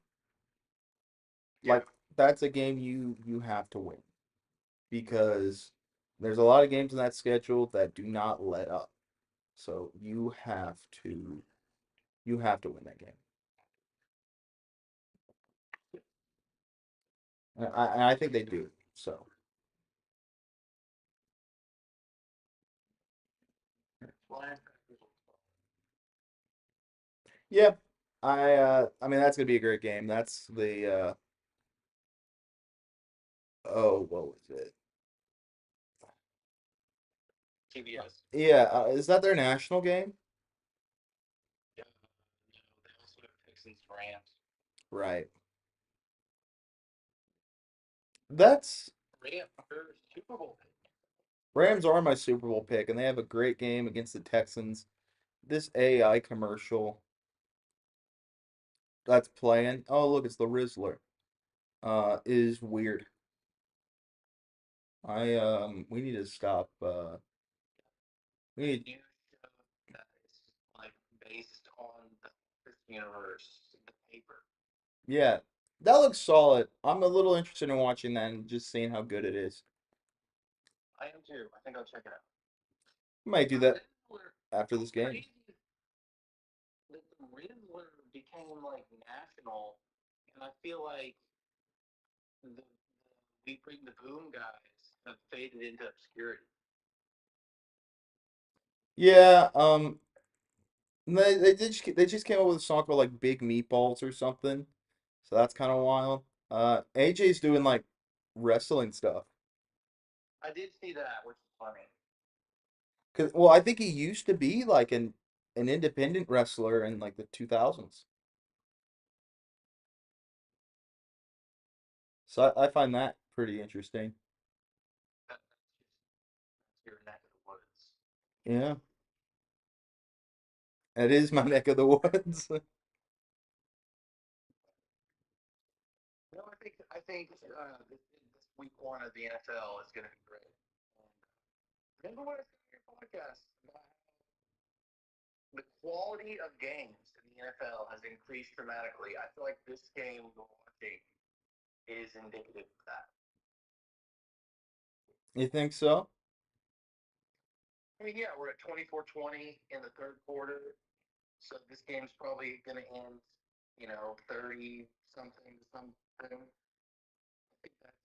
Like that's a game you have to win because there's a lot of games in that schedule that do not let up. So you have to win that game. I think they do. So yeah, I mean that's gonna be a great game. That's the oh what was it? TBS. Yeah, is that their national game? Yeah. No, they also have Texans Rams. Right. That's Rams are Super Bowl pick. Rams are my Super Bowl pick, and they have a great game against the Texans. This AI commercial that's playing. Oh, look, it's the Rizzler. Is weird. We need to stop. We need. New show that is like based on the Office universe, the paper. Yeah, that looks solid. I'm a little interested in watching that and just seeing how good it is. I am too. I think I'll check it out. Might do The that Riddler, after how this game. crazy that the Riddler became like national, and I feel like the We Bring the Boom guys have faded into obscurity. Yeah. They just came up with a song called like Big Meatballs or something. So that's kind of wild. AJ's doing like wrestling stuff. I did see that, which is funny. Cause well, I think he used to be like an independent wrestler in like the 2000s. So I find that pretty interesting. That's your neck of the woods. Yeah, it is my neck of the woods. No, this week one of the NFL is going to be great. Remember when I said on your podcast about the quality of games in the NFL has increased dramatically? I feel like this game we're watching is indicative of that. You think so? I mean, yeah, we're at 24-20 in the third quarter, so this game's probably going to end, 30 something to something. I think that's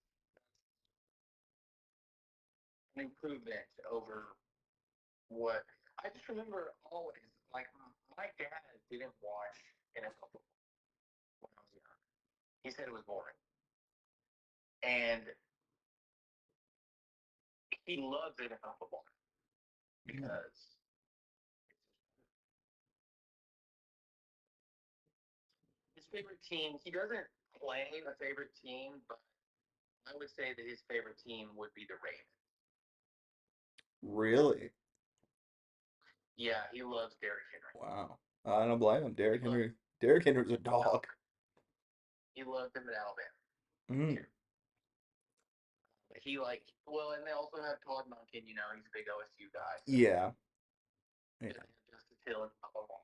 an improvement over what I just remember always. Like my dad didn't watch NFL football when I was young. He said it was boring, and he loves NFL football because his favorite team. He doesn't play a favorite team, but I would say that his favorite team would be the Ravens. Really? Yeah, he loves Derrick Henry. Wow. I don't blame him. He loved Derrick Henry's a dog. he loved him at Alabama Mm. too. But and they also have Todd Monken. He's a big OSU guy. So Yeah. Yeah. they have Justice Hill and Papa Wallace.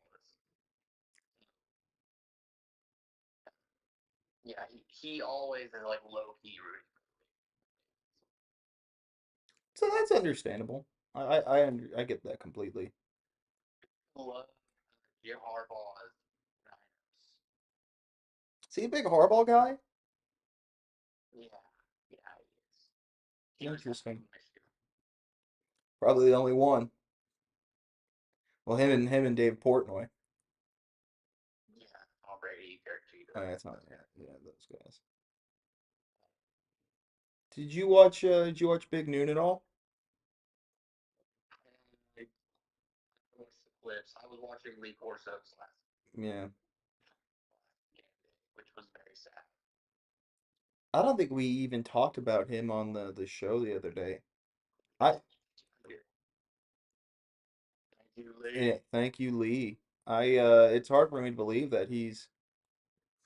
Yeah, he always is like low key rooting. So that's understandable. I get that completely. Love Jim Harbaugh's Niners. Is he a big Harbaugh guy? Yeah, yeah, he is. He was Interesting. Michigan. Probably the only one. Well, him and Dave Portnoy. Yeah, Tom Brady, Derek Jeter. Oh, that's not yeah, those guys. Did you watch Big Noon at all? I watched the clips. I was watching Lee Corso's Yeah. last game day, which was very sad. I don't think we even talked about him on the show the other day. I Thank you, Yeah, Lee. thank you, Lee. It's hard for me to believe that he's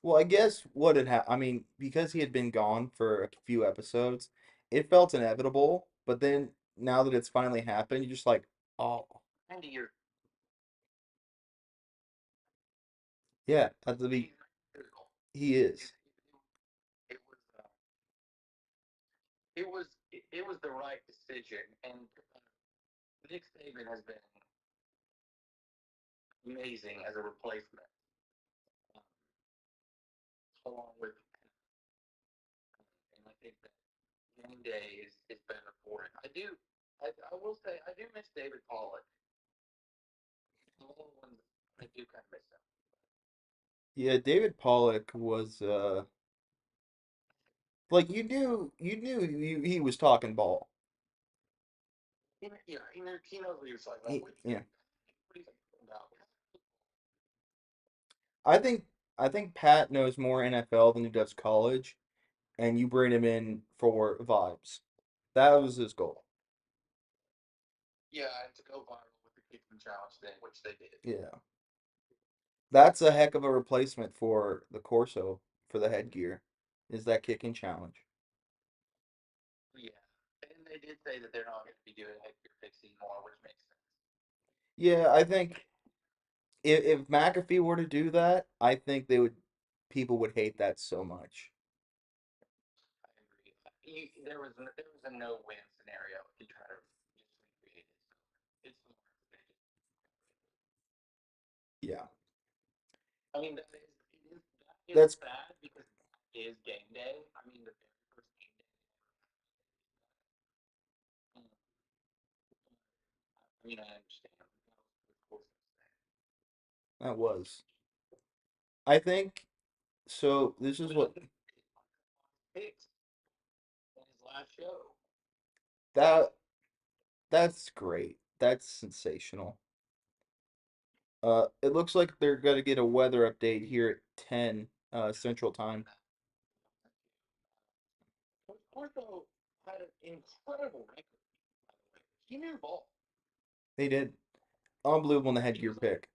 well, I guess what had happened, I mean, because he had been gone for a few episodes, it felt inevitable, but then now that it's finally happened, you're just like, oh, And you're yeah, at the be he's critical. he is. It it was the right decision, and Nick Saban has been amazing as a replacement, um, along with, and I think that game day is better for it. I will say I do miss David Pollock. I do kind of miss him. Yeah, David Pollock was like you knew he was talking ball. He knows what he was talking about. Yeah. What he's talking about. I think I think Pat knows more NFL than he does college, and you bring him in for vibes. That was his goal. Yeah, and to go viral with the kicking challenge thing, which they did. Yeah. That's a heck of a replacement for the Corso for the headgear. Is that kicking challenge? Yeah, and they did say that they're not going to be doing headgear fixing more, which makes sense. Yeah, I think if McAfee were to do that, I think people would hate that so much. I agree. There was a no-win scenario to try to just recreate it. So it's smart that they just. Yeah. I mean, that is That's sad because that is game day. I mean, the very first game day. I mean, I understand. That was, of course, that was. I think so this is what picks in his last show. that that's great. That's sensational. It looks like they're gonna get a weather update here at 10 Central Time. Porto had an incredible record, by the way. He knew ball. They did. Unbelievable in the He headgear was like pick.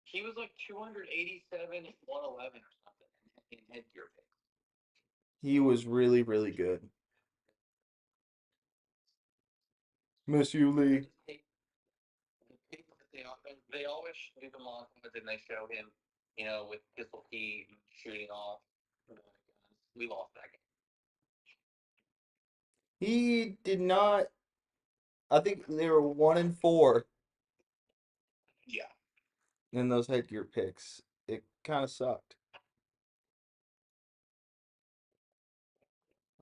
he was like 287 and 111 or something in headgear picks. He was really, really good. Miss you, I Lee. just hate the picks that they always do the montage and they show him, with pistol P shooting off guns. We lost that game. He did not. I think they were 1-4 Yeah. in those headgear picks. It kind of sucked.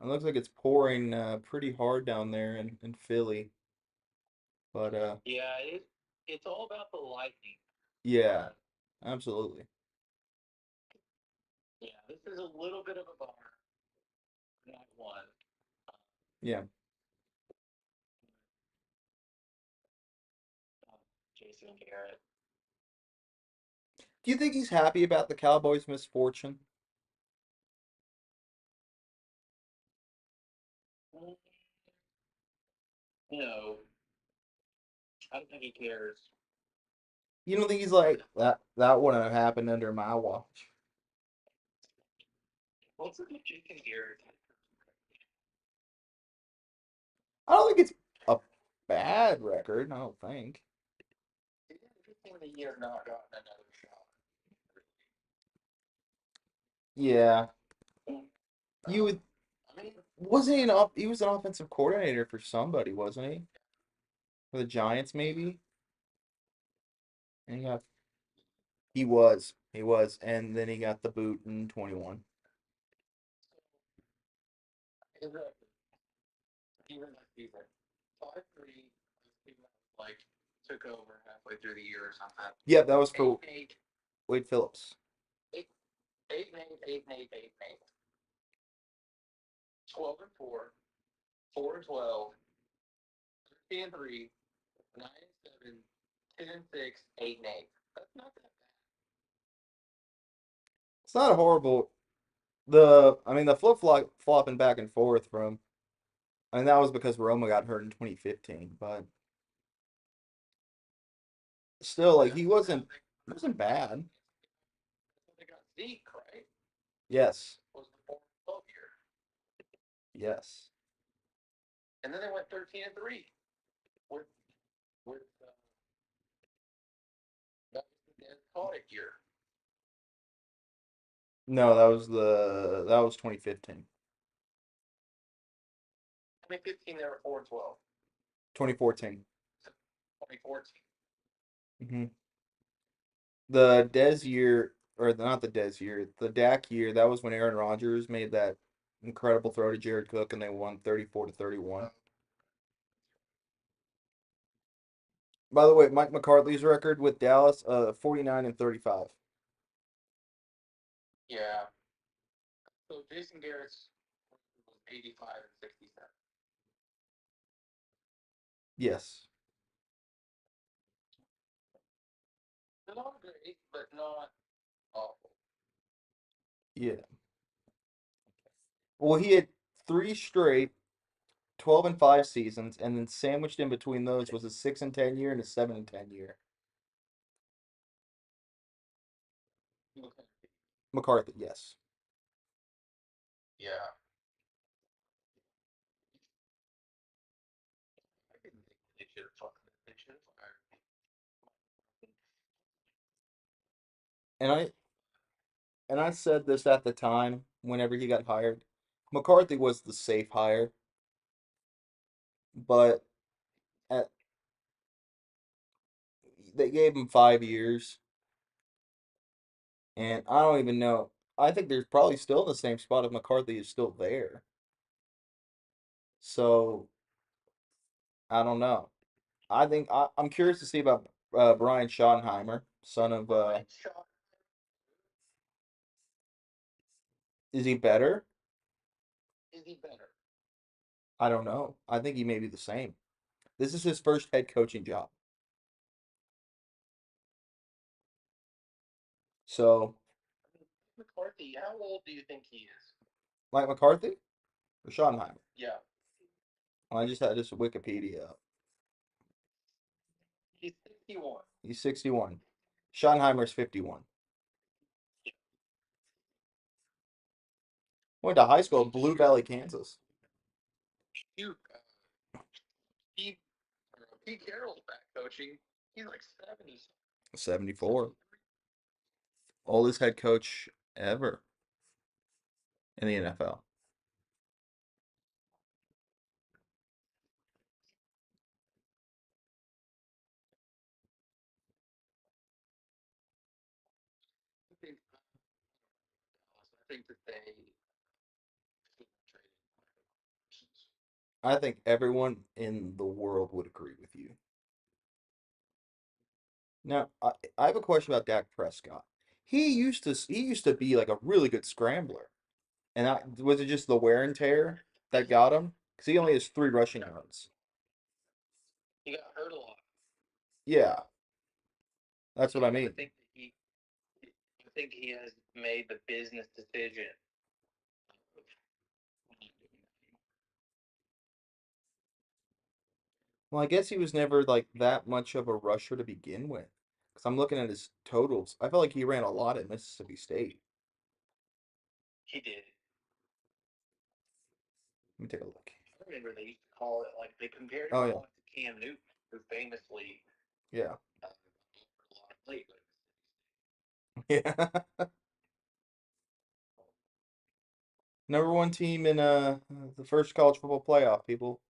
It looks like it's pouring pretty hard down there in Philly. But Yeah, it's all about the lightning. yeah, absolutely. Yeah, this is a little bit of a bummer. Not one. Um, Yeah. Jason Garrett. Do you think he's happy about the Cowboys' misfortune? Mm, No, I don't think he cares. You don't think he's like that wouldn't have happened under my watch? What's up with Jason Garrett? I don't think it's a bad record, I don't think. He did everything the year not gotten another shot. Yeah. You would I mean, wasn't he was an offensive coordinator for somebody, wasn't he? For the Giants maybe? And he was, and then he got the boot in 21. his record, even that season, 5-3. Like took over halfway through the year or something. Yeah, that was for 8-8, Wade Phillips. 8-8, 8-8, 8-8. 12-4, 4-12, 13-3, 9-7, 10-6, 8-8. That's not that bad. It's not a horrible I mean the flopping back and forth from I mean that was because Roma got hurt in 2015, but still like he wasn't bad. They got Zeke, right? Yes. Was the 4-12 year. Yes. And then they went 13-3 with that was the Dan Koenig year. No, that was 2015. 2015, they were 4-12. 2014. 2014. Hmm. The Dez year, or not the Dez year, the Dak year, that was when Aaron Rodgers made that incredible throw to Jared Cook and they won 34-31. By the way, Mike McCarthy's record with Dallas, 49-35. Yeah. So Jason Garrett's was 85-67. Yes. Not great, but not awful. Yeah. Well, he had three straight 12-5 seasons, and then sandwiched in between those was a 6-10 year and a 7-10 year. Okay. McCarthy, yes. Yeah. I didn't think they should have fired him. And I said this at the time whenever he got hired. McCarthy was the safe hire, but at, they gave him 5 years, and I don't even know. I think there's probably still in the same spot if McCarthy is still there. So I don't know. I'm curious to see about Brian Schottenheimer, son of is he better? Is he better? I don't know. I think he may be the same. This is his first head coaching job. So, McCarthy, how old do you think he is? Mike McCarthy or Schottenheimer? Yeah. I just had this Wikipedia up. He's 61. He's 61. Schottenheimer's 51. Went to high school in Blue Valley, Kansas. Shoot, Pete, Pete Carroll's back coaching. He's like 70. 74. Oldest head coach ever in the NFL. I think that they should have traded options. I think everyone in the world would agree with you. Now, I have a question about Dak Prescott. He used to be like a really good scrambler. And was it just the wear and tear that got him? Because he only has 3 rushing yards. He got hurt a lot. Yeah, that's what I And mean. I think he has made the business decision. Well, I guess he was never like that much of a rusher to begin with. Because I'm looking at his totals. I felt like he ran a lot at Mississippi State. He did. Let me take a look. I remember they used to call it like they compared him Oh a yeah, lot to Cam Newton, who famously yeah, a lot of late. yeah. Number one team in the first college football playoff. People,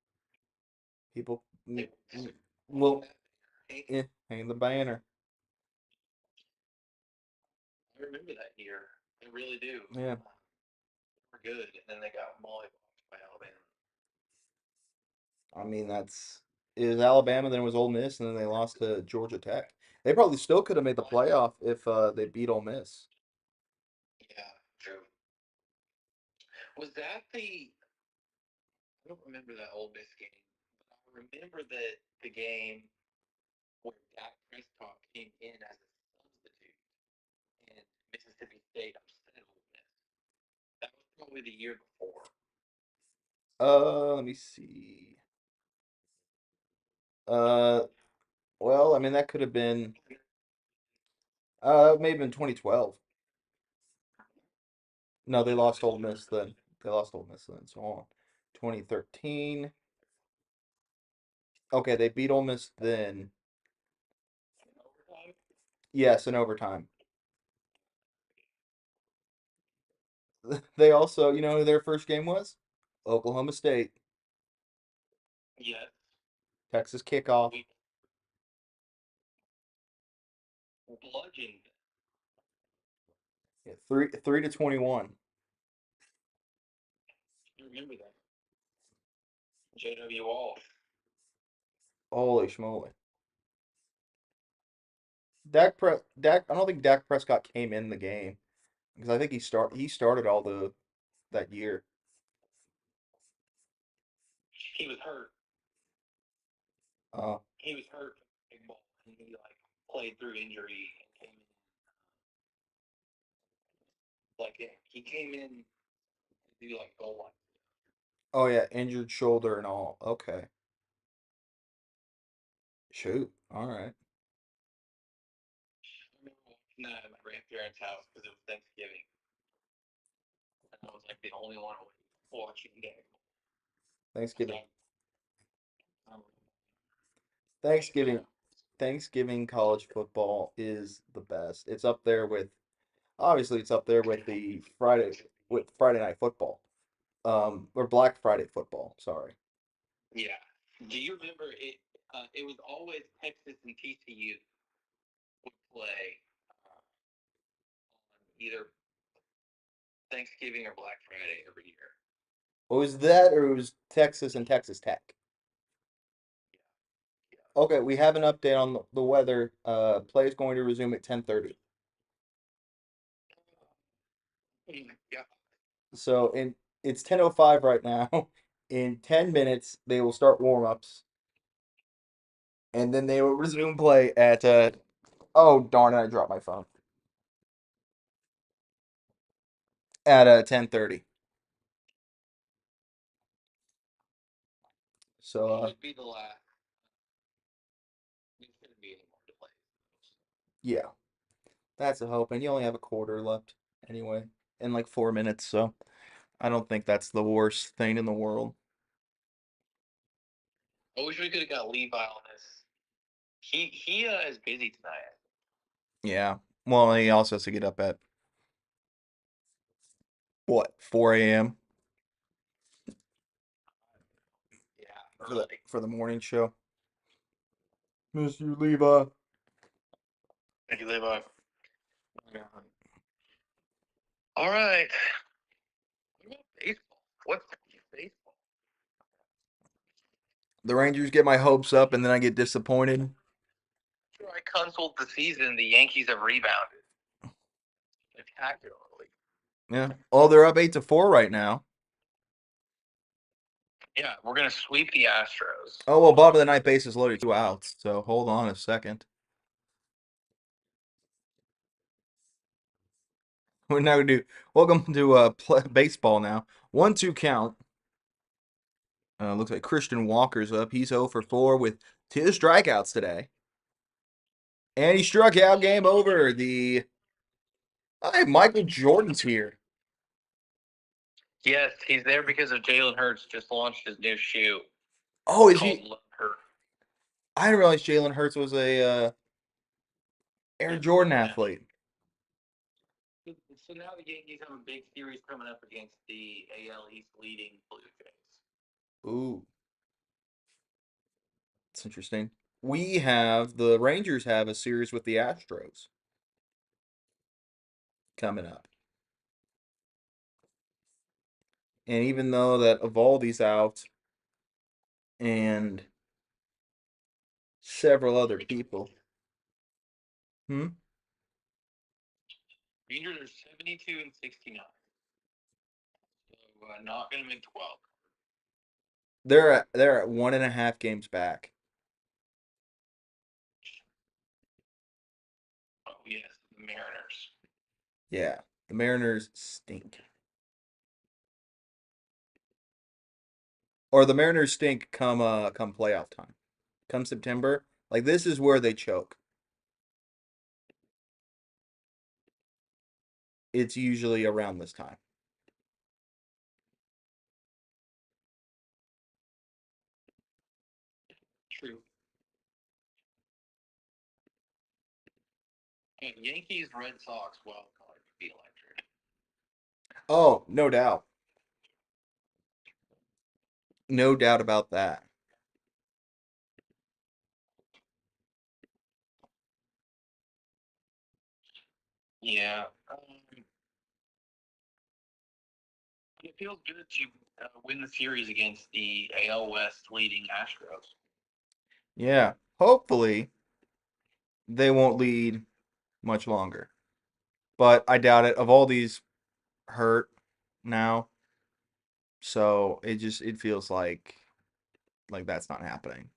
will yeah, hang the banner. I remember that year. I really do. Yeah. They were good, and then they got mollywopped by Alabama. I mean, it was Alabama, then it was Ole Miss, and then they lost to Georgia Tech. They probably still could have made the playoff if they beat Ole Miss. Yeah, true. Was that the? I don't remember that Ole Miss game, but I remember that the game where Dak Prescott came in as a substitute and Mississippi State upset Ole Miss. That was probably the year before. Let me see. Uh, well, I mean that could have been. It may have been 2012. No, they lost Ole Miss then. They lost Ole Miss then. So on. 2013. Okay, they beat Ole Miss then. Overtime? Yes, in overtime. They also, you know who their first game was? Oklahoma State. Yes. Texas kickoff. We bludgeoned. Yeah, 3-21. Remember that. J.W. Wall. Holy schmoly. I don't think Dak Prescott came in the game because I think he started all that year. He was hurt. Uh, He was hurt for the big ball, and he played through injury and came in. He came in to do goal line. oh yeah, injured shoulder and all. Okay. Shoot. All right. I remember watching that at my grandparents' house because it was Thanksgiving, and I was the only one watching the game. Thanksgiving. Um, Thanksgiving. Thanksgiving college football is the best. It's up there with obviously it's up there with the Friday night football. Or Black Friday football, sorry. yeah. Do you remember it? It was always Texas and TCU would play on either Thanksgiving or Black Friday every year. Was that or it was Texas and Texas Tech? Okay, we have an update on the weather. Play is going to resume at 10:30. Yeah. So it's 10:05 right now. In 10 minutes, they will start warm-ups, and then they will resume play at oh darn it, I dropped my phone. At 10:30. So It should be the last. There shouldn't be any more delays. yeah, that's a hope. And you only have a quarter left anyway, in like 4 minutes, so I don't think that's the worst thing in the world. I wish we could have got Levi on this. He is busy tonight. Yeah. Well, he also has to get up at what, 4 a.m. Yeah, for the early. for the morning show. Mr. Levi. Thank you, Levi. All right. What about baseball? What's baseball? The Rangers get my hopes up and then I get disappointed. After I canceled the season, the Yankees have rebounded spectacularly. Yeah. Oh, they're up 8-4 right now. Yeah, we're gonna sweep the Astros. Oh well, bottom of the ninth, base is loaded, 2 outs. So hold on a second. We're now gonna do welcome to baseball now. 1-2 count. Looks like Christian Walker's up. He's 0 for 4 with 2 strikeouts today. And he struck out. Game over. Michael Jordan's here. Yes, he's there because of Jalen Hurts just launched his new shoe. Oh, is called he? Love Hurt. I didn't realize Jalen Hurts was a Air Jordan athlete. So now the Yankees have a big series coming up against the AL East leading Blue Jays. Ooh, that's interesting. The Rangers have a series with the Astros coming up. And even though that Evaldi's out and several other people. Hmm? Rangers are 72 and 69. So not going to make 12. They're at 1.5 games back. Oh, yes, the Mariners. Yeah. The Mariners stink. Or the Mariners stink come playoff time. Come September. Like this is where they choke. It's usually around this time. True. And Yankees, Red Sox, wild card would be electric. Oh, no doubt. No doubt about that. Yeah. It feels good to win the series against the AL West leading Astros. Yeah. Hopefully they won't lead much longer. But I doubt it. Of all these hurt now, so it feels like that's not happening.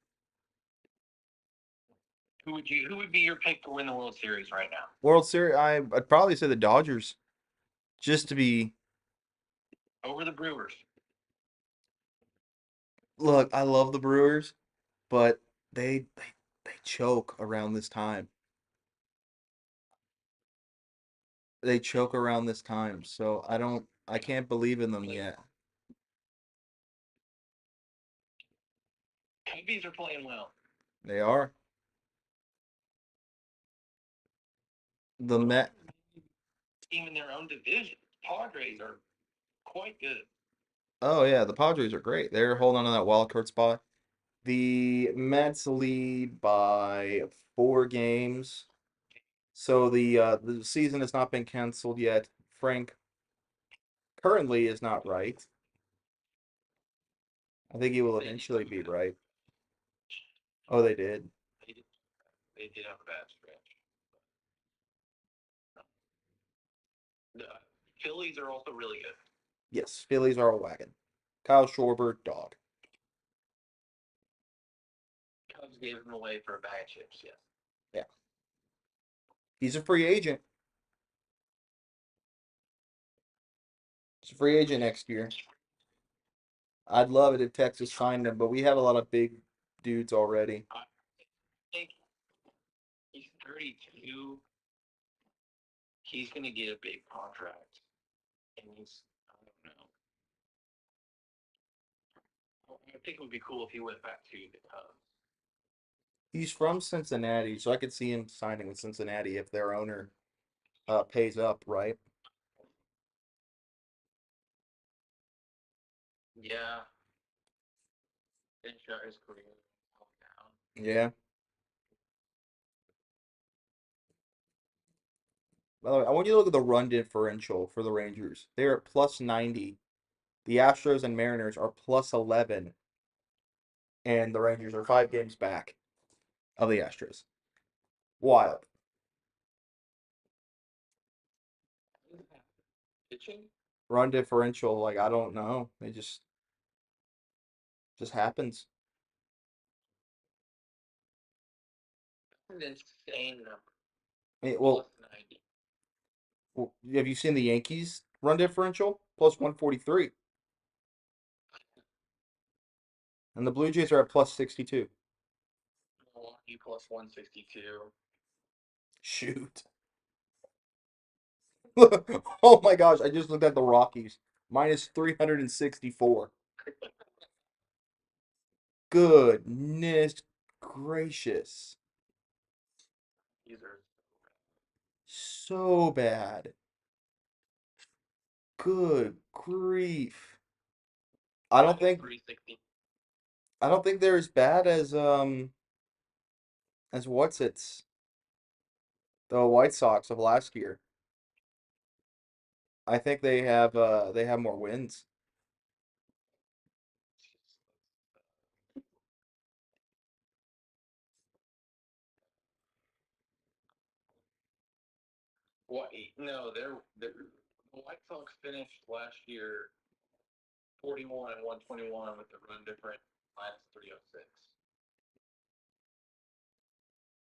Who would be your pick to win the World Series right now? World Series, I'd probably say the Dodgers, just to be. Over the Brewers. Look, I love the Brewers, but they choke around this time. They choke around this time, so I can't believe in them yet. Cubbies are playing well. They are. The Met. Team in their own division. Padres are quite good. Oh yeah, the Padres are great. They're holding on to that wild card spot. The Mets lead by 4 games. So the season has not been canceled yet. Frank currently is not right. I think he will eventually be right. Oh, they did. They did, they did have a bad stretch. The Phillies are also really good. Yes, Phillies are a wagon. Kyle Schwarber, dog. Cubs gave him away for a bag of chips, yes. Yeah. He's a free agent. He's a free agent next year. I'd love it if Texas signed him, but we have a lot of big dudes already. I think he's 32. He's going to get a big contract. And I don't know. I think it would be cool if he went back to the Cubs. He's from Cincinnati, so I could see him signing with Cincinnati if their owner pays up, right? Yeah. Finish out his career. Down. Yeah. By the way, I want you to look at the run differential for the Rangers. They're at plus 90. The Astros and Mariners are plus 11, and the Rangers are 5 games back of the Astros. Wild. Pitching? Run differential, like I don't know. It just happens. That's an insane number. Well, Plus 90. have you seen the Yankees run differential? Plus 143. And the Blue Jays are at plus 62. Milwaukee plus 162. Shoot. Oh my gosh, I just looked at the Rockies. Minus 364. Goodness gracious. These are So bad. Good grief. I don't think 360. I don't think they're as bad as what's it's the White Sox of last year. I think they have more wins. What? No, the White Sox finished last year 41 and 121 with the run different minus 306.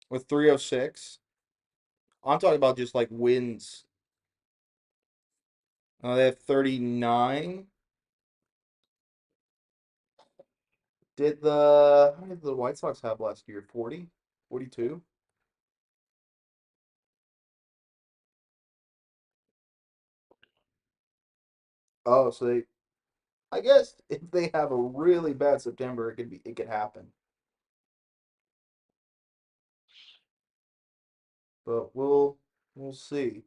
With 306. I'm talking about just like wins. They have 39. How many did the White Sox have last year? 40? 42? Oh, so I guess if they have a really bad September, it could happen. But we'll see.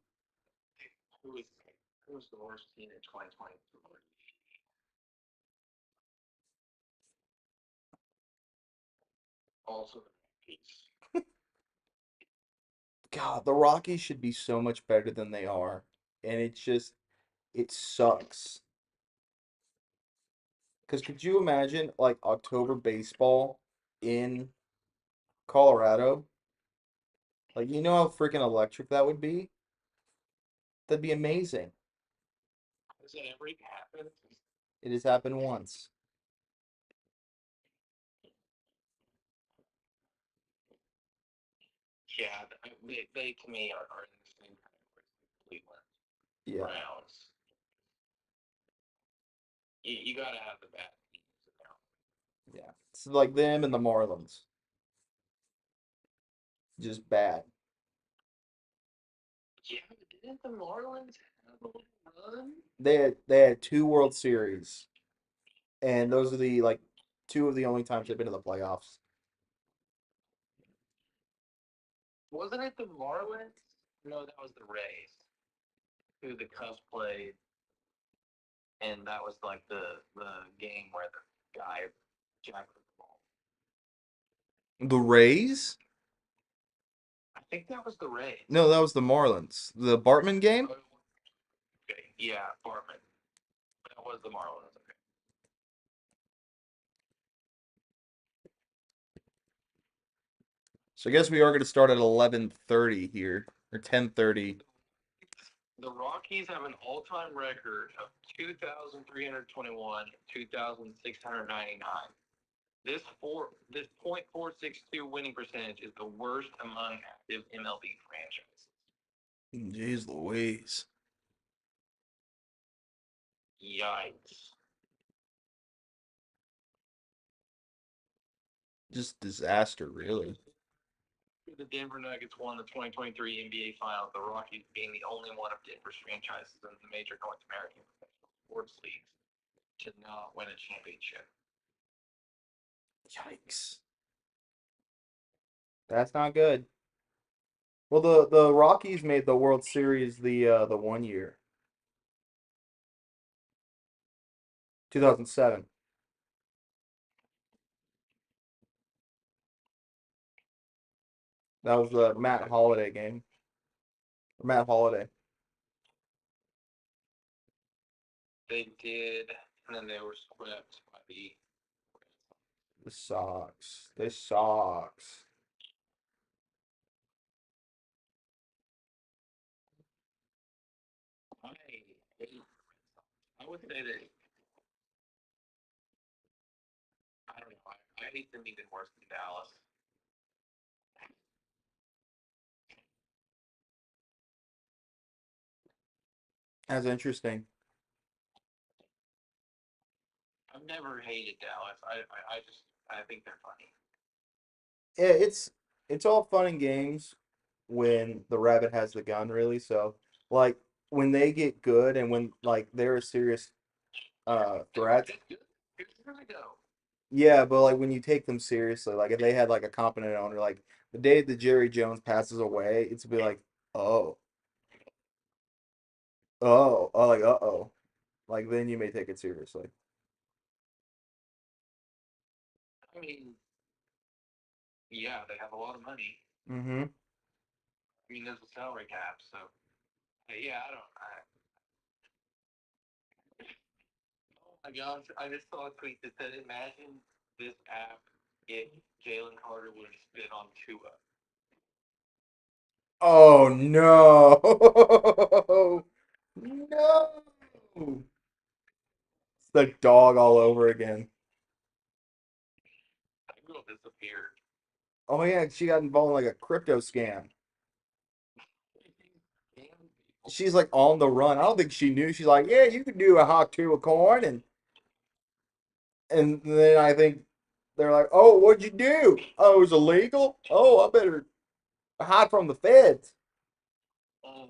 Who was who was the worst team in 2024? Also the Yankees. God, the Rockies should be so much better than they are. And it sucks. Because could you imagine like October baseball in Colorado? Like, you know how freaking electric that would be? That'd be amazing. Has that ever happened? It has happened once. Yeah, they to me are in the same category as Cleveland Yeah. Browns. You got to have the bad teams now. Yeah. It's like them and the Marlins. Just bad. Yeah, but didn't the Marlins have a little run? They had two World Series, and those are the like two of the only times they've been to the playoffs. Wasn't it the Marlins? No, that was the Rays, who the Cubs played, and that was like the game where the guy jacked the ball. The Rays? I think that was the Rays. No, that was the Marlins. The Bartman game? Okay, yeah, Bartman. That was the Marlins. Okay. So I guess we are going to start at 11:30 here or 10:30. The Rockies have an all-time record of 2,321, 2,699. This .462 winning percentage is the worst among active MLB franchises. Jeez Louise. Yikes. Just disaster, really. The Denver Nuggets won the 2023 NBA Finals, the Rockies being the only one of Denver's franchises in the major North American professional sports leagues to not win a championship. Yikes. That's not good. Well, the Rockies made the World Series the one year. 2007. That was the Matt Holliday game. Or Matt Holliday. They did, and then they were swept by the. This sucks. This sucks. I would say that I don't know. I hate them even worse than Dallas. That's interesting. I've never hated Dallas. I think they're funny. Yeah, it's all fun and games when the rabbit has the gun, really. So, like when they get good and when like they're a serious threat. Here's where I go. Yeah, but like when you take them seriously, like if they had like a competent owner, like the day that Jerry Jones passes away, it's be like, oh, like uh-oh. Like then you may take it seriously. I mean, yeah, they have a lot of money. Mm-hmm. I mean, there's a salary cap, so yeah, I don't. Oh my gosh, I just saw a tweet that said, "Imagine this app if Jalen Carter would have spit on Tua." Oh no. No. It's the dog all over again. That girl disappeared. Oh yeah, she got involved in like a crypto scam. She's like on the run. I don't think she knew. She's like, yeah, you could do a hawk to a coin, and then I think they're like, oh, what'd you do? Oh, it was illegal. Oh, I better hide from the feds. Um,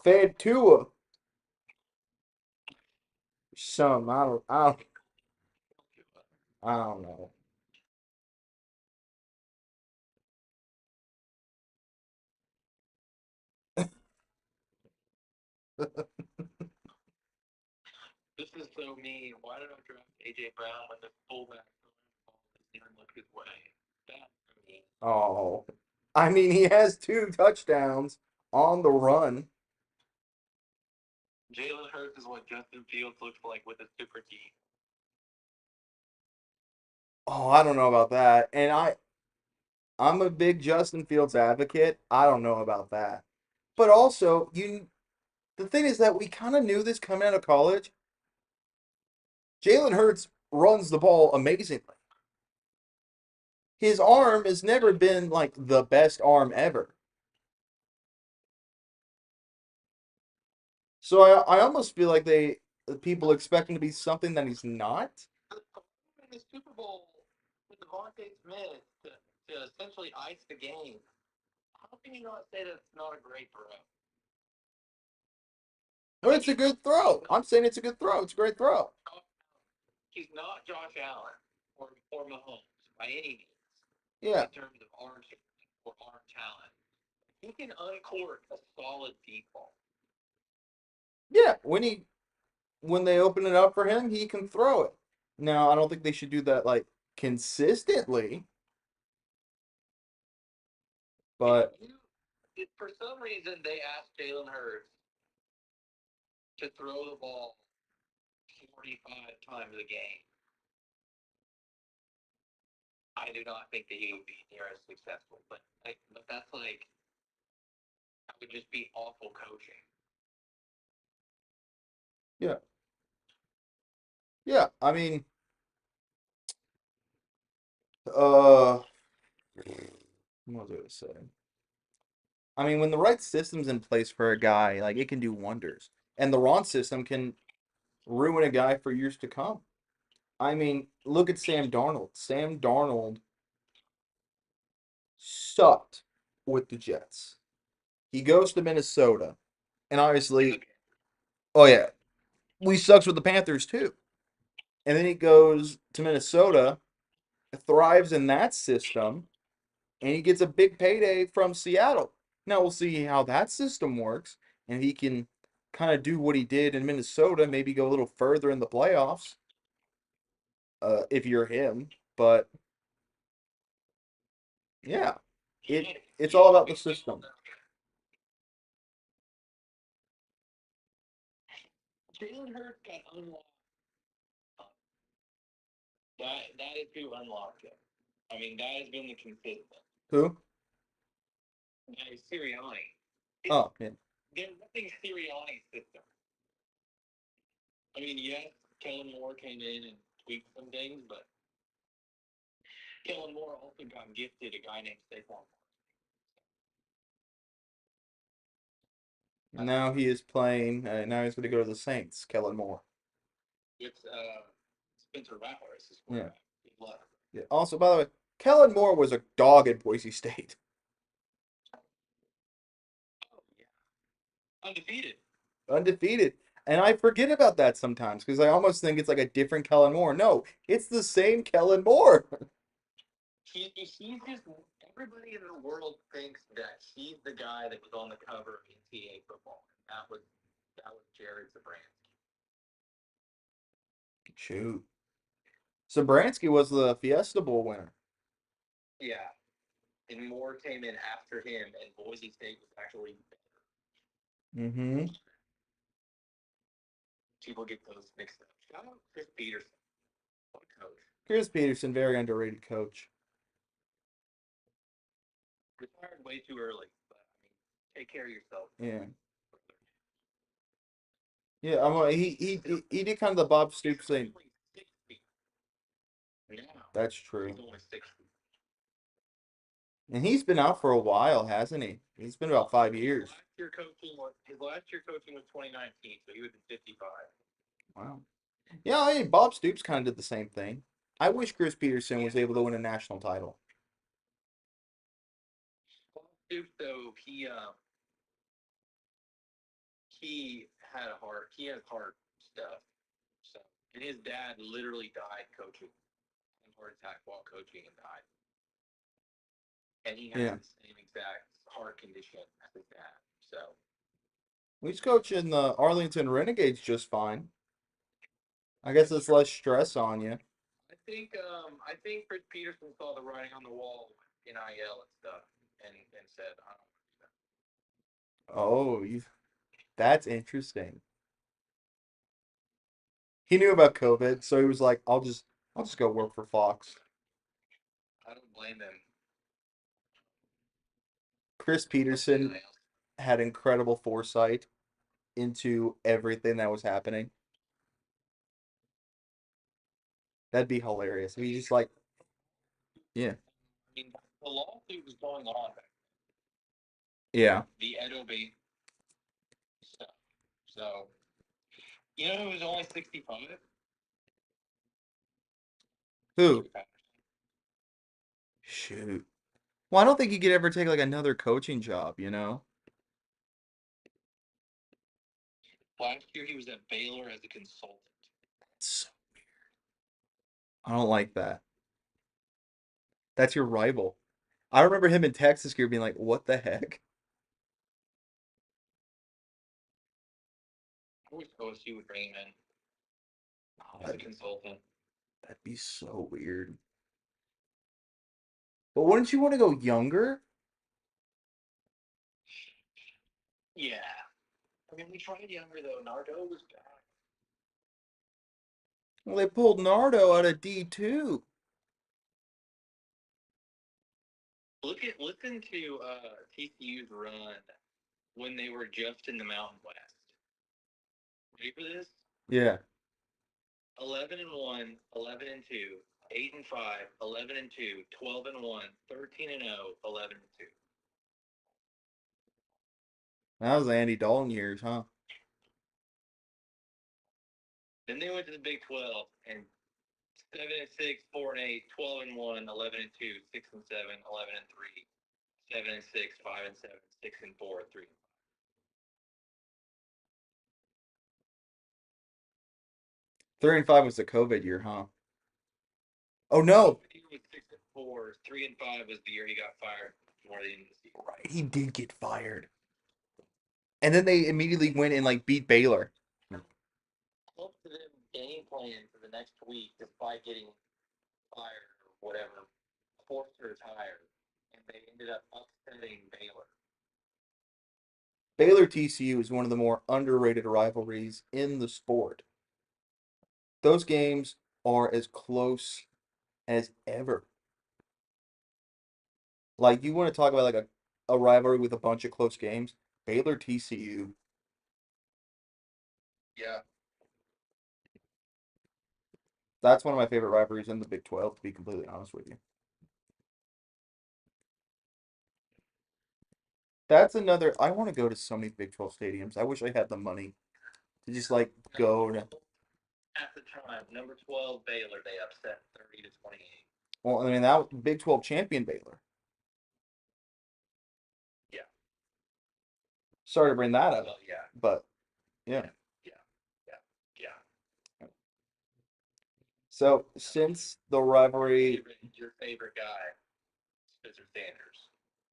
Fed Tua. Some I don't know. this is so mean. Why did I draft AJ Brown when the fullback didn't look his way? That's mean. Oh. I mean, he has 2 touchdowns on the run. Jalen Hurts is what Justin Fields looks like with a super team. Oh, I don't know about that. And I'm a big Justin Fields advocate. I don't know about that. But also, the thing is that we kind of knew this coming out of college. Jalen Hurts runs the ball amazingly. His arm has never been like the best arm ever. So I almost feel like people expect him to be something that he's not. In the Super Bowl with Devontae Smith to essentially ice the game, how can you not say that's not a great throw? But it's a good throw. I'm saying it's a good throw. It's a great throw. He's not Josh Allen or Mahomes by any means Yeah. in terms of arm strength or arm talent. He can uncork a solid deep ball. Yeah. When they open it up for him, he can throw it. Now, I don't think they should do that like consistently. But If for some reason they asked Jalen Hurts to throw the ball 45 times a game, I do not think that he would be near as successful. But that's like that would just be awful coaching. yeah. Yeah, I mean, what was I gonna say? I mean, when the right system's in place for a guy, like it can do wonders. And the wrong system can ruin a guy for years to come. I mean, look at Sam Darnold. Sam Darnold sucked with the Jets. He goes to Minnesota, and obviously, oh yeah, he sucks with the Panthers too. And then he goes to Minnesota, thrives in that system, and he gets a big payday from Seattle. Now we'll see how that system works, and he can kind of do what he did in Minnesota, maybe go a little further in the playoffs, if you're him. But yeah, it's all about the system. Jalen Hurts got unlocked. That is who unlocked him. I mean, that has been the consistent. Who? That is Sirianni. Oh, yeah. They're running Sirianni's system. I mean, yes, Kellen Moore came in and tweaked some things, but Kellen Moore also got gifted a guy named Saquon. Now he is playing. Now he's going to go to the Saints. Kellen Moore. With Spencer Rattler as his quarterback. Yeah. Yeah. Also, by the way, Kellen Moore was a dog at Boise State. Oh, yeah. Undefeated. Undefeated. And I forget about that sometimes because I almost think it's like a different Kellen Moore. No, it's the same Kellen Moore. He's just everybody in the world thinks that he's the guy that was on the cover of NCAA football. That was Jared Zabransky. Shoot. Zabransky was the Fiesta Bowl winner. Yeah. And Moore came in after him, and Boise State was actually better. Mm-hmm. People get those mixed up. Shout out Chris Peterson. What a coach. Chris Peterson, very underrated coach. Retired way too early, but I mean, take care of yourself. Yeah. Yeah, he did kind of the Bob Stoops thing. That's true. He's only 60. And he's been out for a while, hasn't he? He's been about 5 years. His last year coaching was 2019, so he was at 55. Wow. Yeah, I mean, Bob Stoops kind of did the same thing. I wish Chris Peterson was able to win a national title. Bob Stoops, though, he has heart stuff. So, and his dad literally died coaching, from heart attack while coaching and died. And he had the same exact heart condition as his dad. So he's coaching the Arlington Renegades just fine. I guess it's less stress on you. I think Chris Peterson saw the writing on the wall with NIL and stuff, and said, I don't want to do that. Oh, that's interesting. He knew about COVID, so he was like, I'll just go work for Fox. I don't blame him. Chris Peterson had incredible foresight into everything that was happening. That'd be hilarious. If he just like, yeah, I mean, the lawsuit was going on back yeah. then. The Ed O'Bate stuff. So, you know who was only 65? Who? Shoot. Well, I don't think he could ever take like another coaching job, you know? Last year he was at Baylor as a consultant. That's so weird. I don't like that. That's your rival. I remember him in Texas here being like, what the heck? I wish OSU would bring him in Oh, as a consultant. that'd be so weird. But wouldn't you want to go younger? Yeah. I mean, we tried younger, though. Nardo was back. Well, they pulled Nardo out of D2. Listen to TCU's run when they were just in the Mountain West. Ready for this? Yeah. 11-1, 11-2, 8-5, 11-2, 12-1, 13-0, 11-2. That was the Andy Dalton years, huh? Then they went to the Big 12 and 7-6, 4-8, 12-1, 11-2, 6-7, 11-3, 7-6, 5-7, 6-4, 3. 3-5 was the COVID year, huh? Oh no. He was 6-4, 3-5 was the year he got fired before the end of the season. Right, he did get fired. And then they immediately went and like beat Baylor. Up to them game plan for the next week, despite getting fired or whatever, forced to retire, and they ended up upsetting Baylor. Baylor TCU is one of the more underrated rivalries in the sport. Those games are as close as ever. Like you want to talk about like a rivalry with a bunch of close games? Baylor TCU. Yeah. That's one of my favorite rivalries in the Big 12, to be completely honest with you. That's another. I want to go to so many Big 12 stadiums. I wish I had the money to just like go to. At the time, number 12 Baylor, they upset 30-28. Well, I mean that was Big 12 champion Baylor. Yeah. Sorry to bring that up, Well, yeah. but yeah. Yeah. Yeah. Yeah. So since the rivalry, Your favorite guy, Spencer Sanders.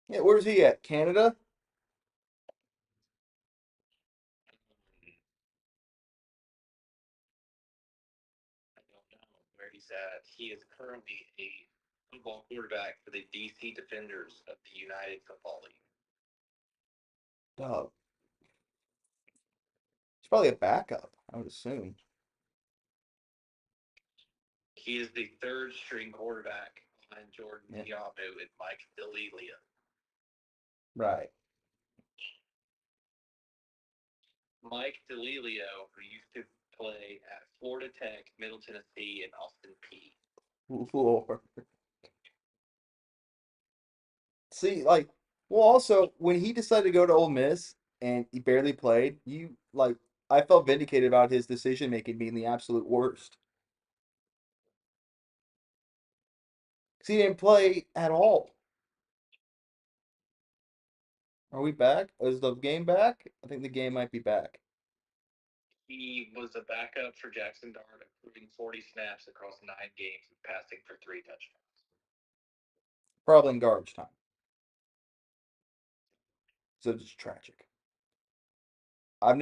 yeah, where's he at? Canada? I don't know where he's at. He is currently a football quarterback for the DC Defenders of the United Football League. Oh, he's probably a backup, I would assume. He is the third string quarterback behind Jordan Yeah. Tiamu and Mike DeLilio. Right. Mike DeLilio, who used to play at Florida Tech, Middle Tennessee, and Austin Peay. Lord. See, like, well, also when he decided to go to Ole Miss and he barely played, you like, I felt vindicated about his decision making being the absolute worst. 'Cause he didn't play at all. Are we back? Is the game back? I think the game might be back. He was a backup for Jackson Dart, improving 40 snaps across 9 games and passing for 3 touchdowns. Probably in garbage time. So it's tragic. I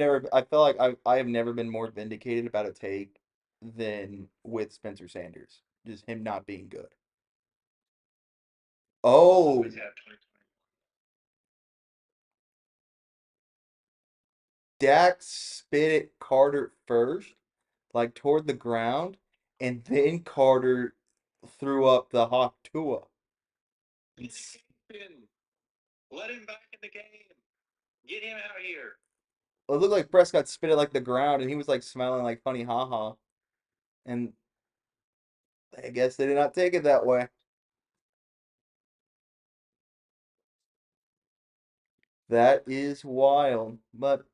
feel like I have never been more vindicated about a take than with Spencer Sanders. Just him not being good. Oh, Always had 2020. Dak spit at Carter first, like toward the ground, and then Carter threw up the Hawk Tua. It's, Let him back in the game. Get him out here. it looked like Prescott spit at like the ground, and he was like smiling like funny haha. And I guess they did not take it that way. That is wild. But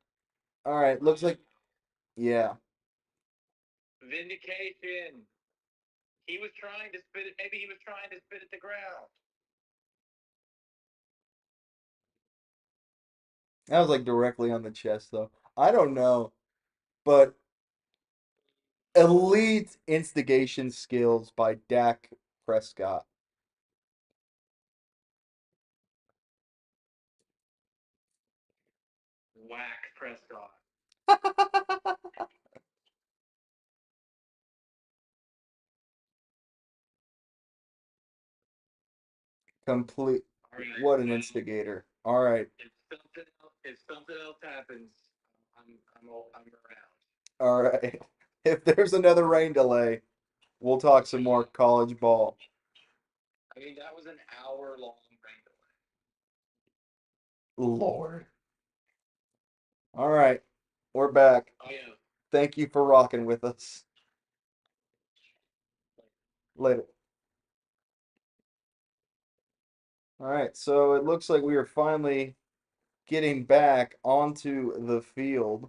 all right, looks like yeah. Vindication. He was trying to spit it. Maybe he was trying to spit at the ground. That was like directly on the chest though. I don't know, but elite instigation skills by Dak Prescott. Whack Prescott. Complete. All right. What an instigator. All right. If something else happens, I'm around. All right. If there's another rain delay, we'll talk some more college ball. I mean, that was an hour-long rain Lord. All right. We're back. delay. Oh yeah. Thank you for rocking with us. Later. All right. So it looks like we are finally getting back onto the field.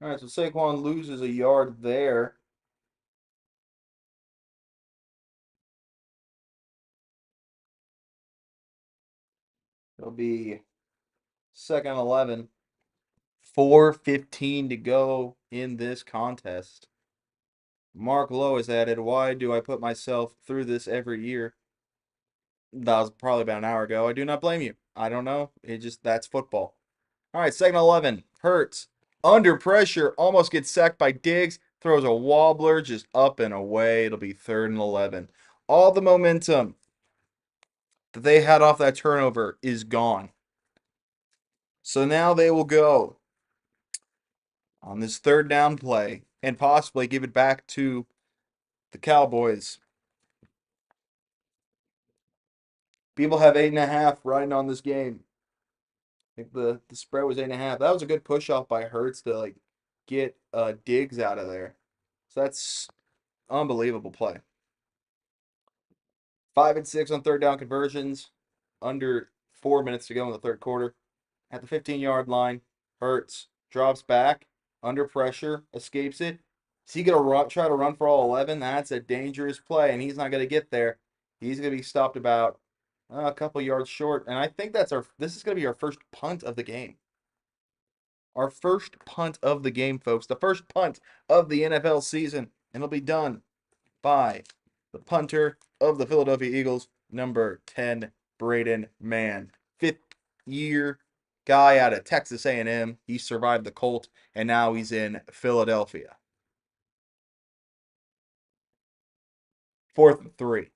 All right. So Saquon loses a yard there. It'll be second 11. 4:15 to go in this contest. Mark Lowe has added, why do I put myself through this every year? That was probably about an hour ago. I do not blame you. I don't know. That's football. All right, second 11. Hurts. Under pressure. Almost gets sacked by Diggs. Throws a wobbler just up and away. It'll be third and 11. All the momentum that they had off that turnover is gone. So now they will go on this third down play and possibly give it back to the Cowboys. People have 8.5 riding on this game. I think the spread was 8.5. That was a good push off by Hurts to like get Diggs out of there. So that's unbelievable play. 5 and 6 on third down conversions. Under 4 minutes to go in the third quarter. At the 15-yard line, Hurts drops back under pressure, escapes it. Is he gonna try to run for all 11? That's a dangerous play, and he's not gonna get there. He's gonna be stopped about a couple yards short, and I think this is gonna be our first punt of the game. Our first punt of the game, folks. The first punt of the NFL season, and it'll be done by the punter of the Philadelphia Eagles, number 10, Braden Mann. Fifth-year guy out of Texas A&M. He survived the Colt, and now he's in Philadelphia. 4th and 3.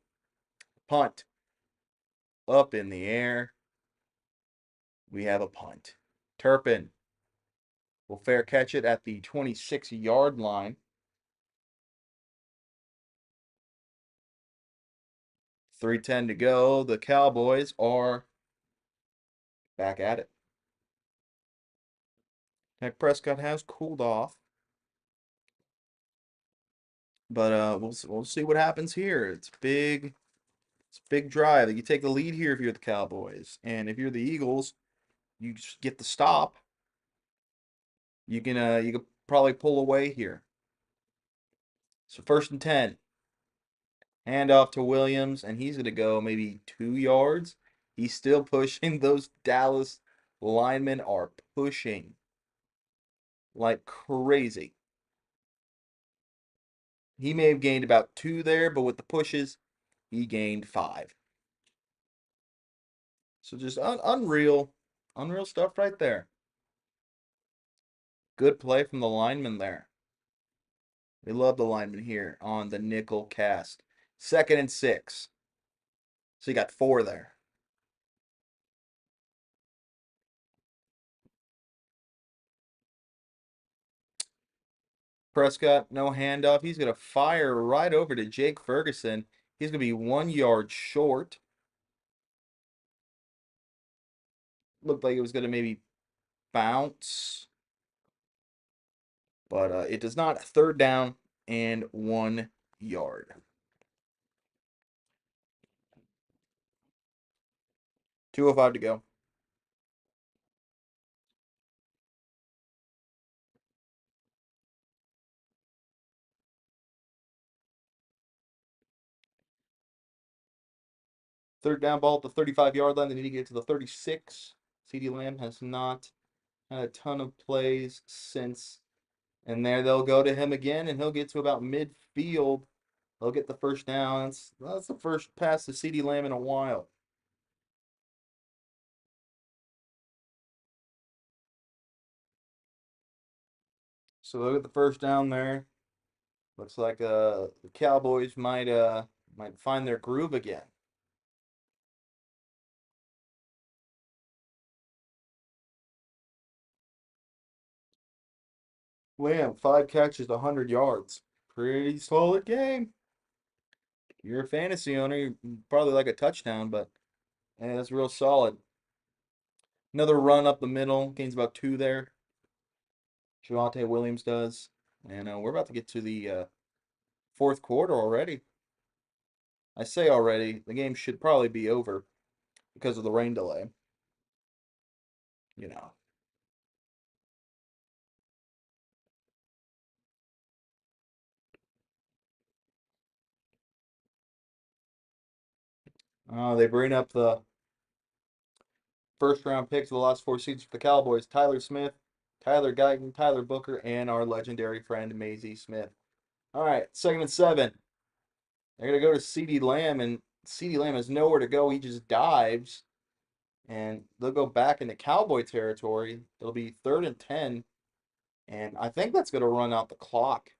Punt. Up in the air. We have a punt. Turpin will fair catch it at the 26-yard line. 3:10 to go. The Cowboys are back at it. Dak Prescott has cooled off, but we'll see what happens here. It's big. It's a big drive. You take the lead here if you're the Cowboys, and if you're the Eagles, you just get the stop. You can probably pull away here. So 1st and 10. Hand off to Williams, and he's gonna go maybe 2 yards. He's still pushing. Those Dallas linemen are pushing like crazy. He may have gained about 2 there, but with the pushes, he gained 5. So just unreal stuff right there. Good play from the lineman there. We love the lineman here on the Nikkelcast. 2nd and 6. So you got 4 there. Prescott, no handoff. He's going to fire right over to Jake Ferguson. He's going to be 1 yard short. Looked like it was going to maybe bounce, but it does not. 3rd down and 1 yard. 2:05 to go. Third down ball at the 35-yard line. They need to get to the 36. CeeDee Lamb has not had a ton of plays since. And there they'll go to him again, and he'll get to about midfield. They'll get the first down. That's the first pass to CeeDee Lamb in a while. So they'll get the first down there. Looks like the Cowboys might find their groove again. Lamb, 5 catches, 100 yards. Pretty solid game. You're a fantasy owner, you probably like a touchdown, but that's real solid. Another run up the middle, gains about 2 there. Javonte Williams does. And we're about to get to the 4th quarter already. I say already, the game should probably be over because of the rain delay. You know. They bring up the first round picks of the last 4 seasons for the Cowboys. Tyler Smith, Tyler Guyton, Tyler Booker, and our legendary friend Maisie Smith. All right, 2nd and 7. They're going to go to CeeDee Lamb, and CeeDee Lamb has nowhere to go. He just dives, and they'll go back into Cowboy territory. It'll be 3rd and 10, and I think that's going to run out the clock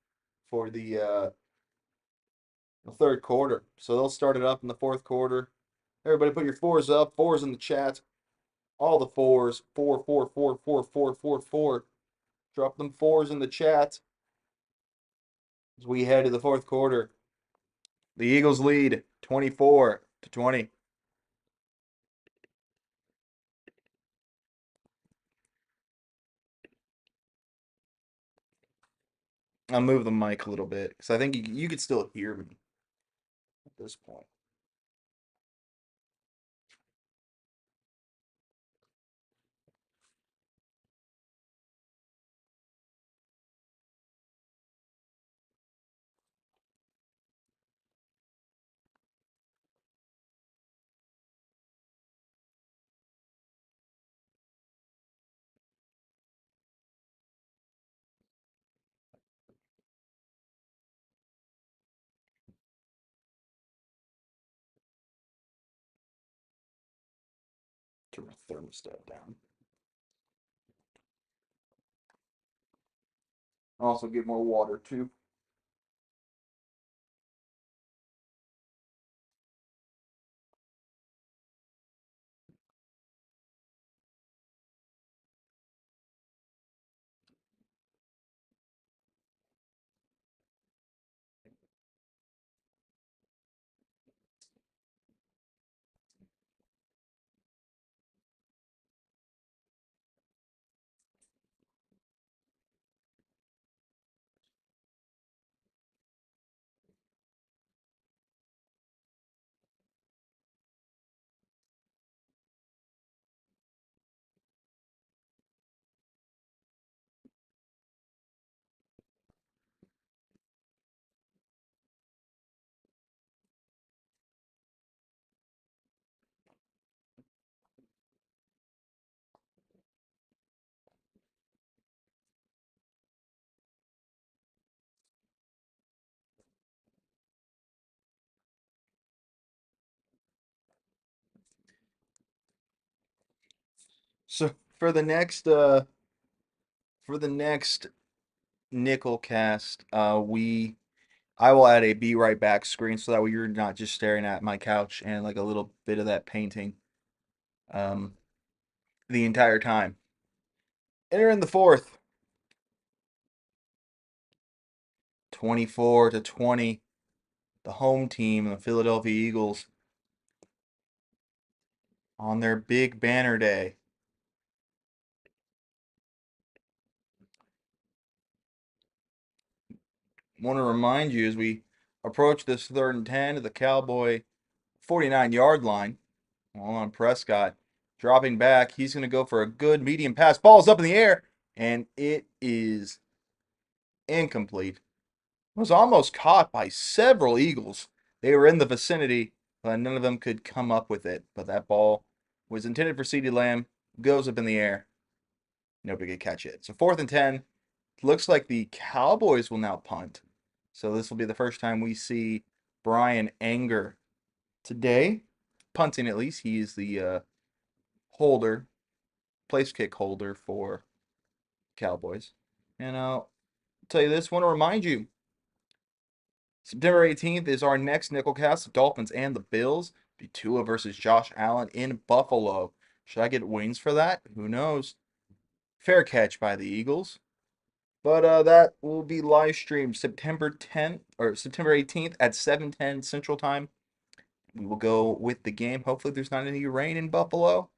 for the 3rd quarter. So they'll start it up in the 4th quarter. Everybody put your 4s up. 4s in the chat. All the 4s. 4, 4, 4, 4, 4, 4, 4. Drop them 4s in the chat as we head to the 4th quarter. The Eagles lead 24-20. I'll move the mic a little bit because I think you could still hear me at this point. Turn my thermostat down. Also get more water too. So for the next Nikkelcast, I will add a be right back screen so that way you're not just staring at my couch and like a little bit of that painting um the entire time. Enter in the fourth. 24-20. The home team, the Philadelphia Eagles, on their big banner day. Want to remind you as we approach this 3rd and 10 at the Cowboy 49-yard line. On Prescott dropping back. He's going to go for a good medium pass. Ball's up in the air, and it is incomplete. Was almost caught by several Eagles. They were in the vicinity, but none of them could come up with it. But that ball was intended for CeeDee Lamb, goes up in the air. Nobody could catch it. So 4th and 10. Looks like the Cowboys will now punt. So this will be the first time we see Brian Anger today. Punting at least. He is the holder, place kick holder for Cowboys. And I'll tell you this, want to remind you, September 18th is our next Nickelcast, the Dolphins and the Bills. Be Tua versus Josh Allen in Buffalo. Should I get wings for that? Who knows? Fair catch by the Eagles. But that will be live streamed September 10th or September 18th at 7:10 Central Time. We will go with the game. Hopefully there's not any rain in Buffalo.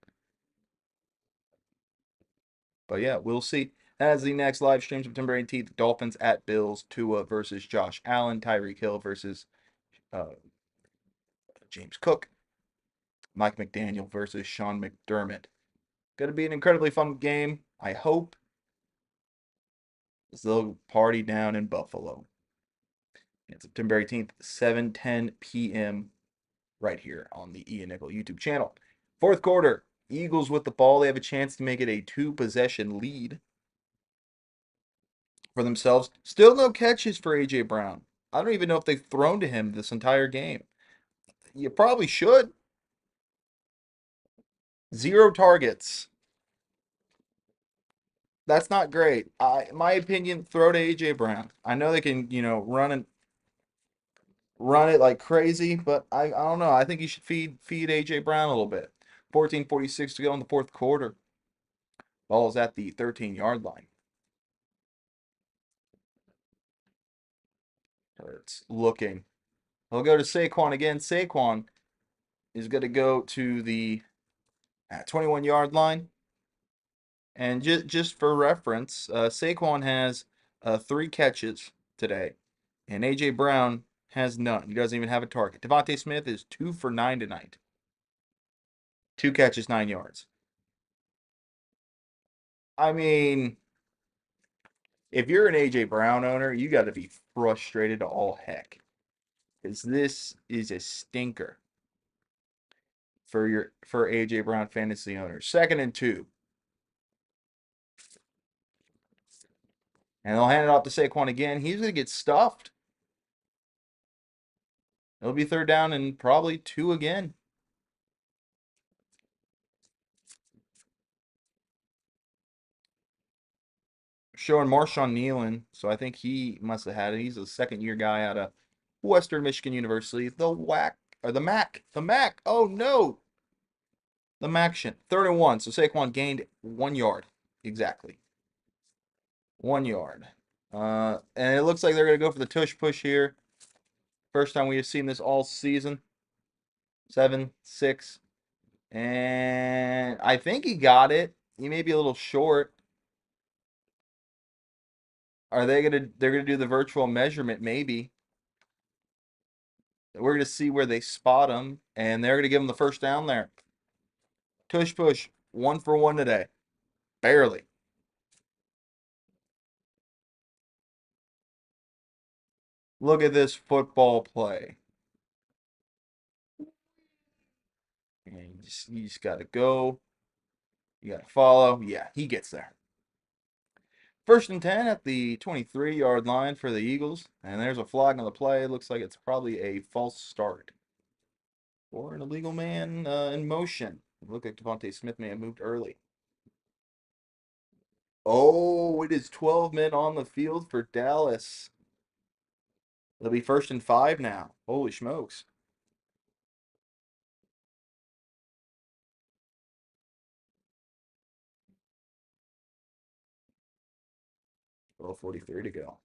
But yeah, we'll see. That is the next live stream, September 18th. Dolphins at Bills. Tua versus Josh Allen. Tyreek Hill versus uh, James Cook. Mike McDaniel versus Sean McDermott. Going to be an incredibly fun game. I hope. This little party down in Buffalo. And September 18th, 7:10 p.m. right here on the Ian Nickel YouTube channel. Fourth quarter, Eagles with the ball. They have a chance to make it a 2-possession lead for themselves. Still no catches for A.J. Brown. I don't even know if they've thrown to him this entire game. You probably should. 0 targets. That's not great. In my opinion, throw to A.J. Brown. I know they can, run it like crazy, but I don't know. I think you should feed A.J. Brown a little bit. 14:46 to go in the fourth quarter. Ball is at the 13-yard line. It's looking. He'll go to Saquon again. Saquon is going to go to the 21-yard line. And just for reference, Saquon has 3 catches today, and A.J. Brown has none. He doesn't even have a target. Devontae Smith is 2 for 9 tonight. 2 catches, 9 yards. I mean, if you're an A.J. Brown owner, you got to be frustrated to all heck, because this is a stinker for A.J. Brown fantasy owners. 2nd and 2. And they'll hand it off to Saquon again. He's going to get stuffed. It'll be 3rd down and probably 2 again. Showing Marshawn Nealon, so I think he must have had it. He's a 2nd-year guy out of Western Michigan University. The MAC. Oh no, the Maction. 3rd and 1. So Saquon gained 1 yard exactly. 1 yard. And it looks like they're gonna go for the tush push here. First time we have seen this all season. 7, 6, and I think he got it. He may be a little short. They're gonna do the virtual measurement maybe. We're going to see where they spot him, and they're going to give him the first down there. Tush push, 1 for 1 today. Barely. Look at this football play. And you just got to go. You got to follow. Yeah, he gets there. 1st and 10 at the 23-yard line for the Eagles. And there's a flag on the play. Looks like it's probably a false start. Or an illegal man in motion. Look like Devontae Smith may have moved early. Oh, it is 12 men on the field for Dallas. It'll be 1st and 5 now. Holy smokes. Well, 43 to go.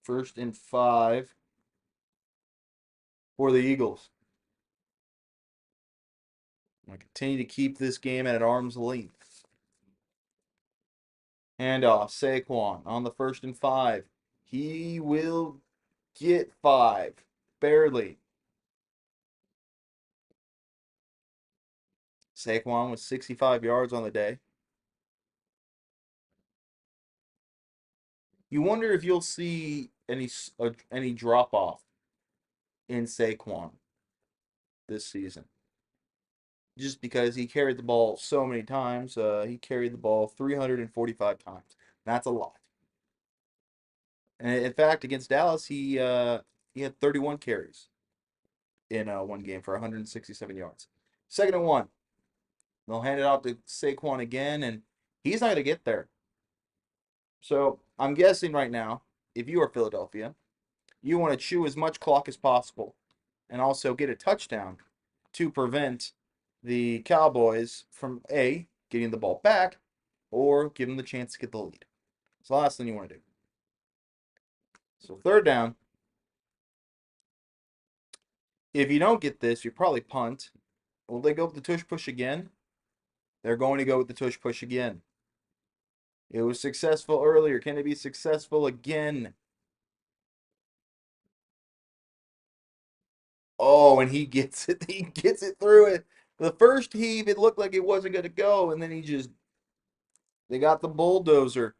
First and 5 for the Eagles. I'm going to continue to keep this game at arm's length. Handoff, Saquon on the 1st and 5. He will get 5. Barely. Saquon with 65 yards on the day. You wonder if you'll see any drop off in Saquon this season. Just because he carried the ball so many times. He carried the ball 345 times. That's a lot. And in fact, against Dallas, he had 31 carries in one game for 167 yards. 2nd and 1. They'll hand it off to Saquon again, and he's not going to get there. So I'm guessing right now, if you are Philadelphia, you want to chew as much clock as possible and also get a touchdown to prevent the Cowboys from A, getting the ball back, or give them the chance to get the lead. It's the last thing you want to do. So 3rd down. If you don't get this, you probably punt. Will they go with the tush push again? They're going to go with the tush push again. It was successful earlier. Can it be successful again? Oh, and he gets it. He gets it through it. The first heave, it looked like it wasn't going to go, and then they got the bulldozer.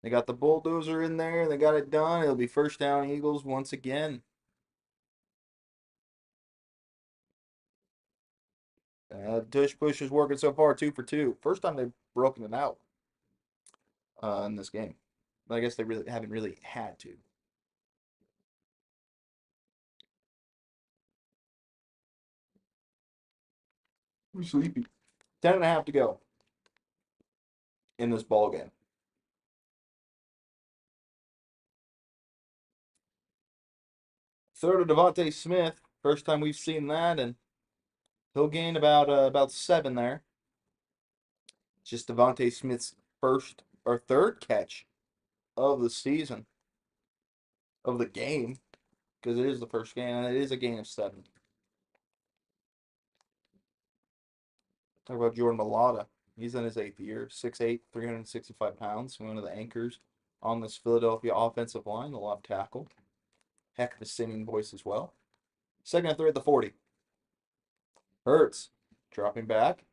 They got the bulldozer in there. They got it done. It'll be 1st down Eagles once again. Tush push is working so far, 2 for 2. First time they've broken it out in this game. But I guess they really haven't really had to. We're sleepy. 10.5 to go in this ball game. Throw to Devontae Smith. First time we've seen that, and he'll gain about 7 there. Just Devontae Smith's first or 3rd catch of the season, of the game, because it is the first game, and it is a gain of 7. Talk about Jordan Mailata. He's in his 8th year, 6'8", 365 pounds, one of the anchors on this Philadelphia offensive line, the left tackle. Heck of a singing voice as well. 2nd and 3 at the 40. Hurts dropping back.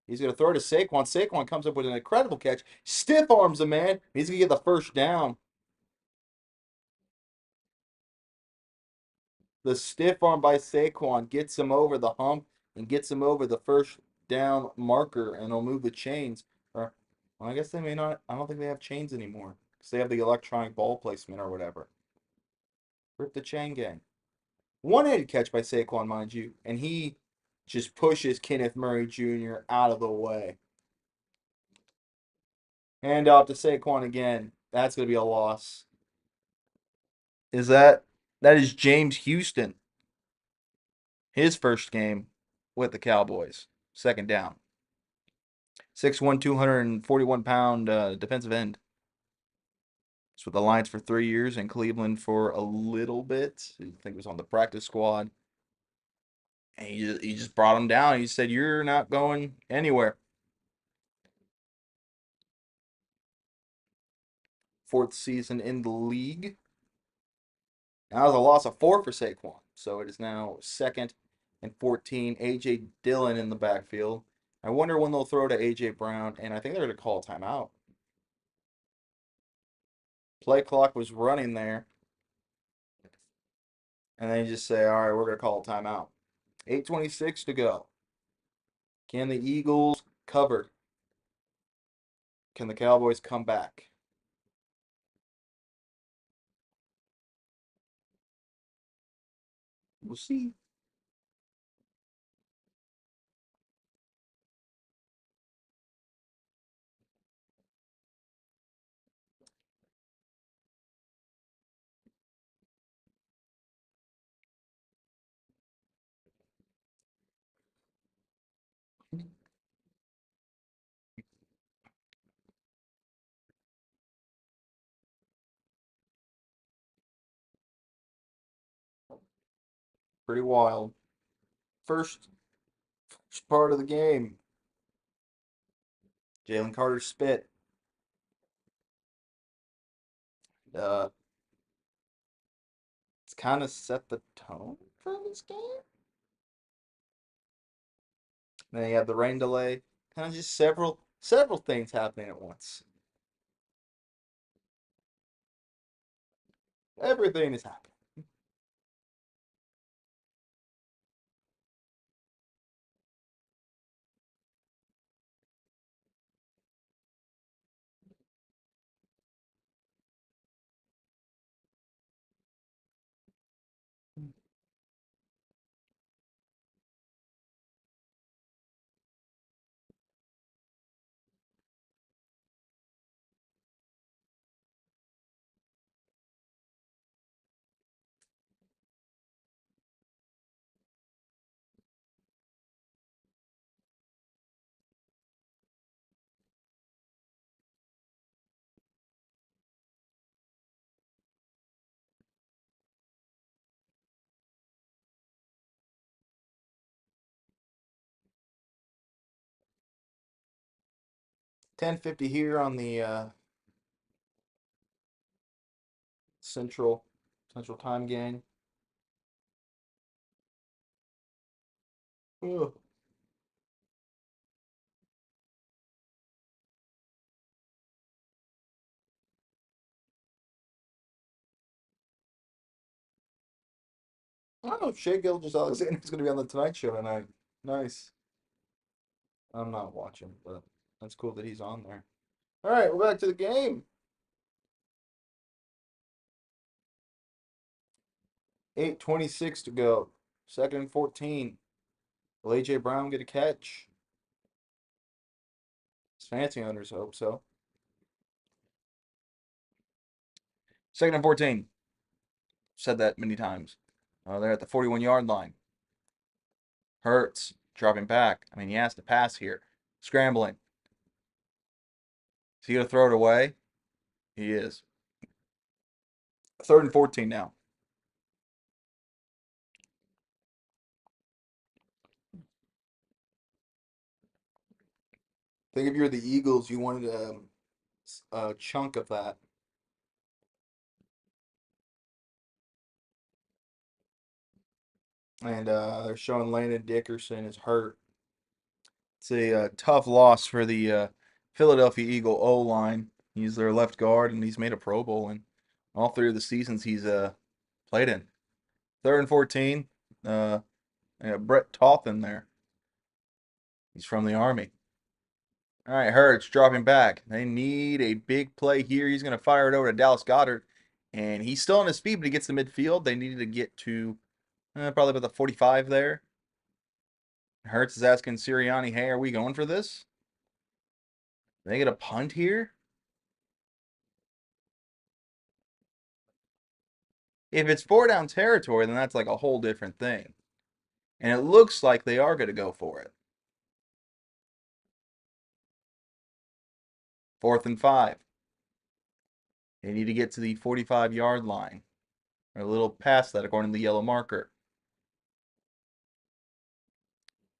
He's going to throw to Saquon. Saquon comes up with an incredible catch. Stiff arms the man. He's going to get the 1st down. The stiff arm by Saquon gets him over the hump and gets him over the 1st down marker, and he'll move the chains. Or, well, I guess they may not. I don't think they have chains anymore because they have the electronic ball placement or whatever. Rip the chain gang. One-handed catch by Saquon, mind you, and he just pushes Kenneth Murray Jr. out of the way. Hand off to Saquon again. That's going to be a loss. That is James Houston. His first game with the Cowboys. 2nd down. 6'1", 241-pound defensive end. It's with the Lions for 3 years and Cleveland for a little bit. I think it was on the practice squad. And he just brought him down. He said, "You're not going anywhere." 4th season in the league. That was a loss of 4 for Saquon. So it is now 2nd and 14. A.J. Dillon in the backfield. I wonder when they'll throw to A.J. Brown, and I think they're going to call a timeout. Play clock was running there. And they just say, all right, we're going to call a timeout. 8:26 to go. Can the Eagles cover? Can the Cowboys come back? We'll see. Pretty wild. First part of the game. Jalen Carter spit. Uh, it's kind of set the tone for this game. Then you have the rain delay. Kind of just several things happening at once. Everything is happening. 10:50 here on the Central Time game. Ugh. Oh, Shea Gilgeous-Alexander is going to be on the Tonight Show tonight. Nice. I'm not watching, but that's cool that he's on there. All right, we're back to the game. 8:26 to go. Second and 14. Will A.J. Brown get a catch? His fancy owners hope so. Second and 14. Said that many times. They're at the 41-yard line. Hurts dropping back. I mean, he has to pass here. Scrambling. Is he going to throw it away? He is. Third and 14 now. I think if you're the Eagles, you wanted a chunk of that. And they're showing Landon Dickerson is hurt. It's a tough loss for the Philadelphia Eagle O-line. He's their left guard, and he's made a Pro Bowl in all three of the seasons he's played in. Third and 14. Brett Toth there. He's from the Army. All right, Hurts dropping back. They need a big play here. He's going to fire it over to Dallas Goedert. And he's still on his feet, but he gets to midfield. They needed to get to probably about the 45 there. Hurts is asking Sirianni, hey, are we going for this? They get a punt here? If it's 4-down territory, then that's like a whole different thing. And it looks like they are going to go for it. 4th and 5. They need to get to the 45-yard line. Or a little past that, according to the yellow marker.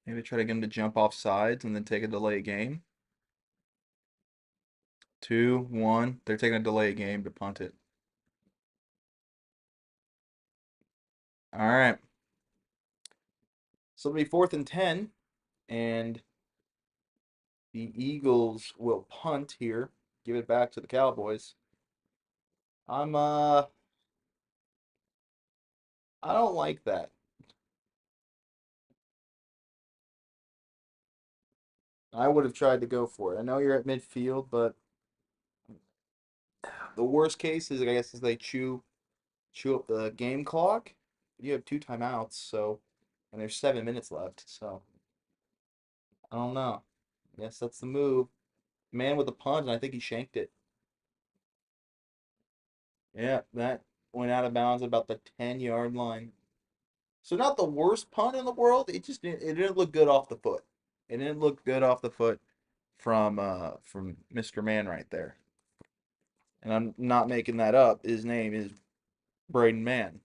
Maybe try to get him to jump off sides and then take a delay game. 2, 1. They're taking a delay game to punt it. All right. So it'll be 4th and 10. And the Eagles will punt here. Give it back to the Cowboys. I don't like that. I would have tried to go for it. I know you're at midfield, but the worst case is, I guess, is they chew up the game clock. You have 2 timeouts, so, and there's 7 minutes left, so I don't know. I guess that's the move. Man with a punt, and I think he shanked it. Yeah, that went out of bounds at about the 10-yard line. So not the worst punt in the world. It didn't look good off the foot. It didn't look good off the foot from Mr. Man right there. And I'm not making that up. His name is Braden Mann.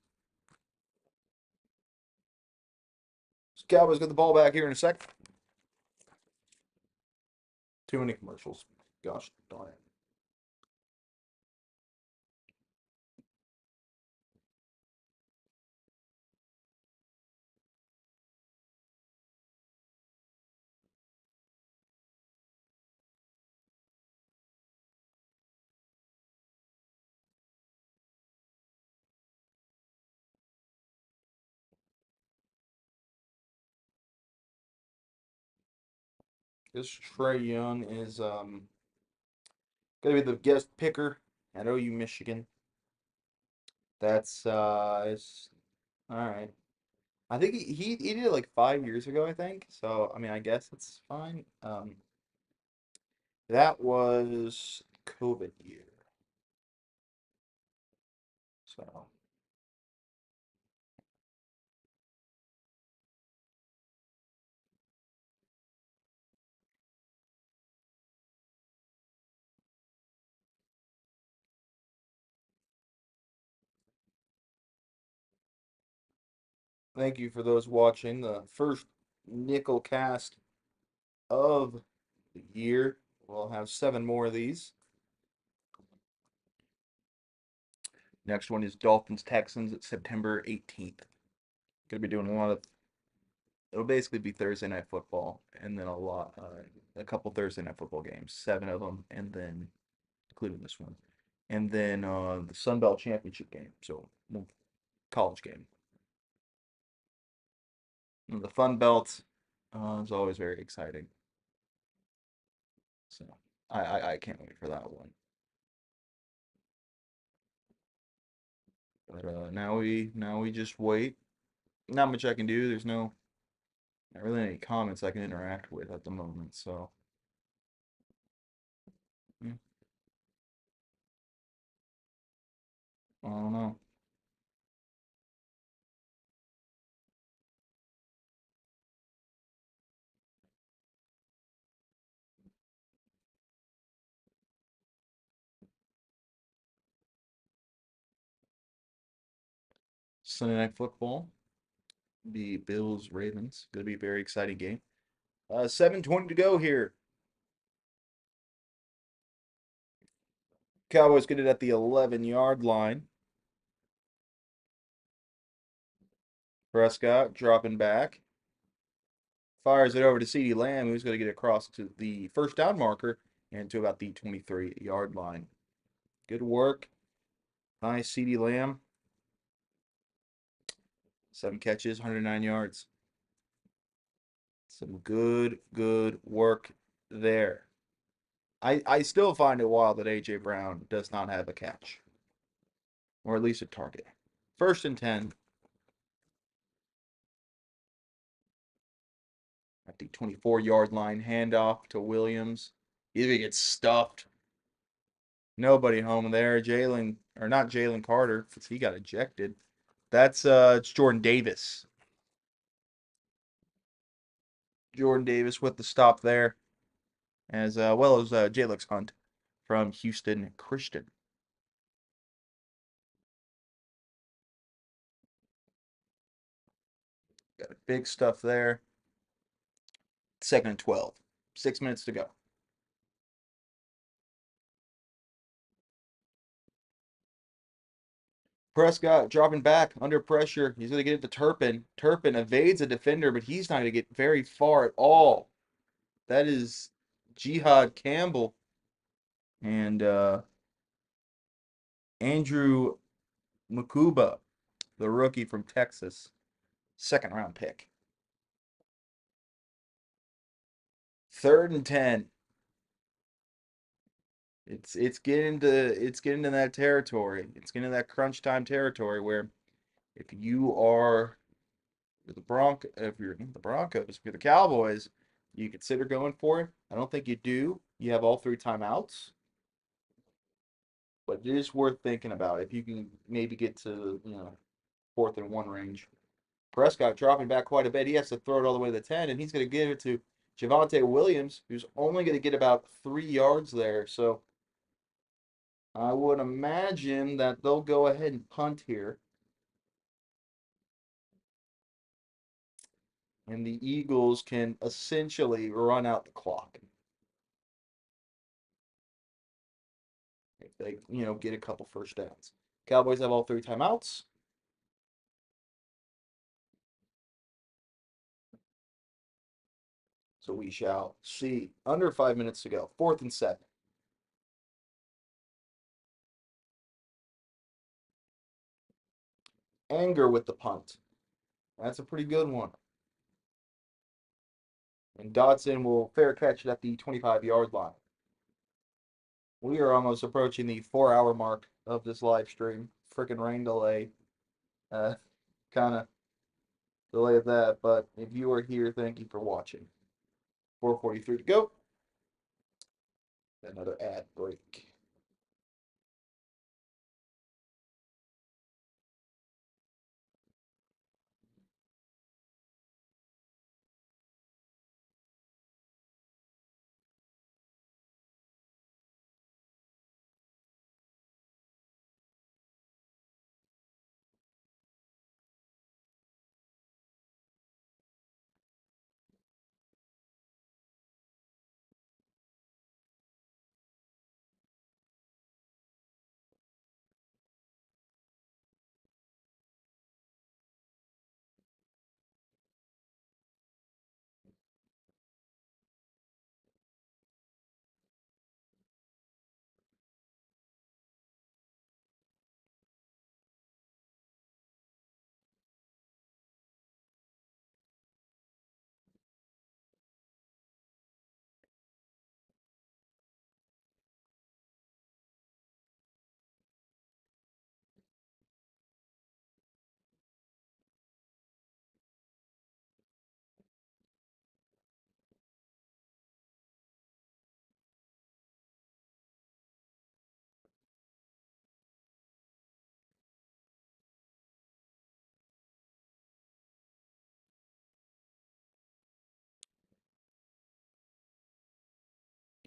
Cowboys get the ball back here in a sec. Too many commercials. Gosh darn it. This Trey Young is gonna be the guest picker at OU Michigan. That's it's all right. I think he did it like 5 years ago, I think. So I mean, I guess it's fine. That was COVID year. So thank you for those watching the first Nikkelcast of the year. We'll have 7 more of these. Next one is Dolphins Texans at September 18th. Gonna be doing a lot of. It'll basically be Thursday night football, and then a couple Thursday night football games, 7 of them, and then including this one, and then the Sun Belt Championship game, so college game. And the Fun Belt is always very exciting, so I can't wait for that one. But now we just wait. Not much I can do. There's not really any comments I can interact with at the moment, so yeah, I don't know. Sunday night football, the Bills Ravens, gonna be a very exciting game. 7:20 to go here. Cowboys get it at the 11-yard line. Prescott dropping back. Fires it over to CeeDee Lamb, who's going to get across to the first down marker and to about the 23-yard line. Good work. Nice CeeDee Lamb. 7 catches, 109 yards. Some good work there. I still find it wild that A.J. Brown does not have a catch. Or at least a target. 1st and 10. At the 24-yard line, handoff to Williams. Either gets stuffed. Nobody home there. Not Jalen Carter, because he got ejected. That's it's Jordan Davis. Jordan Davis with the stop there, as well as Jalix Hunt from Houston Christian. Got big stuff there. 2nd and 12. 6 minutes to go. Prescott dropping back under pressure. He's going to get it to Turpin. Turpin evades a defender, but he's not going to get very far at all. That is Jihad Campbell and Andrew Makuba, the rookie from Texas. 2nd round pick. 3rd and 10. It's getting to that territory. It's getting to that crunch time territory where if you're the Broncos, if you're the Cowboys, you consider going for it. I don't think you do. You have all 3 timeouts. But it is worth thinking about if you can maybe get to, 4th and 1 range. Prescott dropping back quite a bit. He has to throw it all the way to the 10, and he's going to give it to Javonte Williams, who's only going to get about 3 yards there. So I would imagine that they'll go ahead and punt here. And the Eagles can essentially run out the clock. If they, get a couple first downs. Cowboys have all 3 timeouts. So we shall see. Under 5 minutes to go. 4th and 7. Anger with the punt. That's a pretty good one. And Dotson will fair catch it at the 25-yard line. We are almost approaching the 4-hour mark of this live stream. Freaking rain delay. Kind of delayed that, but if you are here, thank you for watching. 4:43 to go. Another ad break.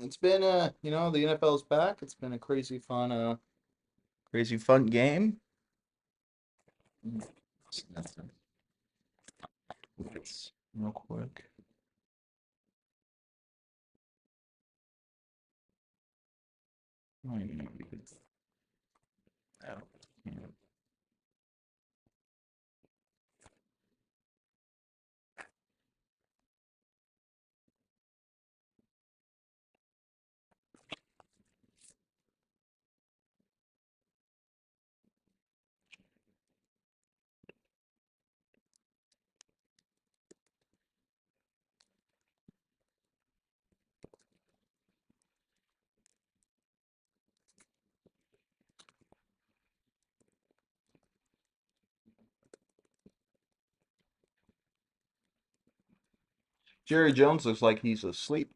It's been the NFL's back. It's been a crazy fun game. Real quick. Jerry Jones looks like he's asleep.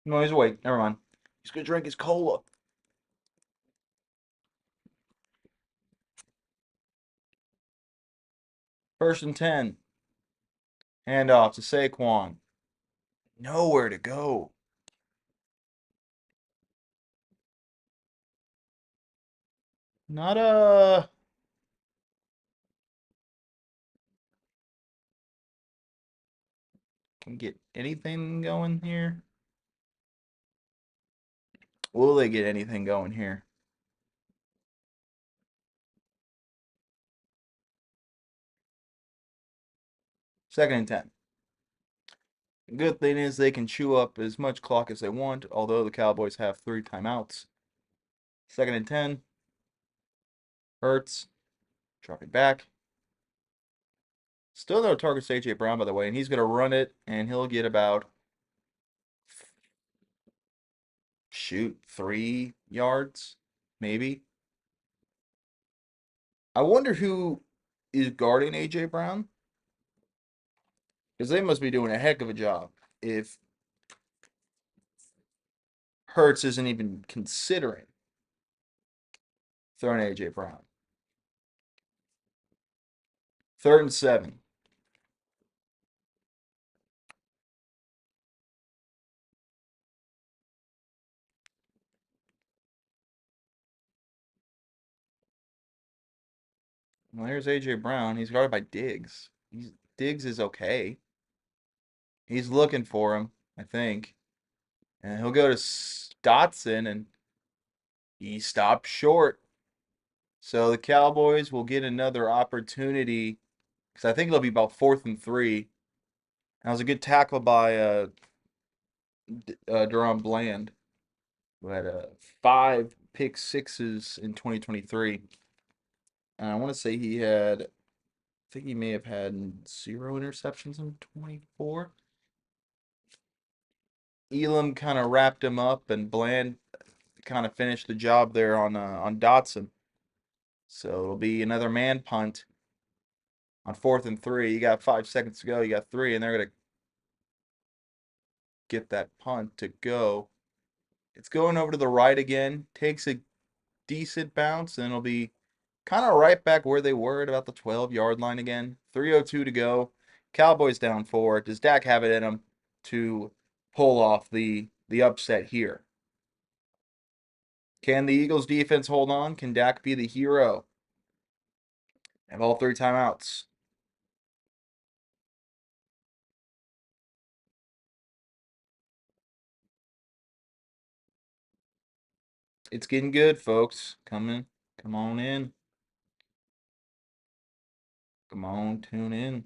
No, he's awake. Never mind. He's gonna drink his cola. First and 10. Handoff to Saquon. Nowhere to go. Not can get anything going here. Will they get anything going here? Second and 10. The good thing is they can chew up as much clock as they want, although the Cowboys have 3 timeouts. Second and 10. Hurts. Dropping back. Still no targets to A.J. Brown, by the way, and he's going to run it, and he'll get about, 3 yards, maybe. I wonder who is guarding A.J. Brown, because they must be doing a heck of a job if Hurts isn't even considering throwing A.J. Brown. 3rd and 7. Well, there's A.J. Brown. He's guarded by Diggs. Diggs is okay. He's looking for him, I think. And he'll go to Dotson, and he stopped short. So the Cowboys will get another opportunity because I think it'll be about 4th and 3. That was a good tackle by Deron Bland, who had 5 pick sixes in 2023. And I want to say I think he may have had 0 interceptions in 24. Elam kind of wrapped him up, and Bland kind of finished the job there on Dotson. So it'll be another man punt on 4th and 3. You got 5 seconds to go. You got 3, and they're gonna get that punt to go. It's going over to the right again. Takes a decent bounce, and it'll be kind of right back where they were at about the 12-yard line again. 3:02 to go. Cowboys down 4. Does Dak have it in him to pull off the upset here? Can the Eagles defense hold on? Can Dak be the hero? Have all 3 timeouts. It's getting good, folks. Come on in. Come on, tune in.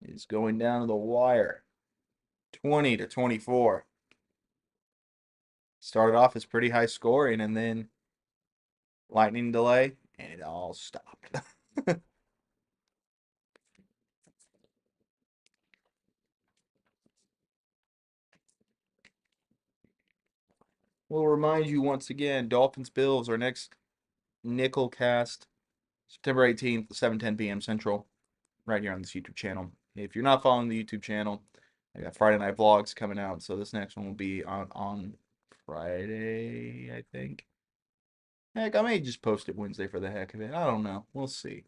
It's going down to the wire. 20-24. Started off as pretty high scoring, and then lightning delay, and it all stopped. We'll remind you once again, Dolphins Bills, our next Nikkelcast, September 18th, 7:10 p.m. Central, right here on this YouTube channel. If you're not following the YouTube channel, I got Friday night vlogs coming out, so this next one will be on Friday, I think. Heck, I may just post it Wednesday for the heck of it. I don't know. We'll see.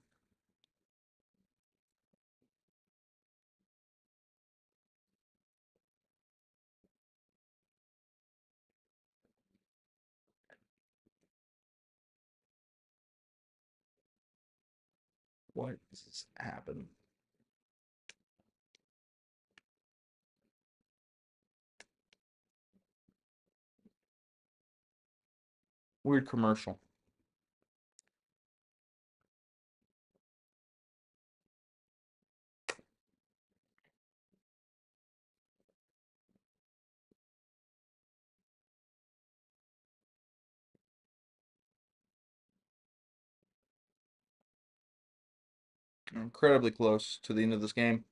What just happened? Weird commercial. Incredibly close to the end of this game.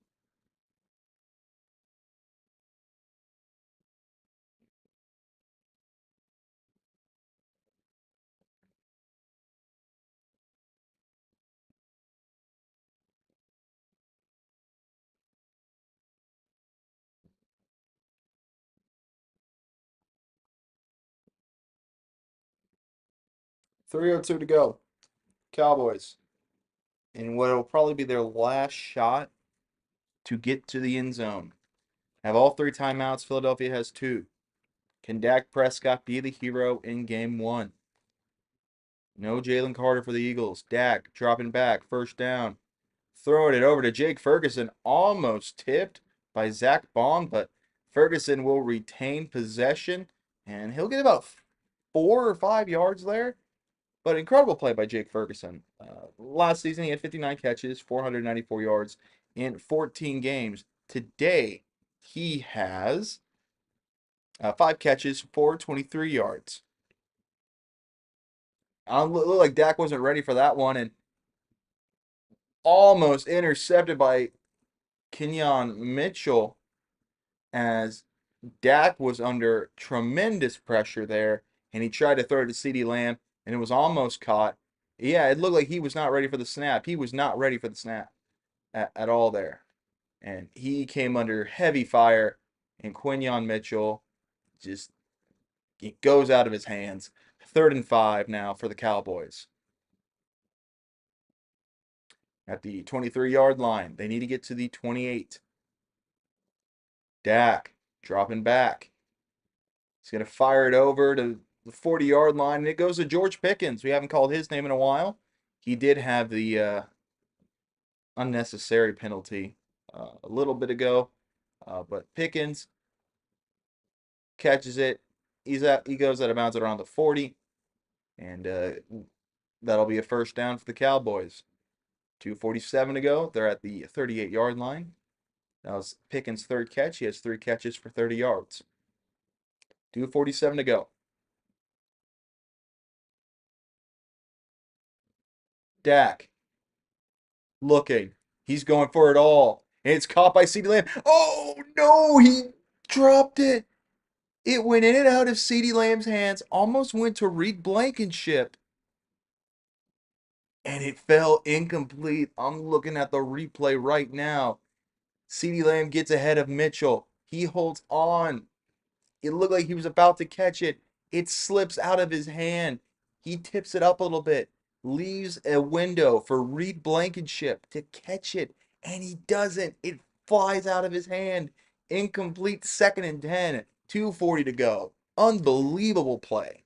.302 to go. Cowboys. And what will probably be their last shot to get to the end zone. Have all 3 timeouts. Philadelphia has 2. Can Dak Prescott be the hero in game 1? No Jalen Carter for the Eagles. Dak dropping back. First down. Throwing it over to Jake Ferguson. Almost tipped by Zach Bond, but Ferguson will retain possession, and he'll get about 4 or 5 yards there. But incredible play by Jake Ferguson. Last season, he had 59 catches, 494 yards in 14 games. Today, he has 5 catches, 423 yards. I look like Dak wasn't ready for that one, and almost intercepted by Kenyon Mitchell as Dak was under tremendous pressure there, and he tried to throw it to CeeDee Lamb, and it was almost caught. Yeah, it looked like he was not ready for the snap. He was not ready for the snap at all there. And he came under heavy fire, and Quinyon Mitchell just it goes out of his hands. 3rd and 5 now for the Cowboys. At the 23-yard line, they need to get to the 28. Dak dropping back. He's going to fire it over to the 40-yard line, and it goes to George Pickens. We haven't called his name in a while. He did have the unnecessary penalty a little bit ago, but Pickens catches it. He goes out of bounds at around the 40, and that'll be a first down for the Cowboys. 2:47 to go. They're at the 38-yard line. That was Pickens' third catch. He has 3 catches for 30 yards. 2:47 to go. Dak looking. He's going for it all. And it's caught by CeeDee Lamb. Oh, no, he dropped it. It went in and out of CeeDee Lamb's hands, almost went to Reed Blankenship, and it fell incomplete. I'm looking at the replay right now. CeeDee Lamb gets ahead of Mitchell. He holds on. It looked like he was about to catch it. It slips out of his hand. He tips it up a little bit, leaves a window for Reed Blankenship to catch it, and he doesn't. It flies out of his hand. Incomplete, 2nd and 10. 2:40 to go. Unbelievable play.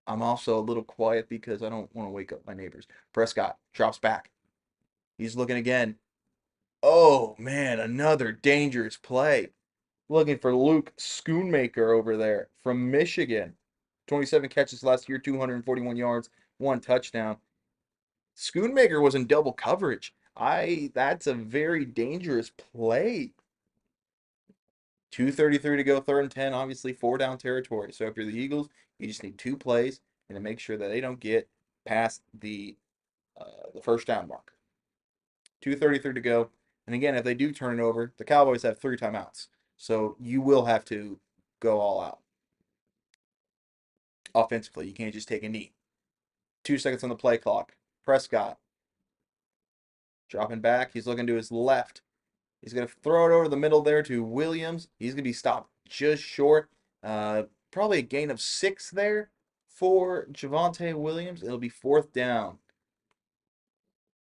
I'm also a little quiet because I don't want to wake up my neighbors. Prescott drops back. He's looking again. Oh, man, another dangerous play. Looking for Luke Schoonmaker over there from Michigan. 27 catches last year, 241 yards, 1 touchdown. Schoonmaker was in double coverage. That's a very dangerous play. 2:33 to go, 3rd and 10, obviously 4 down territory. So if you're the Eagles, you just need 2 plays and to make sure that they don't get past the first down mark. 2:33 to go. And again, if they do turn it over, the Cowboys have 3 timeouts. So you will have to go all out offensively. You can't just take a knee. 2 seconds on the play clock. Prescott dropping back. He's looking to his left. He's going to throw it over the middle there to Williams. He's going to be stopped just short. Probably a gain of 6 there for Javonte Williams. It'll be 4th down.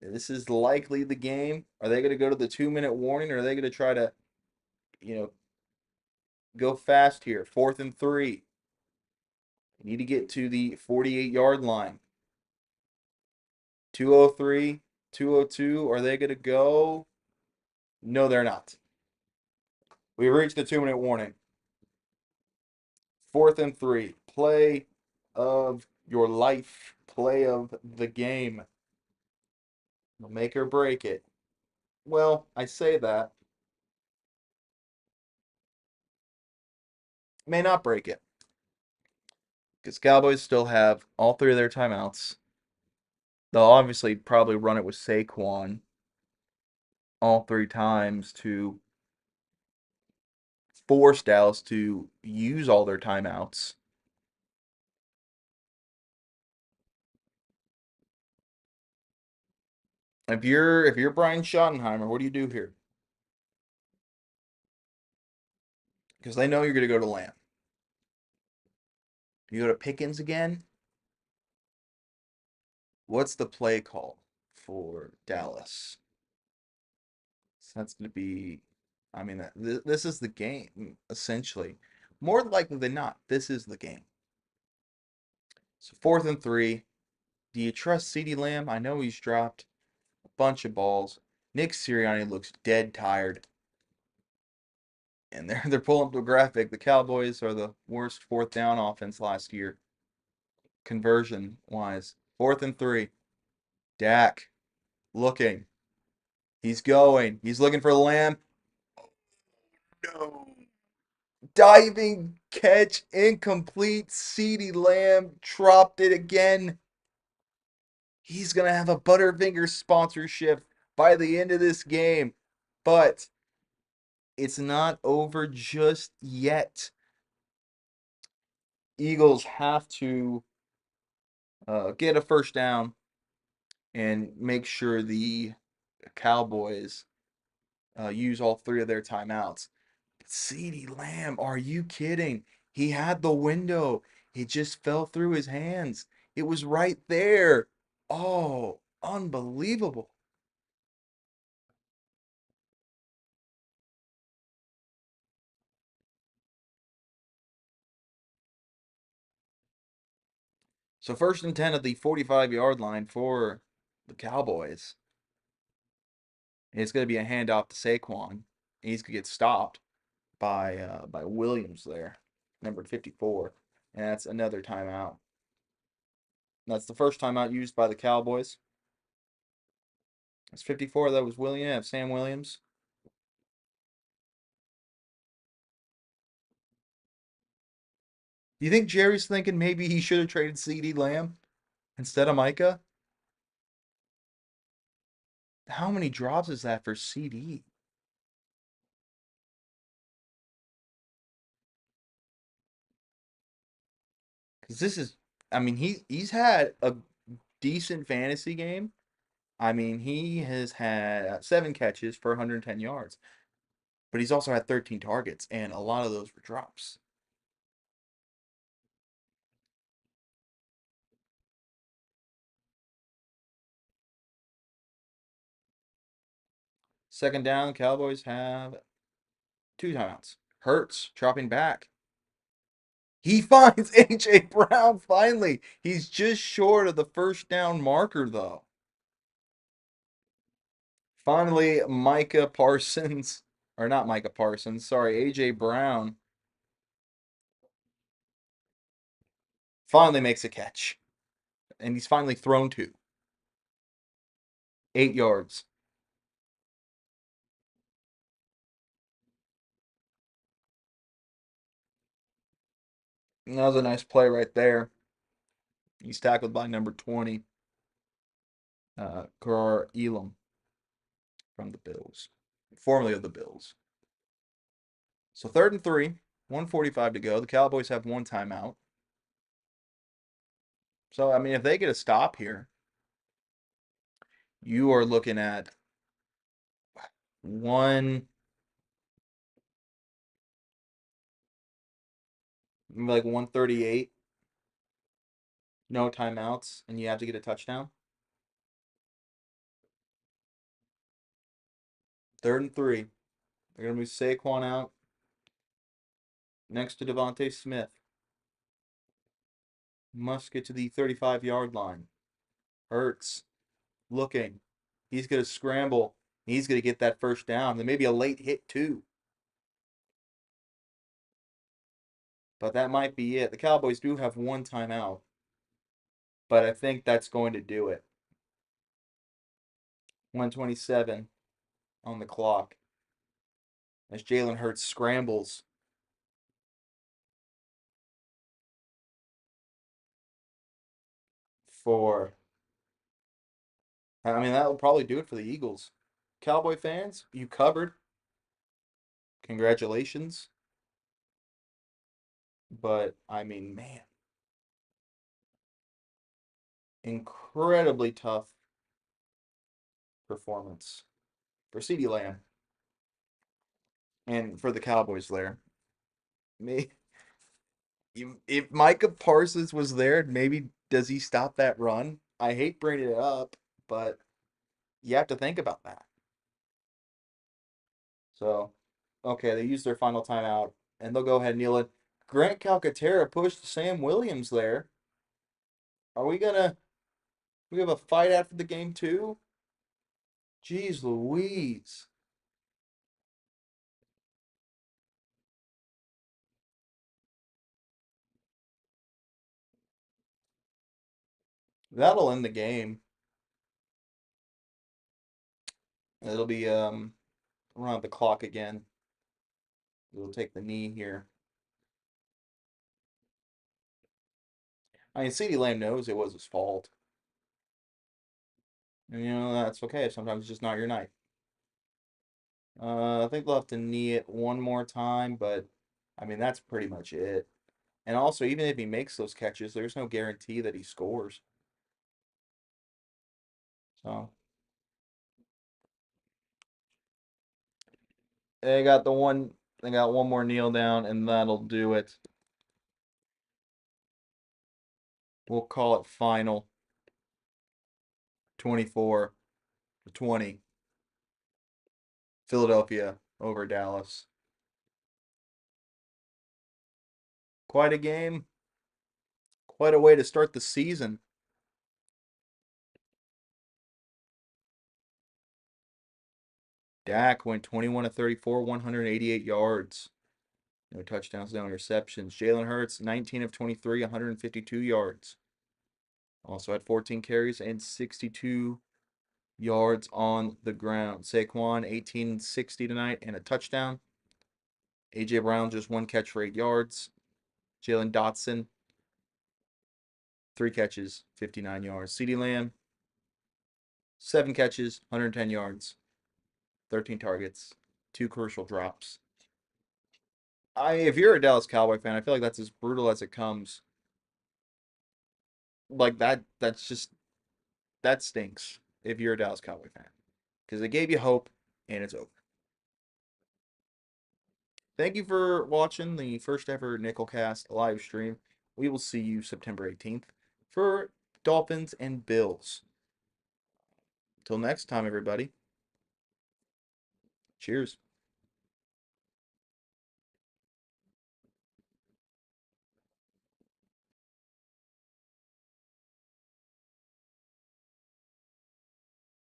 This is likely the game. Are they going to go to the 2-minute warning, or are they going to try to, go fast here? 4th and 3. You need to get to the 48-yard line. 2:03, 2:02. Are they going to go? No, they're not. We reached the 2-minute warning. 4th and 3. Play of your life. Play of the game. Make or break it. Well, I say that. May not break it. Because Cowboys still have all 3 of their timeouts. They'll obviously probably run it with Saquon all 3 times to force Dallas to use all their timeouts. If you're Brian Schottenheimer, what do you do here? Because they know you're going to go to Lamb. You go to Pickens again. What's the play call for Dallas? So that's going to be, I mean, this is the game, essentially. More likely than not, this is the game. So 4th and 3. Do you trust CeeDee Lamb? I know he's dropped a bunch of balls. Nick Sirianni looks dead tired. And they're pulling up the graphic. The Cowboys are the worst 4th down offense last year, conversion-wise. 4th and 3. Dak looking. He's going. He's looking for Lamb. No. Diving catch incomplete. CeeDee Lamb dropped it again. He's going to have a Butterfinger sponsorship by the end of this game. But it's not over just yet. Eagles have to get a first down and make sure the Cowboys use all 3 of their timeouts. CeeDee Lamb, are you kidding? He had the window. It just fell through his hands. It was right there. Oh, unbelievable. So 1st and 10 at the 45-yard line for the Cowboys. It's going to be a handoff to Saquon. He's going to get stopped by Williams there, number 54. And that's another timeout. That's the first timeout used by the Cowboys. That's 54. That was Williams, Sam Williams. Do you think Jerry's thinking maybe he should have traded CeeDee Lamb instead of Micah? How many drops is that for CD? Because this is, I mean, he's had a decent fantasy game. I mean, he has had 7 catches for 110 yards, but he's also had 13 targets, and a lot of those were drops. Second down, Cowboys have 2 timeouts. Hurts dropping back. He finds A.J. Brown finally. He's just short of the first down marker, though. Finally, Micah Parsons, or not Micah Parsons, sorry, A.J. Brown finally makes a catch. And he's finally thrown to 8 yards. And that was a nice play right there. He's tackled by number 20, Karar Elam from the Bills, formerly of the Bills. So 3rd and 3, 1:45 to go. The Cowboys have 1 timeout. So, I mean, if they get a stop here, you are looking at one, like 138, no timeouts, and you have to get a touchdown. 3rd and 3. They're going to move Saquon out next to Devontae Smith. Must get to the 35-yard line. Hurts looking. He's going to scramble. He's going to get that first down. Then maybe a late hit, too. But that might be it. The Cowboys do have 1 timeout. But I think that's going to do it. 1:27 on the clock as Jalen Hurts scrambles for. I mean, that will probably do it for the Eagles. Cowboy fans, you covered. Congratulations. But, I mean, man. Incredibly tough performance for CeeDee Lamb and for the Cowboys there. Me, if Micah Parsons was there, maybe does he stop that run? I hate bringing it up, but you have to think about that. So, okay, they use their final timeout, and they'll go ahead and kneel it. Grant Calcaterra pushed Sam Williams there. Are we have a fight after the game too? Jeez Louise. That'll end the game. It'll be around the clock again. We'll take the knee here. I mean, CeeDee Lamb knows it was his fault. And, that's okay. Sometimes it's just not your night. I think they'll have to knee it one more time, but, I mean, that's pretty much it. And also, even if he makes those catches, there's no guarantee that he scores. So, they got one more kneel down, and that'll do it. We'll call it final. 24-20. Philadelphia over Dallas. Quite a game. Quite a way to start the season. Dak went 21 of 34, 188 yards. No touchdowns, no interceptions. Jalen Hurts, 19 of 23, 152 yards. Also had 14 carries and 62 yards on the ground. Saquon, 18-60 tonight and a touchdown. A.J. Brown, just one catch for 8 yards. Jalen Dotson, 3 catches, 59 yards. CeeDee Lamb, 7 catches, 110 yards. 13 targets, 2 crucial drops. If you're a Dallas Cowboy fan, I feel like that's as brutal as it comes. Like that stinks if you're a Dallas Cowboy fan. Because they gave you hope and it's over. Thank you for watching the first ever Nikkelcast live stream. We will see you September 18th for Dolphins and Bills. Till next time, everybody. Cheers.